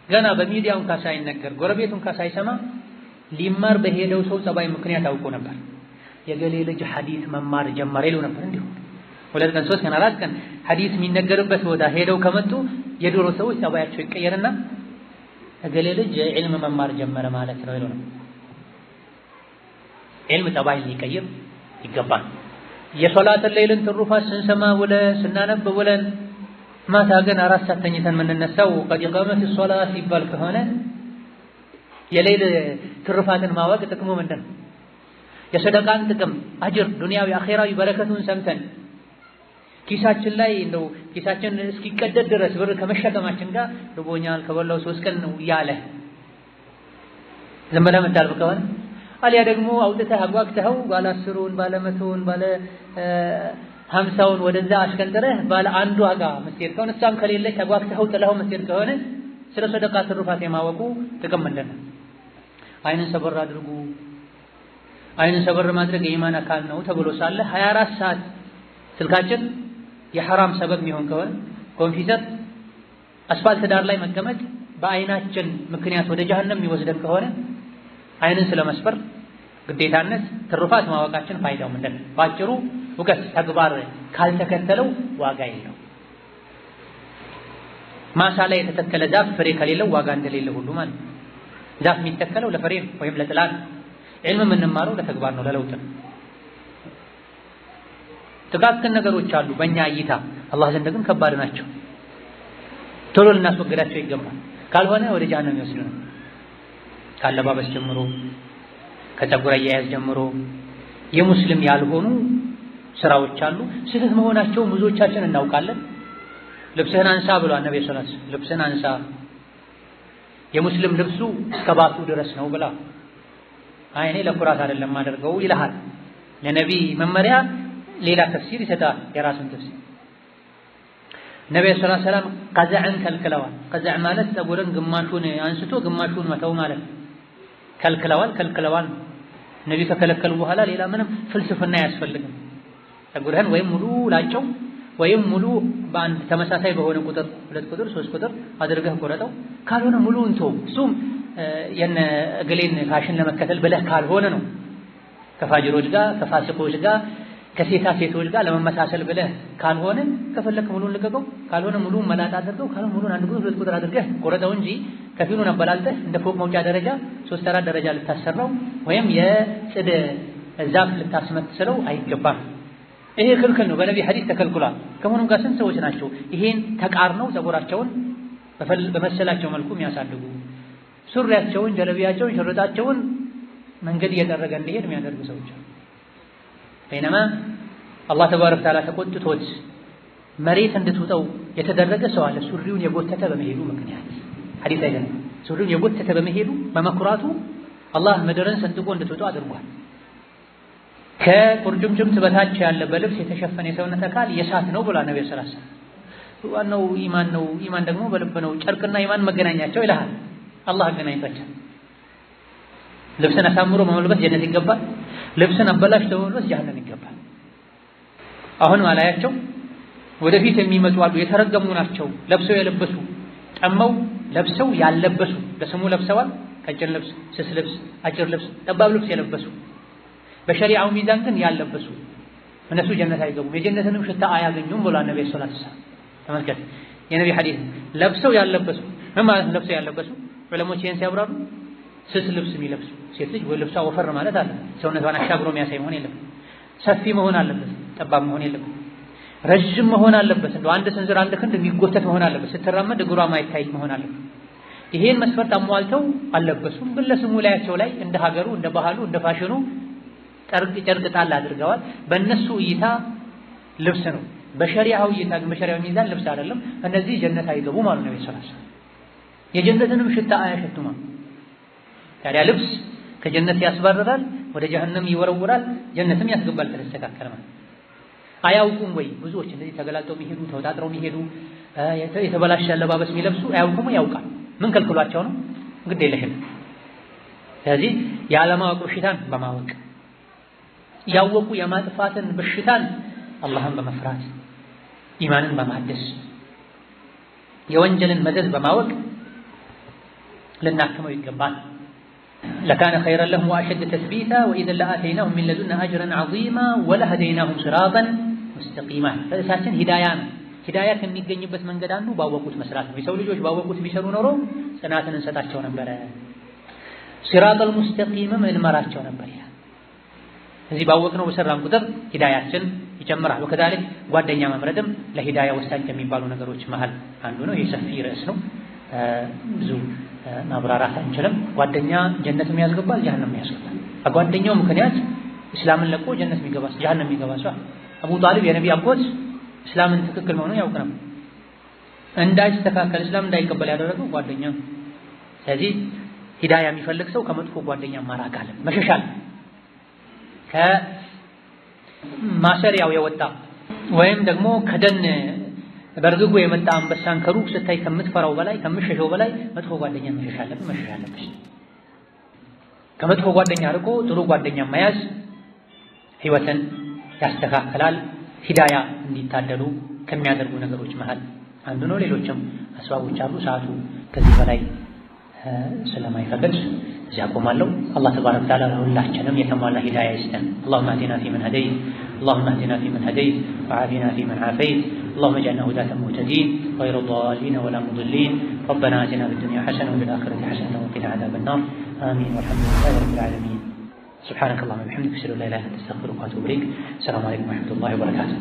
ገና በሚዲያው እንኳ ሳይነገር ጎረቤቱ እንኳ ሳይሰማ ሊማር በሄደው ሰው ጸባይ ምክንያት አውቆ ነበር። የገሌ ልጅ ሐዲስ መማር ጀመረ ይሉ ነበር። እንዲሁ 2 ቀን 3 ቀን 4 ቀን ሐዲስ የሚነገርበት ቦታ ሄደው ከመጡ የድሮ ሰዎች ጸባያቸው ይቀየርና የገሌ ልጅ ዒልም መማር ጀመረ ማለት ነው ይሉ ነበር። ዒልም ጸባይ ሊቀይር ይገባል። የሶላት ሌሊትን ትሩፋት ስንሰማ ውለን ስናነብ ውለን ማታ ግን 4 ሰዓት ተኝተን የምንነሳው ቀድ ኢቃመት ሶላት ይባል ከሆነ የሌል ትሩፋትን ማወቅ ጥቅሙ ምንድን ነው? የሰደቃን ጥቅም አጅር ዱንያዊ አኺራዊ በረከቱን ሰምተን ኪሳችን ላይ እንደው ኪሳችን እስኪቀደድ ድረስ ብር ከመሸከማችን ጋር ርቦኛል ከበላው 3 ቀን ነው ያለ ዝም ብለህ የምታልፍ ከሆነ አልያ ደግሞ አውጥተህ አጓግተኸው ባለ 10ውን ባለ 100ውን ባለ 50ውን ወደዛ አሽከንተረህ ባለ አንዱ ዋጋ መስጠት ከሆነ እሷም ከሌለች አጓግተኸው ጥለኸው መስጠት ከሆነ ስለ ሰደቃ ትሩፋት የማወቁ ጥቅም ምንድን ነው? አይንን ሰበር አድርጉ። አይንን ሰበር ማድረግ የኢማን አካል ነው ተብሎ ሳለ 24 ሰዓት ስልካችን የሐራም ሰበብ የሚሆን ከሆነ ኮምፒውተር አስፋልት ዳር ላይ መቀመጥ በአይናችን ምክንያት ወደ ጀሃነም የሚወስደን ከሆነ አይንን ስለመስበር ግዴታነት ትሩፋት ማወቃችን ፋይዳው ምንድን ነው? ባጭሩ እውቀት ተግባር ካልተከተለው ዋጋ የለው። ማሳ ላይ የተተከለ ዛፍ ፍሬ ከሌለው ዋጋ እንደሌለ ሁሉ ማለት ነው። ዛፍ የሚተከለው ለፍሬ ወይም ለጥላ ነው። ዒልም የምንማረው ለተግባር ነው፣ ለለውጥ ነው። ጥቃቅን ነገሮች አሉ በእኛ እይታ፣ አላህ ዘንድ ግን ከባድ ናቸው። ቶሎ ልናስወግዳቸው ይገባል። ካልሆነ ወደ ጀሃነም ይወስዱናል። ካለባበስ ጀምሮ ከፀጉር አያያዝ ጀምሮ የሙስሊም ያልሆኑ ስራዎች አሉ። ስህተት መሆናቸው ብዙዎቻችን እናውቃለን። ልብስህን አንሳ ብሏል ነብዩ ሰለላሁ ዐለይሂ ወሰለም። ልብስህን አንሳ የሙስሊም ልብሱ እስከ ባቱ ድረስ ነው ብላ አይኔ ለኩራት አይደለም አድርገው ይልሃል። ለነቢ መመሪያ ሌላ ተፍሲር ይሰጣል፣ የራሱን ተፍሲር። ነብዩ ሰለላሁ ዐለይሂ ወሰለም ቀዘዕን ከልክለዋል። ቀዘዕ ማለት ፀጉርን ግማሹን አንስቶ ግማሹን መተው ማለት ከልክለዋል። ነቢ ከከለከሉ በኋላ ሌላ ምንም ፍልስፍና አያስፈልግም። ፀጉርህን ወይም ሙሉ ላጨው ወይም ሙሉ በአንድ ተመሳሳይ በሆነ ቁጥር 2 ቁጥር 3 ቁጥር አድርገህ ቆረጠው። ካልሆነ ሙሉ እንቶ እሱም የነ እገሌን ፋሽን ለመከተል ብለህ ካልሆነ ነው ከፋጅሮች ጋር ከፋሲቆች ጋር ከሴታ ሴቶች ጋር ለመመሳሰል ብለህ ካልሆነ ከፈለክ ሙሉን ልቀቀው። ካልሆነ ሙሉን መላጣ አድርገው። ካልሆነ ሙሉን 1 ቁጥር 2 ቁጥር አድርገህ ቆረጠው እንጂ ከፊሉን አበላልተህ እንደ ፎቅ መውጫ ደረጃ 3-4 ደረጃ ልታሰራው ወይም የጽድ ዛፍ ልታስመስለው አይገባም። ይሄ ክልክል ነው። በነቢ ሐዲስ ተከልክሏል። ከመሆኑም ጋር ስንት ሰዎች ናቸው ይሄን ተቃርነው ፀጉራቸውን በመሰላቸው መልኩ የሚያሳድጉ፣ ሱሪያቸውን፣ ጀለቢያቸውን፣ ሽርጣቸውን መንገድ እየጠረገ እንዲሄድ የሚያደርጉ ሰዎች አሉ። በይነማ አላህ ተባረከ ወተዓላ ተቆጥቶት መሬት እንድትውጠው የተደረገ ሰው አለ። ሱሪውን የጎተተ በመሄዱ ምክንያት ሐዲስ አይደለም። ሱሪውን የጎተተ በመሄዱ በመኩራቱ አላህ ምድርን ሰንጥቆ እንድትውጠው አድርጓል። ከቁርጭምጭምት በታች ያለ በልብስ የተሸፈነ የሰውነት አካል የእሳት ነው ብሏል ነብዩ ሰለላሁ ዐለይሂ ወሰለም። ዋናው ኢማን ነው። ኢማን ደግሞ በልብ ነው። ጨርቅና ኢማን መገናኛቸው ይልሃል። አላህ አገናኝቷቸው። ልብስን አሳምሮ በመልበስ ጀነት ይገባል። ልብስን አበላሽቶ በመልበስ ጀሃነም ይገባል። አሁን ማላያቸው ወደፊት የሚመጡ አሉ። የተረገሙ ናቸው። ለብሰው የለበሱ ጠመው ለብሰው ያለበሱ ለስሙ ለብሰዋል። ቀጭን ልብስ፣ ስስ ልብስ፣ አጭር ልብስ፣ ጠባብ ልብስ የለበሱ በሸሪዓው ሚዛን ግን ያለበሱ እነሱ ጀነት አይገቡም። የጀነትንም ሽታ አያገኙም ብሏል ነብዩ ሰለላሁ ዐለይሂ ወሰለም። ተመልከት የነቢ ሐዲስ ለብሰው ያለበሱ ምን ማለት ነው? ለብሰው ያለበሱ ዑለሞች ይሄን ሲያብራሩ ስስ ልብስ የሚለብሱ ሴት ልጅ ወይ ልብሷ ወፈር ማለት አለ ሰውነቷን አሻግሮ የሚያሳይ መሆን የለበትም። ሰፊ መሆን አለበት፣ ጠባብ መሆን የለበትም። ረጅም መሆን አለበት፣ እንደው አንድ ስንዝር አንድ ክንድ የሚጎተት መሆን አለበት። ስትራመድ እግሯ ማይታይ መሆን አለበት። ይሄን መስፈርት አሟልተው አለበሱም። ግን ለስሙ ላያቸው ላይ እንደ ሀገሩ እንደ ባህሉ እንደ ፋሽኑ ጨርቅ ጣል አድርገዋል። በእነሱ እይታ ልብስ ነው። በሸሪዓው እይታ ግን በሸሪዓው ሚዛን ልብስ አይደለም። እነዚህ ጀነት አይገቡም አሉ ነብዩ ሰለላሁ ዐለይሂ ወሰለም። የጀነትንም ሽታ አያሸቱም። ታዲያ ልብስ ከጀነት ያስባርራል፣ ወደ ጀሃነም ይወረውራል፣ ጀነትም ያስገባል። ተስተካከለ ማለት አያውቁም ወይ? ብዙዎች እንደዚህ ተገላልጠው የሚሄዱ ተወጣጥረው የሚሄዱ የተበላሸ አለባበስ የሚለብሱ አያውቁም። ያውቃል። ምን ከልክሏቸው ነው? ግድ የለሽም። ስለዚህ የዓለማወቅ በሽታን በማወቅ ያወቁ የማጥፋትን በሽታን አላህን በመፍራት ኢማንን በማደስ የወንጀልን መዘዝ በማወቅ ልናክመው ይገባል። ለካነ ኸይረን ለሁም ወአሸደ ተስቢታ ወኢዘን ለአተይናሁም ሚን ለዱና አጅረን ዐዚማ ወለሀደይናሁም ሲራጠን ሙስተቂማ። ርዕሳችን ሂዳያ ነው። ሂዳያ ከሚገኝበት መንገድ አንዱ ባወቁት መስራት ነው። የሰው ልጆች ባወቁት ቢሰሩ ኖሮ ጽናትን እንሰጣቸው ነበረ፣ ሲራጠል ሙስተቂምም እንመራቸው ነበር ይላል። እዚህ ባወቅነው በሰራን ቁጥር ሂዳያችን ይጨምራል። ወከዛሊክ ጓደኛ መምረጥም ለሂዳያ ወሳኝ ከሚባሉ ነገሮች መሃል አንዱ ነው። ይህ ሰፊ ርዕስ ነው፣ ብዙ ማብራራት አንችልም። ጓደኛ ጀነትም ያስገባል፣ ጀሃነም ያስገባል። በጓደኛው ምክንያት እስላምን ለቆ ጀነት የሚገባ ጀሃነም የሚገባ ሰው አቡ ጣሊብ የነቢ አጎት እስላምን ትክክል መሆኑን ያውቅ ነበር። እንዳይስተካከል እስላም እንዳይቀበል ያደረገው ጓደኛ። ስለዚህ ሂዳያ የሚፈልግ ሰው ከመጥፎ ጓደኛ ማራቅ አለ፣ መሸሻል። ከማሰሪያው የወጣ ወይም ደግሞ ከደን በርግጎ የመጣ አንበሳን ከሩቅ ስታይ ከምትፈራው በላይ ከምትሸሸው በላይ መጥፎ ጓደኛ መሸሽ አለብሽ። ከመጥፎ ጓደኛ ርቆ ጥሩ ጓደኛ መያዝ ህይወትን ያስተካክላል። ሂዳያ እንዲታደሉ ከሚያደርጉ ነገሮች መሃል አንዱ ነው። ሌሎችም አስባቦች አሉ። ሰዓቱ ከዚህ በላይ ስለማይፈቅድ እዚያ ቆማለሁ። አላህ ተባረከ ወተዓላ ለሁላችንም የተሟላ ሂዳያ ይስጠን። اللهم اهدنا فيمن هديت اللهم اهدنا فيمن هديت وعافنا فيمن عافيت اللهم اجعلنا هداة مهتدين غير ضالين ولا مضلين ربنا آتنا في الدنيا حسنة وفي الآخرة حسنة وقنا عذاب النار آمين والحمد لله رب العالمين سبحانك اللهم وبحمدك أشهد أن لا إله إلا أنت أستغفرك وأتوب إليك السلام عليكم ورحمة الله وبركاته.